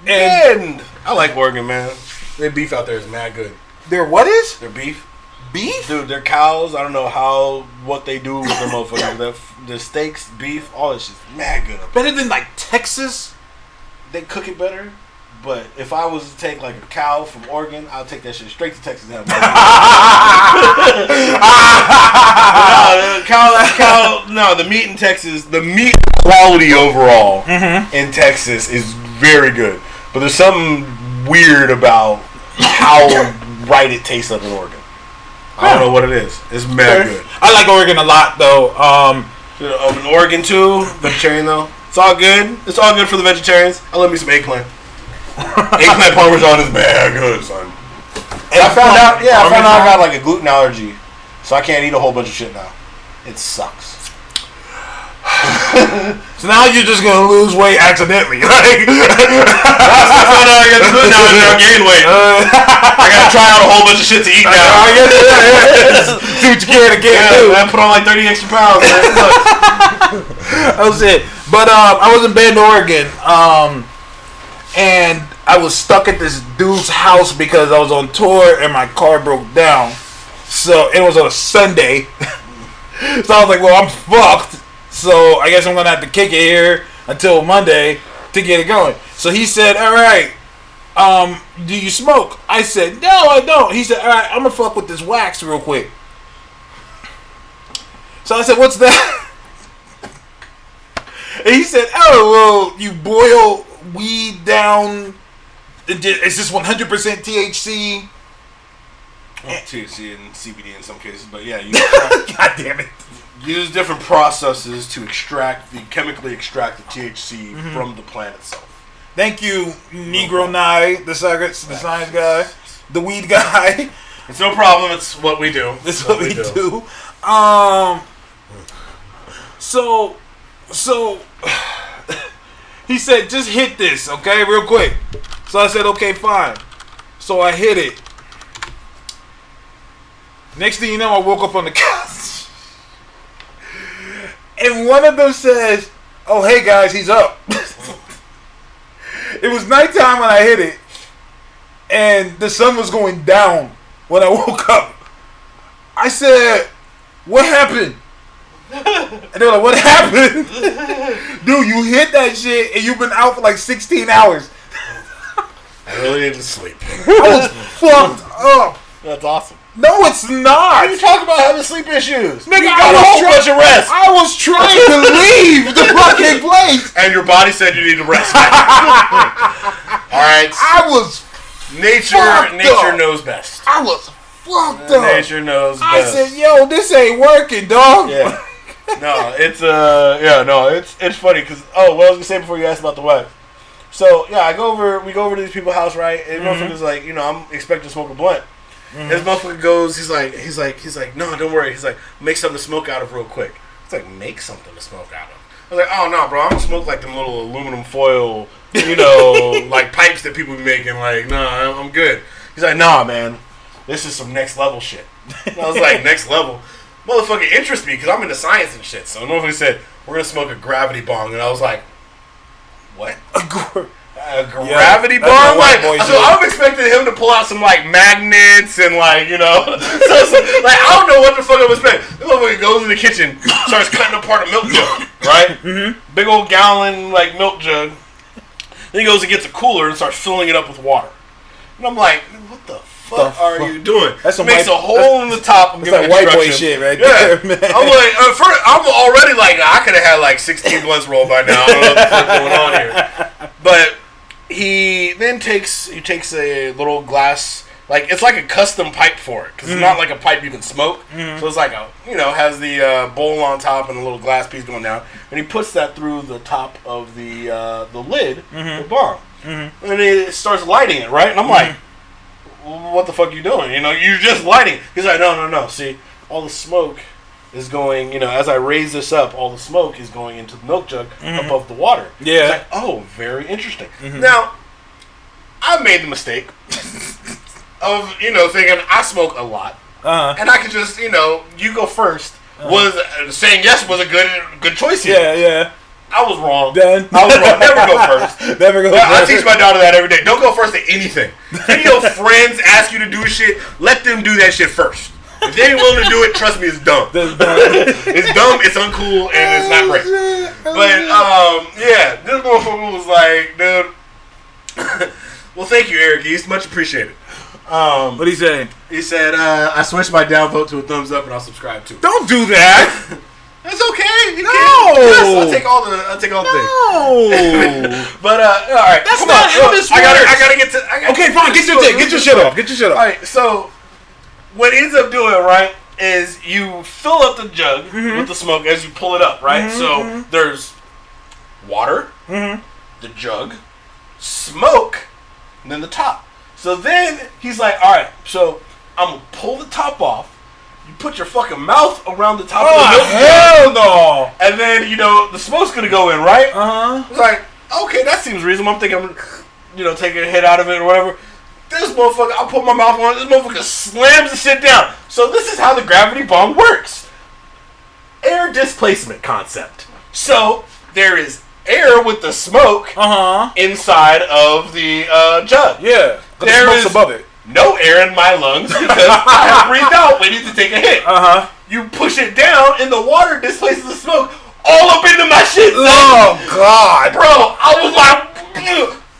Speaker 3: and
Speaker 2: And I like Oregon, man. Their beef out there is mad good.
Speaker 3: their what is
Speaker 2: Their beef.
Speaker 3: beef?
Speaker 2: Dude, their cows, I don't know what they do with their motherfuckers. The steaks, beef, all this shit's mad good.
Speaker 3: Better than like Texas.
Speaker 2: They cook it better, but if I was to take like a cow from Oregon, I'll take that shit straight to Texas. And have the meat in Texas, the meat quality overall in Texas is very good. But there's something weird about how right it tastes up in Oregon. I don't know what it is. It's mad good.
Speaker 3: I like Oregon a lot though.
Speaker 2: Up in Oregon too, vegetarian though. It's all good. It's all good for the vegetarians. I love me some eggplant. Eggplant parmesan is mad good, son. I found out I got like a gluten allergy, so I can't eat a whole bunch of shit now. It sucks.
Speaker 3: So now you're just gonna lose weight accidentally. Like,
Speaker 2: I found out I got the gluten allergy. I gained weight. I gotta try out a whole bunch of shit to eat now.
Speaker 3: See what you can and can't do.
Speaker 2: I put on like 30 extra pounds. Man.
Speaker 3: That was it. But I was in Bend, Oregon, and I was stuck at this dude's house because I was on tour and my car broke down. So it was on a Sunday. So I was like, well, I'm fucked. So I guess I'm gonna have to kick it here until Monday to get it going. So he said, all right, do you smoke? I said, no, I don't. He said, all right, I'm gonna fuck with this wax real quick. So I said, what's that? And he said, oh, well, you boil weed down Is this 100% THC?
Speaker 2: THC and CBD in some cases, but yeah, you
Speaker 3: God damn it.
Speaker 2: use different processes to chemically extract the THC
Speaker 3: Mm-hmm.
Speaker 2: from the plant itself.
Speaker 3: Thank you, Negro Nye, the science guy, the weed guy.
Speaker 2: It's no problem. It's what we do.
Speaker 3: This is what we do. So he said, just hit this, okay, real quick. So I said, okay, fine. So I hit it. Next thing you know, I woke up on the couch. And one of them says, oh, hey guys, he's up. It was nighttime when I hit it. And the sun was going down when I woke up. I said, what happened? And they were like, what happened? Dude, you hit that shit and you've been out for like 16 hours.
Speaker 2: I really need to sleep.
Speaker 3: I was fucked up.
Speaker 2: That's awesome.
Speaker 3: No, it's not.
Speaker 2: You talk about having sleep issues.
Speaker 3: Nigga,
Speaker 2: You got a whole bunch of rest.
Speaker 3: I was trying to leave the fucking place.
Speaker 2: And your body said you need to rest. Alright.
Speaker 3: I was
Speaker 2: Nature
Speaker 3: up.
Speaker 2: knows best.
Speaker 3: I was fucked up.
Speaker 2: Nature knows
Speaker 3: I
Speaker 2: best.
Speaker 3: said, yo, this ain't working, dog.
Speaker 2: Yeah. No, it's it's funny because what I was gonna say before you asked about the wife. So yeah, we go over to these people's house, right? And motherfucker's like, I'm expecting to smoke a blunt. This motherfucker goes, he's like, no, don't worry. He's like, make something to smoke out of real quick. It's like, make something to smoke out of. I was like, oh no, bro, I'm gonna smoke like them little aluminum foil, like pipes that people be making. Like, nah, I'm good. He's like, nah, man, this is some next level shit. And I was like, next level? Motherfucker interests me because I'm into science and shit. So the motherfucker said, we're gonna smoke a gravity bong. And I was like, what? A gravity
Speaker 3: that's
Speaker 2: bomb?
Speaker 3: what white
Speaker 2: Like,
Speaker 3: boys
Speaker 2: so
Speaker 3: do.
Speaker 2: I'm expecting him to pull out some like magnets and like, like I don't know what the fuck I was expecting. The motherfucker goes in the kitchen, starts cutting apart a milk jug, right? Mm-hmm. Big old gallon like milk jug. Then he goes and gets a cooler and starts filling it up with water. And I'm like, what the fuck are you doing?
Speaker 3: That's some
Speaker 2: Makes
Speaker 3: white-
Speaker 2: a hole in the top. And
Speaker 3: It's like white boy shit right there, man.
Speaker 2: I'm like, first, I'm already like, I could have had like 16 blunts rolled by now. I don't know what the fuck going on here. But he then takes a little glass, like it's like a custom pipe for it because it's not like a pipe you can smoke. So it's like has the bowl on top and a little glass piece going down, and he puts that through the top of the lid, the bomb, and he starts lighting it, right? And I'm like, what the fuck you doing? You're just lighting. He's like, no. See, all the smoke is going, as I raise this up, all the smoke is going into the milk jug above the water.
Speaker 3: Yeah.
Speaker 2: It's like, oh, very interesting. Now, I made the mistake of, thinking I smoke a lot. And I could just, you go first. Saying yes was a good choice here.
Speaker 3: Yeah.
Speaker 2: I was wrong.
Speaker 3: Done.
Speaker 2: I was wrong. Never go first.
Speaker 3: Never go
Speaker 2: I
Speaker 3: first.
Speaker 2: teach my daughter that every day. Don't go first at anything. If your friends ask you to do shit, let them do that shit first. If they ain't willing to do it, trust me, it's dumb. It's dumb, it's uncool, and it's not great. But, this motherfucker was like, dude, well, thank you, Eric. He's much appreciated.
Speaker 3: What'd he say?
Speaker 2: He said, I switched my downvote to a thumbs up, and I'll subscribe too.
Speaker 3: Don't do that.
Speaker 2: That's okay.
Speaker 3: No.
Speaker 2: Yes, I'll take all the things.
Speaker 3: No.
Speaker 2: But all right,
Speaker 3: That's
Speaker 2: come
Speaker 3: not
Speaker 2: on,
Speaker 3: how
Speaker 2: look,
Speaker 3: this
Speaker 2: I
Speaker 3: works.
Speaker 2: gotta get to.
Speaker 3: Okay, fine. Get your shit off. Get your shit
Speaker 2: All
Speaker 3: off.
Speaker 2: right, so what he ends up doing, right, is you fill up the jug with the smoke as you pull it up, right? So there's water, the jug, smoke, and then the top. So then he's like, all right, so I'm gonna pull the top off. You put your fucking mouth around the top of the milk
Speaker 3: hell no.
Speaker 2: and then, the smoke's gonna go in, right? It's like, okay, that seems reasonable. I'm thinking I'm taking a hit out of it or whatever. This motherfucker, I put my mouth on it, this motherfucker slams the shit down. So this is how the gravity bong works. Air displacement concept. So there is air with the smoke inside of the jug.
Speaker 3: Yeah. But the
Speaker 2: There
Speaker 3: smoke's
Speaker 2: is
Speaker 3: above it.
Speaker 2: no air in my lungs because I have breathed out waiting to take a hit. You push it down and the water displaces the smoke all up into my shit.
Speaker 3: Oh God.
Speaker 2: Bro, I was like,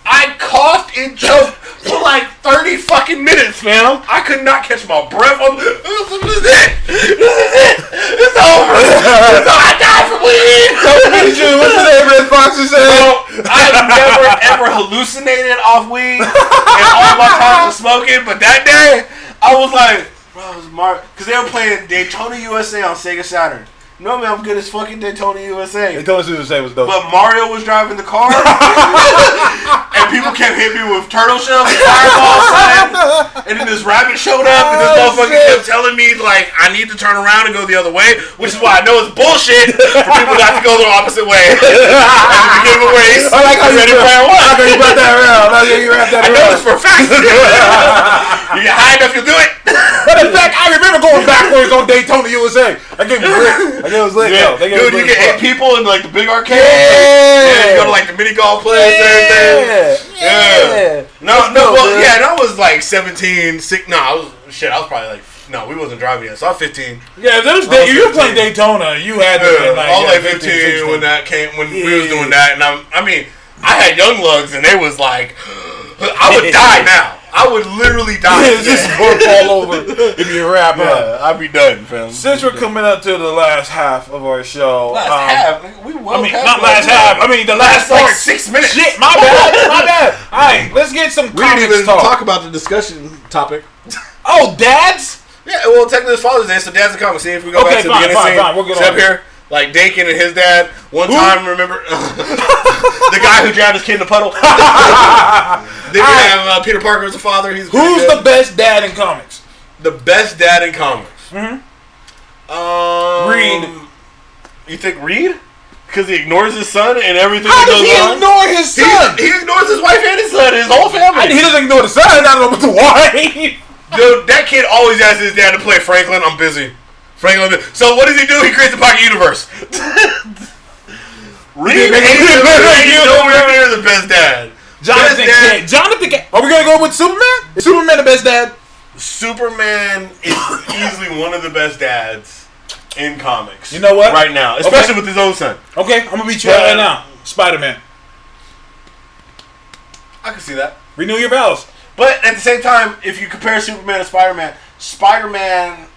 Speaker 2: I coughed and choked for like 30 fucking minutes, fam. I could not catch my breath. This is it. It's over. I died from weed.
Speaker 3: What's the name of the fox you said?
Speaker 2: Bro, I've never ever never hallucinated off weed in all my time of smoking, but that day I was like, bro, it was Mario, because they were playing Daytona USA on Sega Saturn. Normally I'm good as fucking Daytona USA.
Speaker 3: Daytona USA was dope.
Speaker 2: But Mario was driving the car, and people kept hitting me with turtle shells and fireballs, son. And then this rabbit showed up, and this motherfucker kept telling me, like, I need to turn around and go the other way, which is why I know it's bullshit for people not to go the opposite way. Giveaways.
Speaker 3: I like how you
Speaker 2: ready for round one.
Speaker 3: I know you brought that around. I know you wrapped that
Speaker 2: I
Speaker 3: around.
Speaker 2: know this for a fact. You get high enough, you'll do it.
Speaker 3: But in fact, I remember going backwards on Daytona USA. That game was lit. That game was lit,
Speaker 2: Yeah.
Speaker 3: yo. That game was
Speaker 2: Dude, you
Speaker 3: lit
Speaker 2: get
Speaker 3: as
Speaker 2: 8 people in like the big arcade.
Speaker 3: Yeah.
Speaker 2: You go to like the mini golf place and everything.
Speaker 3: Yeah.
Speaker 2: No, well, yeah, and I was like 17, no, I was probably like, no, we wasn't driving yet, so I was 15.
Speaker 3: Yeah, if you were playing Daytona, you had to be like,
Speaker 2: I was like 15 when that came, when we was doing that, and I mean, I had young lugs, and they was like, I would die now. I would literally die.
Speaker 3: Just fall over if you wrap up.
Speaker 2: Yeah, I'd be done, fam.
Speaker 3: Since we're coming up to the last half of our show,
Speaker 2: Last half, we well
Speaker 3: I mean,
Speaker 2: past
Speaker 3: not last half. I mean, the last
Speaker 2: like
Speaker 3: part.
Speaker 2: 6 minutes.
Speaker 3: Shit, my bad, my bad. All right, let's get some
Speaker 7: We didn't
Speaker 3: comics
Speaker 7: even
Speaker 3: talk.
Speaker 7: talk about the discussion topic.
Speaker 3: Oh, dads.
Speaker 2: Yeah, well, technically it's Father's Day, so Dad's a comic. See if we go
Speaker 3: Okay,
Speaker 2: back to
Speaker 3: fine,
Speaker 2: the beginning scene.
Speaker 3: fine. We'll get
Speaker 2: Step
Speaker 3: on.
Speaker 2: here, like Dakin and his dad. One time, remember the guy who drowned his kid in the puddle. Then we have Peter Parker as a father. He's
Speaker 3: Who's the best dad in comics?
Speaker 2: the best dad in comics?
Speaker 3: Reed.
Speaker 2: You think Reed? Because he ignores his son and everything
Speaker 3: How
Speaker 2: that
Speaker 3: does
Speaker 2: goes
Speaker 3: he
Speaker 2: on.
Speaker 3: ignore his son?
Speaker 2: He ignores his wife and his son, his whole family.
Speaker 3: He doesn't ignore the son. I don't know about the wife.
Speaker 2: Dude, that kid always asks his dad to play Franklin. I'm busy. Franklin. So what does he do? He creates a pocket universe. Reed he's nowhere near the best dad.
Speaker 3: Jonathan Kent. Jonathan Kent. Are we gonna go with Superman? Is Superman the best dad?
Speaker 2: Superman is easily one of the best dads in comics.
Speaker 3: You know what?
Speaker 2: Right now, especially with his own son.
Speaker 3: Okay, I'm gonna beat you right now. Spider-Man.
Speaker 2: I can see that.
Speaker 3: Renew your vows.
Speaker 2: But at the same time, if you compare Superman to Spider-Man, Spider-Man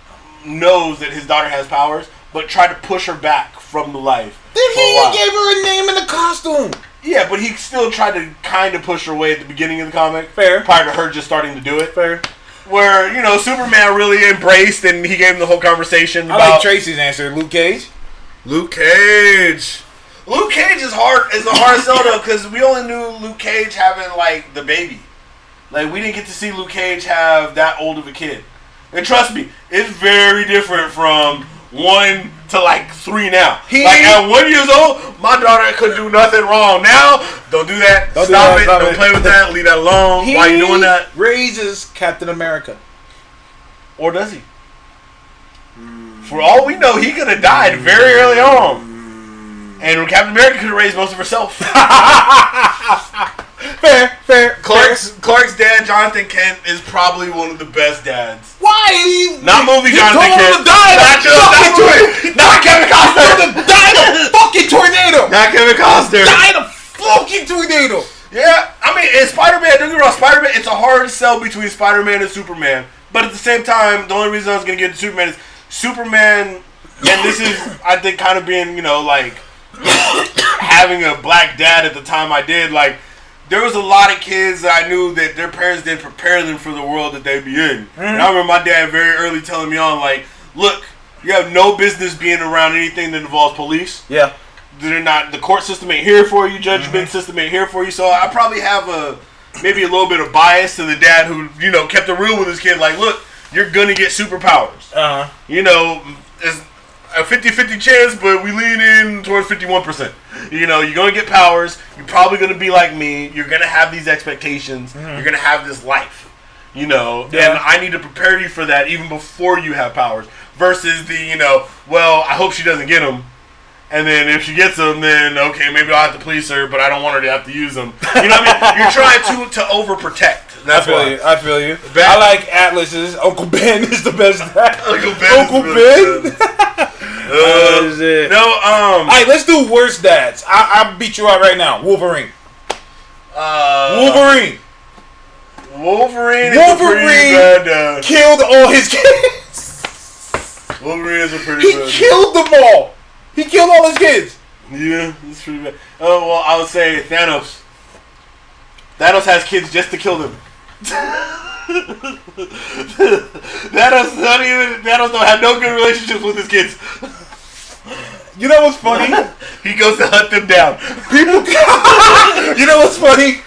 Speaker 2: knows that his daughter has powers, but tried to push her back from the life.
Speaker 3: Then
Speaker 2: for a
Speaker 3: he
Speaker 2: while.
Speaker 3: gave her a name and a costume.
Speaker 2: Yeah, but he still tried to kind of push her away at the beginning of the comic.
Speaker 3: Fair.
Speaker 2: Prior to her just starting to do it.
Speaker 3: Fair.
Speaker 2: Where, you know, Superman really embraced and he gave him the whole conversation
Speaker 3: I
Speaker 2: about...
Speaker 3: like Tracy's answer. Luke Cage.
Speaker 2: Luke Cage. Luke Cage is hard. It's a hard sell though, because we only knew Luke Cage having like the baby. Like we didn't get to see Luke Cage have that old of a kid. And trust me, it's very different from 1 to like 3 now. Like at 1 year old, my daughter could do nothing wrong. Now, don't do that. Stop it. Don't play with that. Leave that alone. Why you doing that?
Speaker 3: Raises Captain America.
Speaker 2: Or does he? For all we know, he could have died very early on. And Captain America could have raised most of herself.
Speaker 3: Fair.
Speaker 2: Clark's dad, Jonathan Kent, is probably one of the best dads.
Speaker 3: Why?
Speaker 2: Not movie Jonathan
Speaker 3: told him
Speaker 2: Kent.
Speaker 3: to die in a fucking
Speaker 2: Not not Kevin Costner.
Speaker 3: Die in a fucking tornado.
Speaker 2: Not Kevin Costner.
Speaker 3: Die in a fucking tornado.
Speaker 2: Yeah, I mean, in Spider-Man, don't get me wrong, Spider-Man, it's a hard sell between Spider-Man and Superman. But at the same time, the only reason I was going to get to Superman is Superman, and this is, I think, kind of being, you know, like, having a black dad at the time I did, like, there was a lot of kids that I knew that their parents didn't prepare them for the world that they'd be in. And I remember my dad very early telling me on, like, look, you have no business being around anything that involves police.
Speaker 3: Yeah.
Speaker 2: They're not, the court system ain't here for you, judgment system ain't here for you. So I probably have maybe a little bit of bias to the dad who, you know, kept it real with his kid. Like, look, you're gonna get superpowers. You know, it's a 50-50 chance, but we lean in towards 51%. You know, you're gonna get powers. You're probably gonna be like me. You're gonna have these expectations. You're gonna have this life. You know, and I need to prepare you for that even before you have powers. Versus the, you know, well, I hope she doesn't get them. And then if she gets them, then okay, maybe I'll have to police her, but I don't want her to have to use them. You know what I mean? You're trying to overprotect. That's why.
Speaker 3: I feel you. I like Atlas's Uncle Ben is the best dad.
Speaker 2: Uncle Ben.
Speaker 3: Uncle Ben.
Speaker 2: No,
Speaker 3: All right, let's do worst dads. I'll beat you out right now. Wolverine. Wolverine
Speaker 2: is a pretty bad dad.
Speaker 3: killed all his kids.
Speaker 2: Wolverine is a pretty
Speaker 3: He
Speaker 2: bad dad.
Speaker 3: killed them all. He killed all his kids.
Speaker 2: Yeah, that's pretty bad. Oh, well, I would say Thanos. Thanos has kids just to kill them. Thanos don't have no good relationships with his kids.
Speaker 3: You know what's funny?
Speaker 2: He goes to hunt them down.
Speaker 3: People. You know what's funny?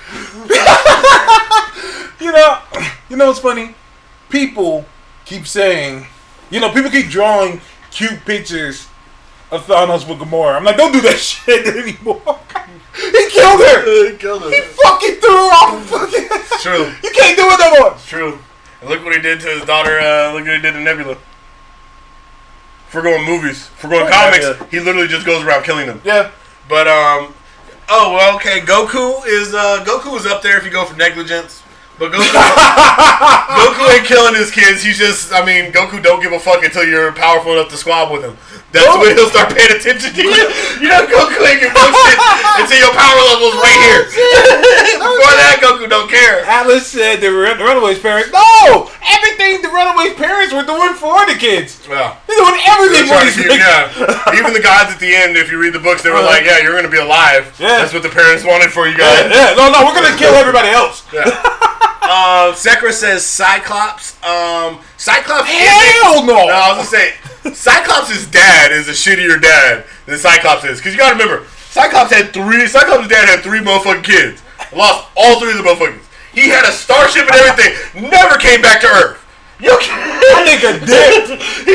Speaker 3: You know what's funny? People keep saying, people keep drawing cute pictures of Thanos with Gamora. I'm like, don't do that shit anymore. He killed her.
Speaker 2: He killed her.
Speaker 3: He fucking threw her off. Fucking.
Speaker 2: It's true.
Speaker 3: You can't do it no more.
Speaker 2: It's true. And look what he did to his daughter. Look what he did to Nebula. For going movies, for going comics, he literally just goes around killing them.
Speaker 3: Yeah.
Speaker 2: But oh well, okay. Goku is up there if you go for negligence. But Goku ain't killing his kids. He's just, Goku don't give a fuck until you're powerful enough to squab with him. That's when he'll start paying attention to you. You know, Goku ain't give no shit until your power level's right here. Before that, Goku don't care.
Speaker 3: Atlas said the Runaways' parents. No! Everything the Runaways' parents were doing for the kids.
Speaker 2: Yeah.
Speaker 3: They're doing everything for these kids.
Speaker 2: Yeah. Even the gods at the end, if you read the books, they were like, yeah, you're going to be alive. Yeah. That's what the parents wanted for you guys.
Speaker 3: Yeah. No, we're going to kill everybody else.
Speaker 2: Yeah. Sekra says Cyclops. Cyclops.
Speaker 3: Hell no!
Speaker 2: No, I was gonna say Cyclops' dad is a shittier dad than Cyclops is, because you gotta remember, Cyclops' dad had 3 motherfucking kids. Lost all 3 of the motherfuckers. He had a starship and everything. Never came back to Earth.
Speaker 3: My nigga dipped.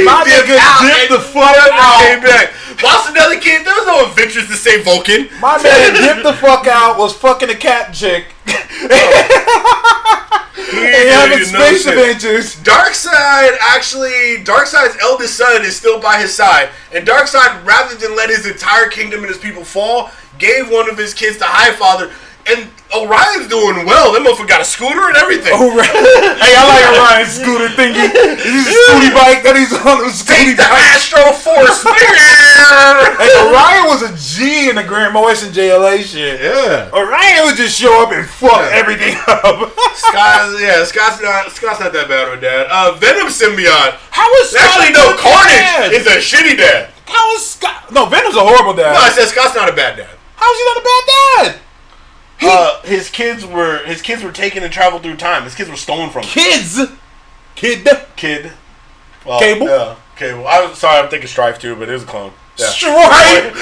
Speaker 3: My nigga dipped the fuck out.
Speaker 2: Came back. Lost another kid. There was no adventures to save Vulcan.
Speaker 3: My man dipped the fuck out. Was fucking a cat chick. He having space adventures.
Speaker 2: Darkseid's eldest son is still by his side, and Darkseid, rather than let his entire kingdom and his people fall, gave one of his kids to Highfather. And Orion's doing well. That motherfucker got a scooter and everything.
Speaker 3: Hey, I like Orion's scooter thingy. He's a scooty bike that he's on. A scooty
Speaker 2: Take the
Speaker 3: bike.
Speaker 2: Astro Force.
Speaker 3: Hey, Orion was a G in the Grant Morrison JLA shit.
Speaker 2: Yeah.
Speaker 3: Orion would just show up and fuck everything up.
Speaker 2: Scott's not that bad of a dad. Venom symbiote.
Speaker 3: How is Scott
Speaker 2: actually no? Carnage is a shitty dad.
Speaker 3: How is Scott? No, Venom's a horrible dad.
Speaker 2: No, I said Scott's not a bad dad.
Speaker 3: How is he not a bad dad?
Speaker 2: His kids were taken and traveled through time. His kids were stolen from him. Kid. Well,
Speaker 3: Cable.
Speaker 2: Yeah, Cable. I'm sorry, I'm thinking Strife too, but it was a clone. Yeah.
Speaker 3: Strife.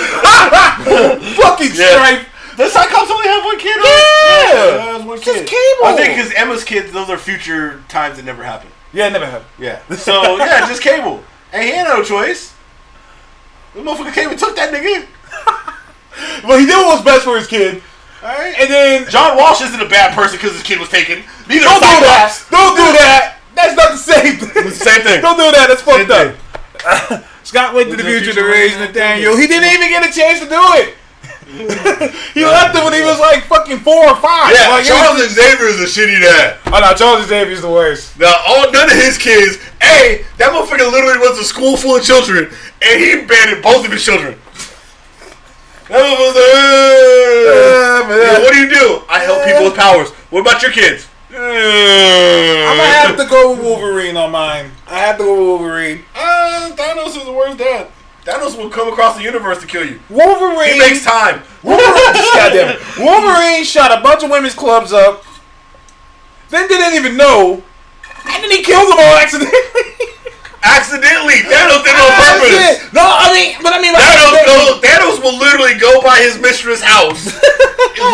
Speaker 3: Fucking Strife.
Speaker 2: Does Cyclops only have one kid?
Speaker 3: Yeah.
Speaker 2: One
Speaker 3: Just
Speaker 2: kid.
Speaker 3: Cable.
Speaker 2: I think because Emma's kids, those are future times that never happened.
Speaker 3: Yeah, it never happened.
Speaker 2: Yeah. So yeah, just Cable. And he had no choice. The motherfucker came and took that nigga.
Speaker 3: Well, he did what was best for his kid.
Speaker 2: Alright.
Speaker 3: And then
Speaker 2: John Walsh isn't a bad person because his kid was taken. Neither
Speaker 3: don't
Speaker 2: is
Speaker 3: do that.
Speaker 2: Cyclops.
Speaker 3: Don't do that. That's not the same thing.
Speaker 2: It's the same thing.
Speaker 3: Don't do that. That's fucked
Speaker 2: Same
Speaker 3: up. Scott went to the future to raise Nathaniel. He didn't even get a chance to do it. He left him when he was like fucking 4 or 5.
Speaker 2: Yeah,
Speaker 3: like,
Speaker 2: Charles Xavier is a shitty dad.
Speaker 3: Oh no, Charles Xavier's the worst.
Speaker 2: Now, none of his kids. That motherfucker literally was a school full of children, and he abandoned both of his children. That motherfucker was like, what do you do? I help people with powers. What about your kids?
Speaker 3: I'm gonna have to go with Wolverine on mine. I have to go with Wolverine.
Speaker 2: Thanos is the worst dad. Thanos will come across the universe to kill you.
Speaker 3: Wolverine.
Speaker 2: He makes time.
Speaker 3: Goddamn it. Wolverine shot a bunch of women's clubs up. Then didn't even know. And then he killed them all accidentally.
Speaker 2: Accidentally. Thanos did it on purpose.
Speaker 3: No, I mean,
Speaker 2: Thanos will literally go by his mistress' house,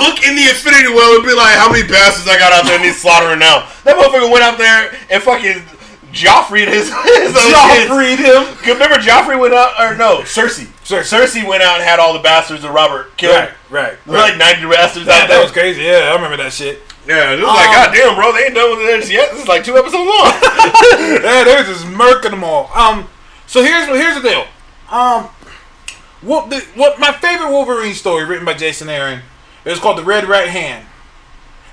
Speaker 2: look in the Infinity Well, and be like, "How many bastards I got out there and need slaughtering now?" That motherfucker went out there and fucking Joffrey'd his own kids.
Speaker 3: Joffrey'd him.
Speaker 2: Remember, Joffrey went out, or no, Cersei. Cersei went out and had all the bastards of Robert killed.
Speaker 3: Right.
Speaker 2: There were like 90 bastards out
Speaker 3: That
Speaker 2: there.
Speaker 3: was crazy. Yeah, I remember that shit.
Speaker 2: Yeah, it was like, God damn, bro, they ain't done with this yet. This is like 2 episodes long.
Speaker 3: Yeah, they're just murking them all. So here's the deal. What my favorite Wolverine story written by Jason Aaron is called The Red Right Hand.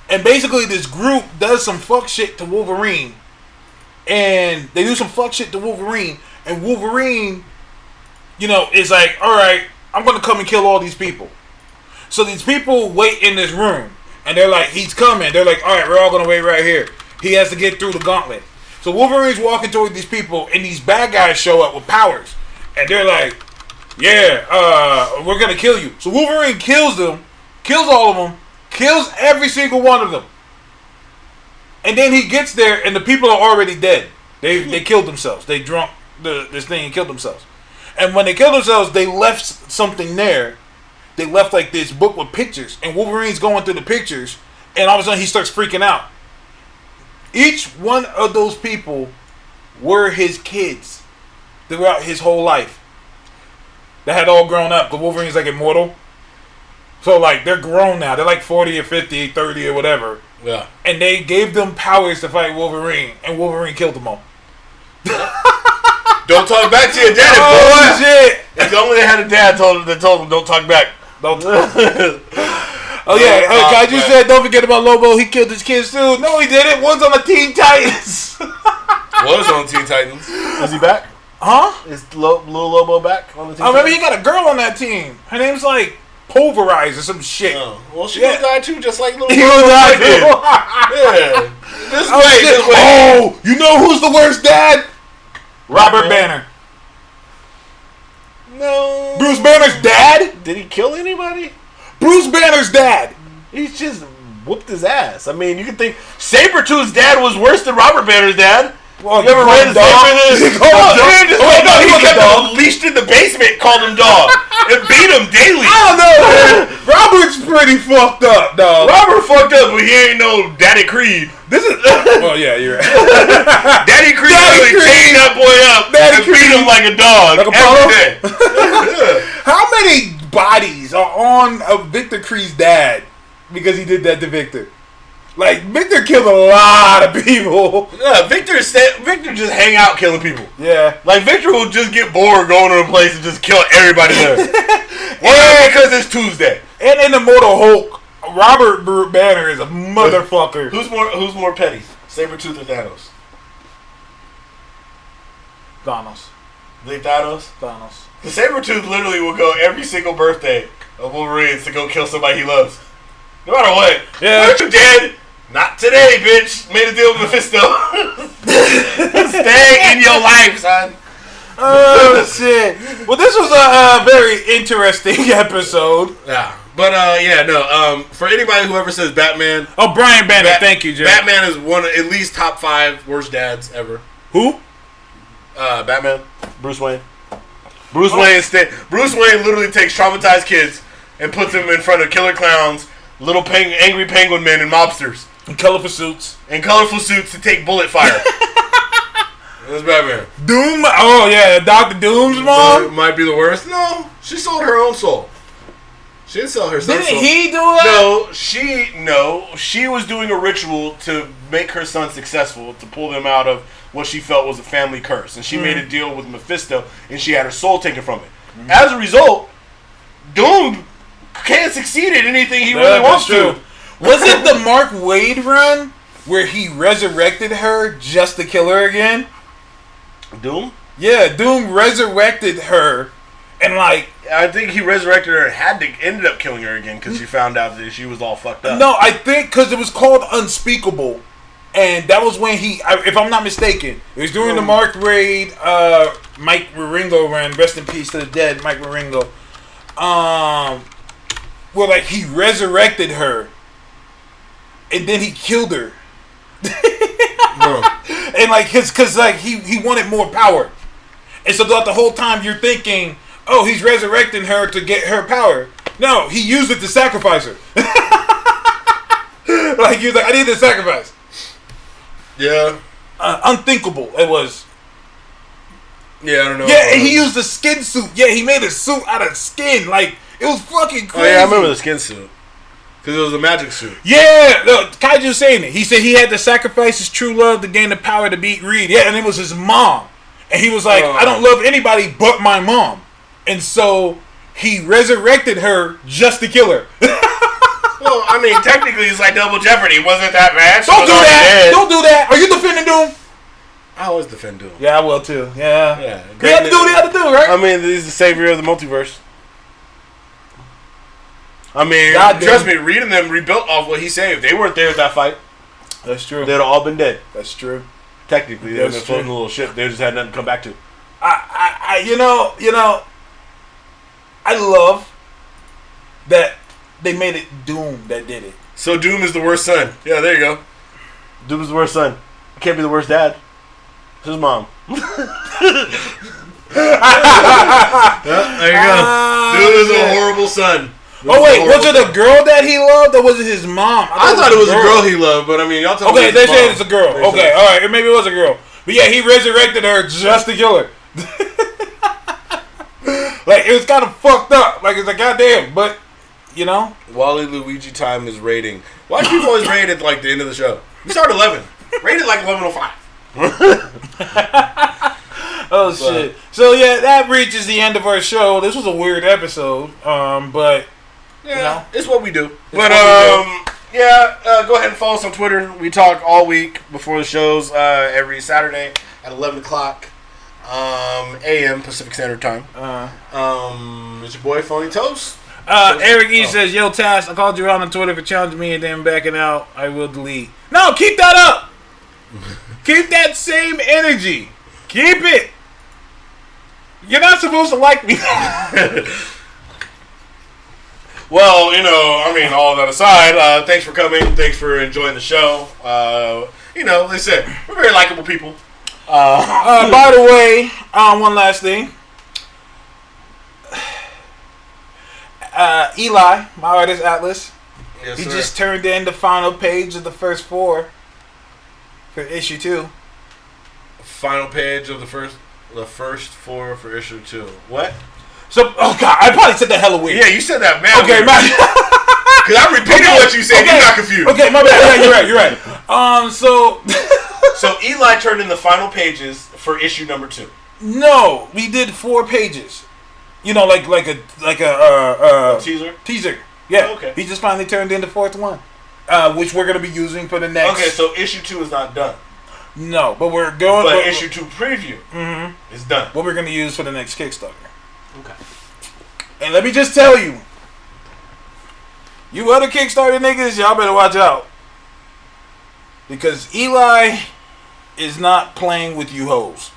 Speaker 3: And basically this group does some fuck shit to Wolverine. And they do some fuck shit to Wolverine. And Wolverine, is like, alright, I'm gonna come and kill all these people. So these people wait in this room. And they're like, he's coming. They're like, alright, we're all gonna wait right here. He has to get through the gauntlet. So Wolverine's walking toward these people, and these bad guys show up with powers. And they're like, yeah, we're gonna kill you. So Wolverine kills them, kills all of them, kills every single one of them. And then he gets there, and the people are already dead. They killed themselves. They drunk this thing and killed themselves. And when they killed themselves, they left something there. They left like this book with pictures, and Wolverine's going through the pictures, and all of a sudden he starts freaking out. Each one of those people were his kids throughout his whole life. They had all grown up. The Wolverine's like immortal. So like they're grown now. They're like 40 or 50, 30 or whatever.
Speaker 7: Yeah.
Speaker 3: And they gave them powers to fight Wolverine, and Wolverine killed them all.
Speaker 2: Don't talk back to your dad,
Speaker 3: Oh
Speaker 2: boy.
Speaker 3: shit!
Speaker 2: If only they had a dad that told them don't talk back.
Speaker 3: Don't. Oh yeah, Kaiju said don't forget about Lobo. He killed his kids too. No, he didn't. One's on the Teen Titans.
Speaker 7: Was on Teen Titans.
Speaker 2: Is he back?
Speaker 3: Huh?
Speaker 2: Is Lil Lobo back on the team?
Speaker 3: Oh, maybe he got a girl on that team. Her name's like Pulverize or some shit.
Speaker 2: Oh, well, she
Speaker 3: Yeah.
Speaker 2: gonna die too, just like Lil
Speaker 3: He
Speaker 2: Lobo
Speaker 3: was out
Speaker 2: did.
Speaker 3: there.
Speaker 2: Yeah. This
Speaker 3: Oh,
Speaker 2: way,
Speaker 3: shit.
Speaker 2: this way.
Speaker 3: Oh, you know who's the worst dad? Robert Banner.
Speaker 2: No.
Speaker 3: Bruce Banner's dad?
Speaker 2: Did he kill anybody?
Speaker 3: Bruce Banner's dad.
Speaker 2: He's just whooped his ass. I mean, you can think Sabretooth's dad was worse than Robert Banner's dad.
Speaker 3: Well,
Speaker 2: You ever
Speaker 3: he
Speaker 2: read
Speaker 3: called
Speaker 2: his
Speaker 3: him
Speaker 2: paper?
Speaker 3: dog? He called him dog? Oh, wait, no, he
Speaker 2: he
Speaker 3: was a
Speaker 2: kept
Speaker 3: dog.
Speaker 2: him leashed in the basement, called him dog, and beat him daily.
Speaker 3: I don't know, man. Robert's pretty fucked up, dog.
Speaker 2: Robert fucked up, but he ain't no Daddy Creed.
Speaker 3: This is. Oh yeah, you're right.
Speaker 2: Daddy Creed
Speaker 3: Daddy
Speaker 2: really
Speaker 3: Creed.
Speaker 2: chained that boy up
Speaker 3: Daddy
Speaker 2: and beat him like a dog
Speaker 3: Like a
Speaker 2: every
Speaker 3: polo?
Speaker 2: day. Yeah.
Speaker 3: How many bodies are on Victor Creed's dad because he did that to Victor? Like Victor killed a lot of people.
Speaker 2: Yeah, Victor just hang out killing people.
Speaker 3: Yeah.
Speaker 2: Like Victor will just get bored going to a place and just kill everybody there. Why? Because it's Tuesday.
Speaker 3: And in Immortal Hulk, Robert Banner is a motherfucker.
Speaker 2: Who's more petty? Sabretooth or Thanos?
Speaker 3: Thanos.
Speaker 2: Think Thanos?
Speaker 3: Thanos.
Speaker 2: The Sabretooth literally will go every single birthday of Wolverine's to go kill somebody he loves. No matter what.
Speaker 3: Yeah.
Speaker 2: Aren't you dead? Not today, bitch. Made a deal with Mephisto. Stay in your life, son.
Speaker 3: Oh shit! Well, this was a very interesting episode.
Speaker 2: Yeah. But yeah, no. For anybody who ever says Batman,
Speaker 3: Oh, Brian Banner, thank you, Jay.
Speaker 2: Batman is one of at least top 5 worst dads ever.
Speaker 3: Who?
Speaker 2: Batman, Bruce Wayne. Bruce Wayne literally takes traumatized kids and puts them in front of killer clowns, little angry penguin men, and mobsters
Speaker 3: In colorful suits.
Speaker 2: in colorful suits to take bullet fire. That's Batman.
Speaker 3: Doom. Oh yeah, Dr. Doom's mom.
Speaker 2: Might be the worst. No, she sold her own soul. She didn't sell her son's
Speaker 3: Didn't
Speaker 2: soul.
Speaker 3: he do that?
Speaker 2: No, she was doing a ritual to make her son successful, to pull them out of what she felt was a family curse. And she made a deal with Mephisto, and she had her soul taken from it. As a result, Doom can't succeed at anything he really wants to.
Speaker 3: Was it the Mark Wade run where he resurrected her just to kill her again?
Speaker 2: Doom?
Speaker 3: Yeah, Doom resurrected her, and like,
Speaker 2: I think he resurrected her and ended up killing her again because she found out that she was all fucked up.
Speaker 3: no, I think because it was called Unspeakable, and that was when if I'm not mistaken, it was during the Mark Wade, Mike Wieringo run. Rest in peace to the dead, Mike Wieringo. Where like he resurrected her, and then he killed her. And like cause like he wanted more power. And so throughout the whole time you're thinking, oh, he's resurrecting her to get her power. No, he used it to sacrifice her. Like he was like, I need to sacrifice.
Speaker 2: Yeah.
Speaker 3: Unthinkable it was.
Speaker 2: Yeah, I don't know.
Speaker 3: Yeah, and he used a skin suit. Yeah, he made a suit out of skin. Like it was fucking crazy.
Speaker 2: Oh yeah, I remember the skin suit. Because it was a magic suit.
Speaker 3: Yeah, look, Kaiju saying it. He said he had to sacrifice his true love to gain the power to beat Reed. Yeah, and it was his mom. And he was like, I don't love anybody but my mom. And so he resurrected her just to kill her.
Speaker 2: Well, I mean, technically it's like Double Jeopardy. Wasn't that bad? She
Speaker 3: Don't
Speaker 2: was
Speaker 3: do
Speaker 2: already
Speaker 3: that.
Speaker 2: dead.
Speaker 3: Don't do that. Are you defending Doom?
Speaker 2: I always defend Doom.
Speaker 3: Yeah, I will too. Yeah.
Speaker 2: Yeah.
Speaker 3: He had to do what he had to do, right?
Speaker 2: I mean, he's the savior of the multiverse. I mean,
Speaker 3: God
Speaker 2: trust
Speaker 3: damn.
Speaker 2: me, reading them rebuilt off what he saved. They weren't there at that fight.
Speaker 3: That's true.
Speaker 2: They'd all been dead.
Speaker 3: That's true.
Speaker 2: Technically, they'd
Speaker 3: That's
Speaker 2: been floating
Speaker 3: true.
Speaker 2: a little ship. They just had nothing to come back to.
Speaker 3: You know, I love that they made it Doom that did it.
Speaker 7: So Doom is the worst son. Yeah, there you go.
Speaker 2: Doom is the worst son. He can't be the worst dad. His mom.
Speaker 7: There you go. Doom is a horrible son.
Speaker 3: Oh wait, was it a girl that he loved, or was it his mom?
Speaker 7: I thought it was a girl he loved, but I mean, y'all tell me.
Speaker 3: Okay,
Speaker 7: it's
Speaker 3: they
Speaker 7: his
Speaker 3: said
Speaker 7: mom.
Speaker 3: it's a girl.
Speaker 7: They
Speaker 3: Okay,
Speaker 7: said-
Speaker 3: all right, maybe it was a girl. But yeah, he resurrected her just to kill her. Like, it was kind of fucked up. Like, it's like, goddamn. But, you know.
Speaker 7: Wally Luigi time is rating. Why do people always rate at like the end of the show? You start 11. Rate it like 11:05.
Speaker 3: Oh, shit. So, yeah, that reaches the end of our show. This was a weird episode. But,
Speaker 7: Yeah,
Speaker 3: you know.
Speaker 7: it's what we do.
Speaker 2: But
Speaker 3: what we
Speaker 2: go ahead and follow us on Twitter. We talk all week before the shows, every Saturday at 11 o'clock a.m. Pacific Standard Time. It's your boy Phony Toast.
Speaker 3: Eric E says, yo, Tass, I called you out on Twitter for challenging me and then backing out. I will delete. No, keep that up. Keep that same energy. Keep it. You're not supposed to like me.
Speaker 2: Well, you know, I mean, all that aside, thanks for coming. Thanks for enjoying the show. You know, like I said, we're very likable people.
Speaker 3: By the way, one last thing. Eli, my artist Atlas,
Speaker 7: Yes,
Speaker 3: he
Speaker 7: sir.
Speaker 3: just turned in the final page of the first 4 for issue 2.
Speaker 7: Final page of the first 4 for issue 2.
Speaker 2: What?
Speaker 3: So, oh god, I probably said that hella weird.
Speaker 2: Yeah, you said that, man.
Speaker 3: Okay, my
Speaker 2: Because I repeated what you said.
Speaker 3: Okay.
Speaker 2: You got confused.
Speaker 3: Okay, my bad. Yeah, you're right. So
Speaker 2: So Eli turned in the final pages for issue number 2.
Speaker 3: no, we did 4 pages. You know, like a
Speaker 2: Teaser?
Speaker 3: teaser. Yeah.
Speaker 2: Okay.
Speaker 3: He just finally turned in the 4th one, which we're gonna be using for the next.
Speaker 2: Okay, so issue 2 is not done.
Speaker 3: No, but we're going.
Speaker 2: But issue 2 preview is done.
Speaker 3: What we're gonna use for the next Kickstarter.
Speaker 2: Okay.
Speaker 3: And let me just tell you, you other Kickstarter niggas, y'all better watch out. Because Eli is not playing with you hoes.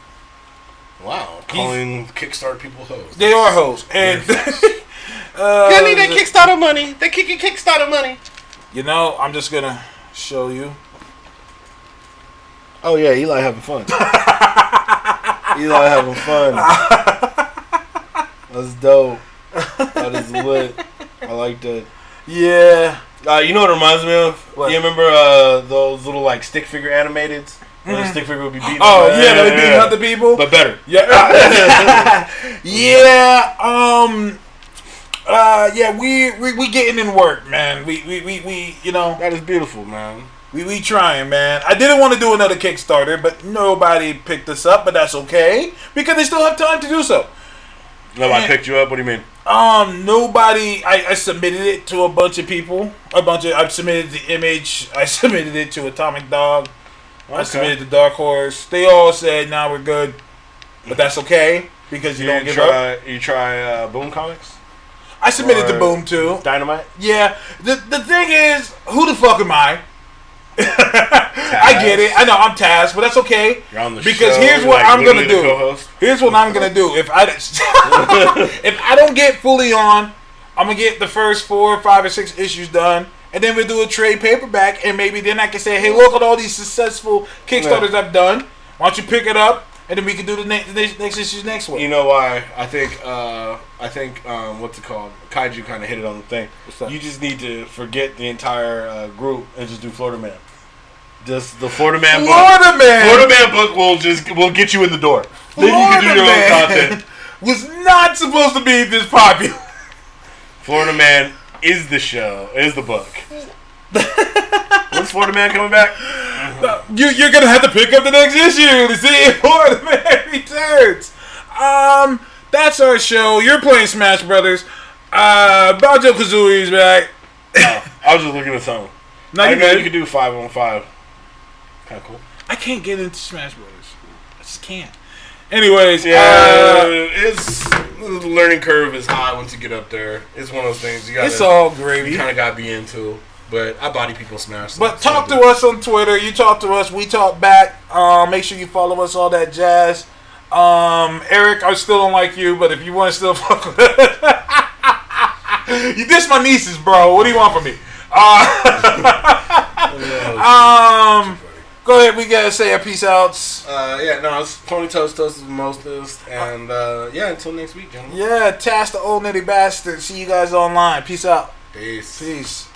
Speaker 2: Wow. Calling Kickstarter people hoes.
Speaker 3: They are hoes. And
Speaker 2: Give me that Kickstarter money. They kicking Kickstarter money.
Speaker 3: you know, I'm just gonna show you.
Speaker 2: Oh yeah, Eli having fun. Eli having fun. That's dope. That is lit. I like that.
Speaker 3: Yeah.
Speaker 2: You know what it reminds me of?
Speaker 3: What?
Speaker 2: You remember those little like stick figure animateds? Where the stick figure would be beating
Speaker 3: Oh
Speaker 2: up?
Speaker 3: yeah, they beating other people.
Speaker 2: But better.
Speaker 3: Yeah. Yeah. Yeah. We getting in work, man. We you know.
Speaker 2: That is beautiful, man.
Speaker 3: We trying, man. I didn't want to do another Kickstarter, but nobody picked us up. But that's okay because they still have time to do so.
Speaker 2: Nobody picked you up? What do you mean?
Speaker 3: Nobody. I submitted it to a bunch of people. I submitted the image. I submitted it to Atomic Dog. I submitted to Dark Horse. They all said, "Nah, we're good," but that's okay because you don't give up.
Speaker 2: You try Boom Comics?
Speaker 3: I submitted to
Speaker 2: or
Speaker 3: Boom too.
Speaker 2: Dynamite?
Speaker 3: Yeah. The thing is, who the fuck am I? I get it. I know I'm Taz, but that's okay.
Speaker 2: You're on the
Speaker 3: because
Speaker 2: show,
Speaker 3: here's what
Speaker 2: like,
Speaker 3: I'm gonna
Speaker 2: literally the
Speaker 3: do.
Speaker 2: co-host.
Speaker 3: Here's what I'm gonna do. If I don't get fully on, I'm gonna get the first 4, 5, or 6 issues done, and then we'll do a trade paperback, and maybe then I can say, hey, look at all these successful Kickstarters I've done. Why don't you pick it up, and then we can do the next issues next week.
Speaker 2: You know why? I think what's it called? Kaiju kind of hit it on the thing.
Speaker 3: What's that?
Speaker 2: You just need to forget the entire group and just do Florida Man. Just the Florida Man book.
Speaker 3: Florida Man.
Speaker 2: Florida Man book will get you in the door. Then you can do your own content.
Speaker 3: Was not supposed to be this popular.
Speaker 2: Florida Man is the show. Is the book. When's Florida Man coming back?
Speaker 3: You're gonna have to pick up the next issue to see if Florida Man returns. That's our show. You're playing Smash Brothers. Banjo Kazooie's back.
Speaker 2: I was just looking at something.
Speaker 3: No,
Speaker 2: I
Speaker 3: you
Speaker 2: know
Speaker 3: good.
Speaker 2: you could do 5-on-5. Kind of cool.
Speaker 3: I can't get into Smash Brothers. I just can't. Anyways,
Speaker 2: It's the learning curve is high once you get up there. It's one of those things you got.
Speaker 3: it's all gravy.
Speaker 2: You kind of got to be into. But I body people Smash.
Speaker 3: But talk to us on Twitter. You talk to us. We talk back. Make sure you follow us. All that jazz. Eric, I still don't like you, but if you want to still fuck with you diss my nieces, bro. What do you want from me? Go ahead. We gotta say our peace outs.
Speaker 7: It's Phony Toast is the mostest. And, until next week, gentlemen.
Speaker 3: Yeah, Task the old nitty bastard. See you guys online. Peace out.
Speaker 7: Peace.
Speaker 3: Peace.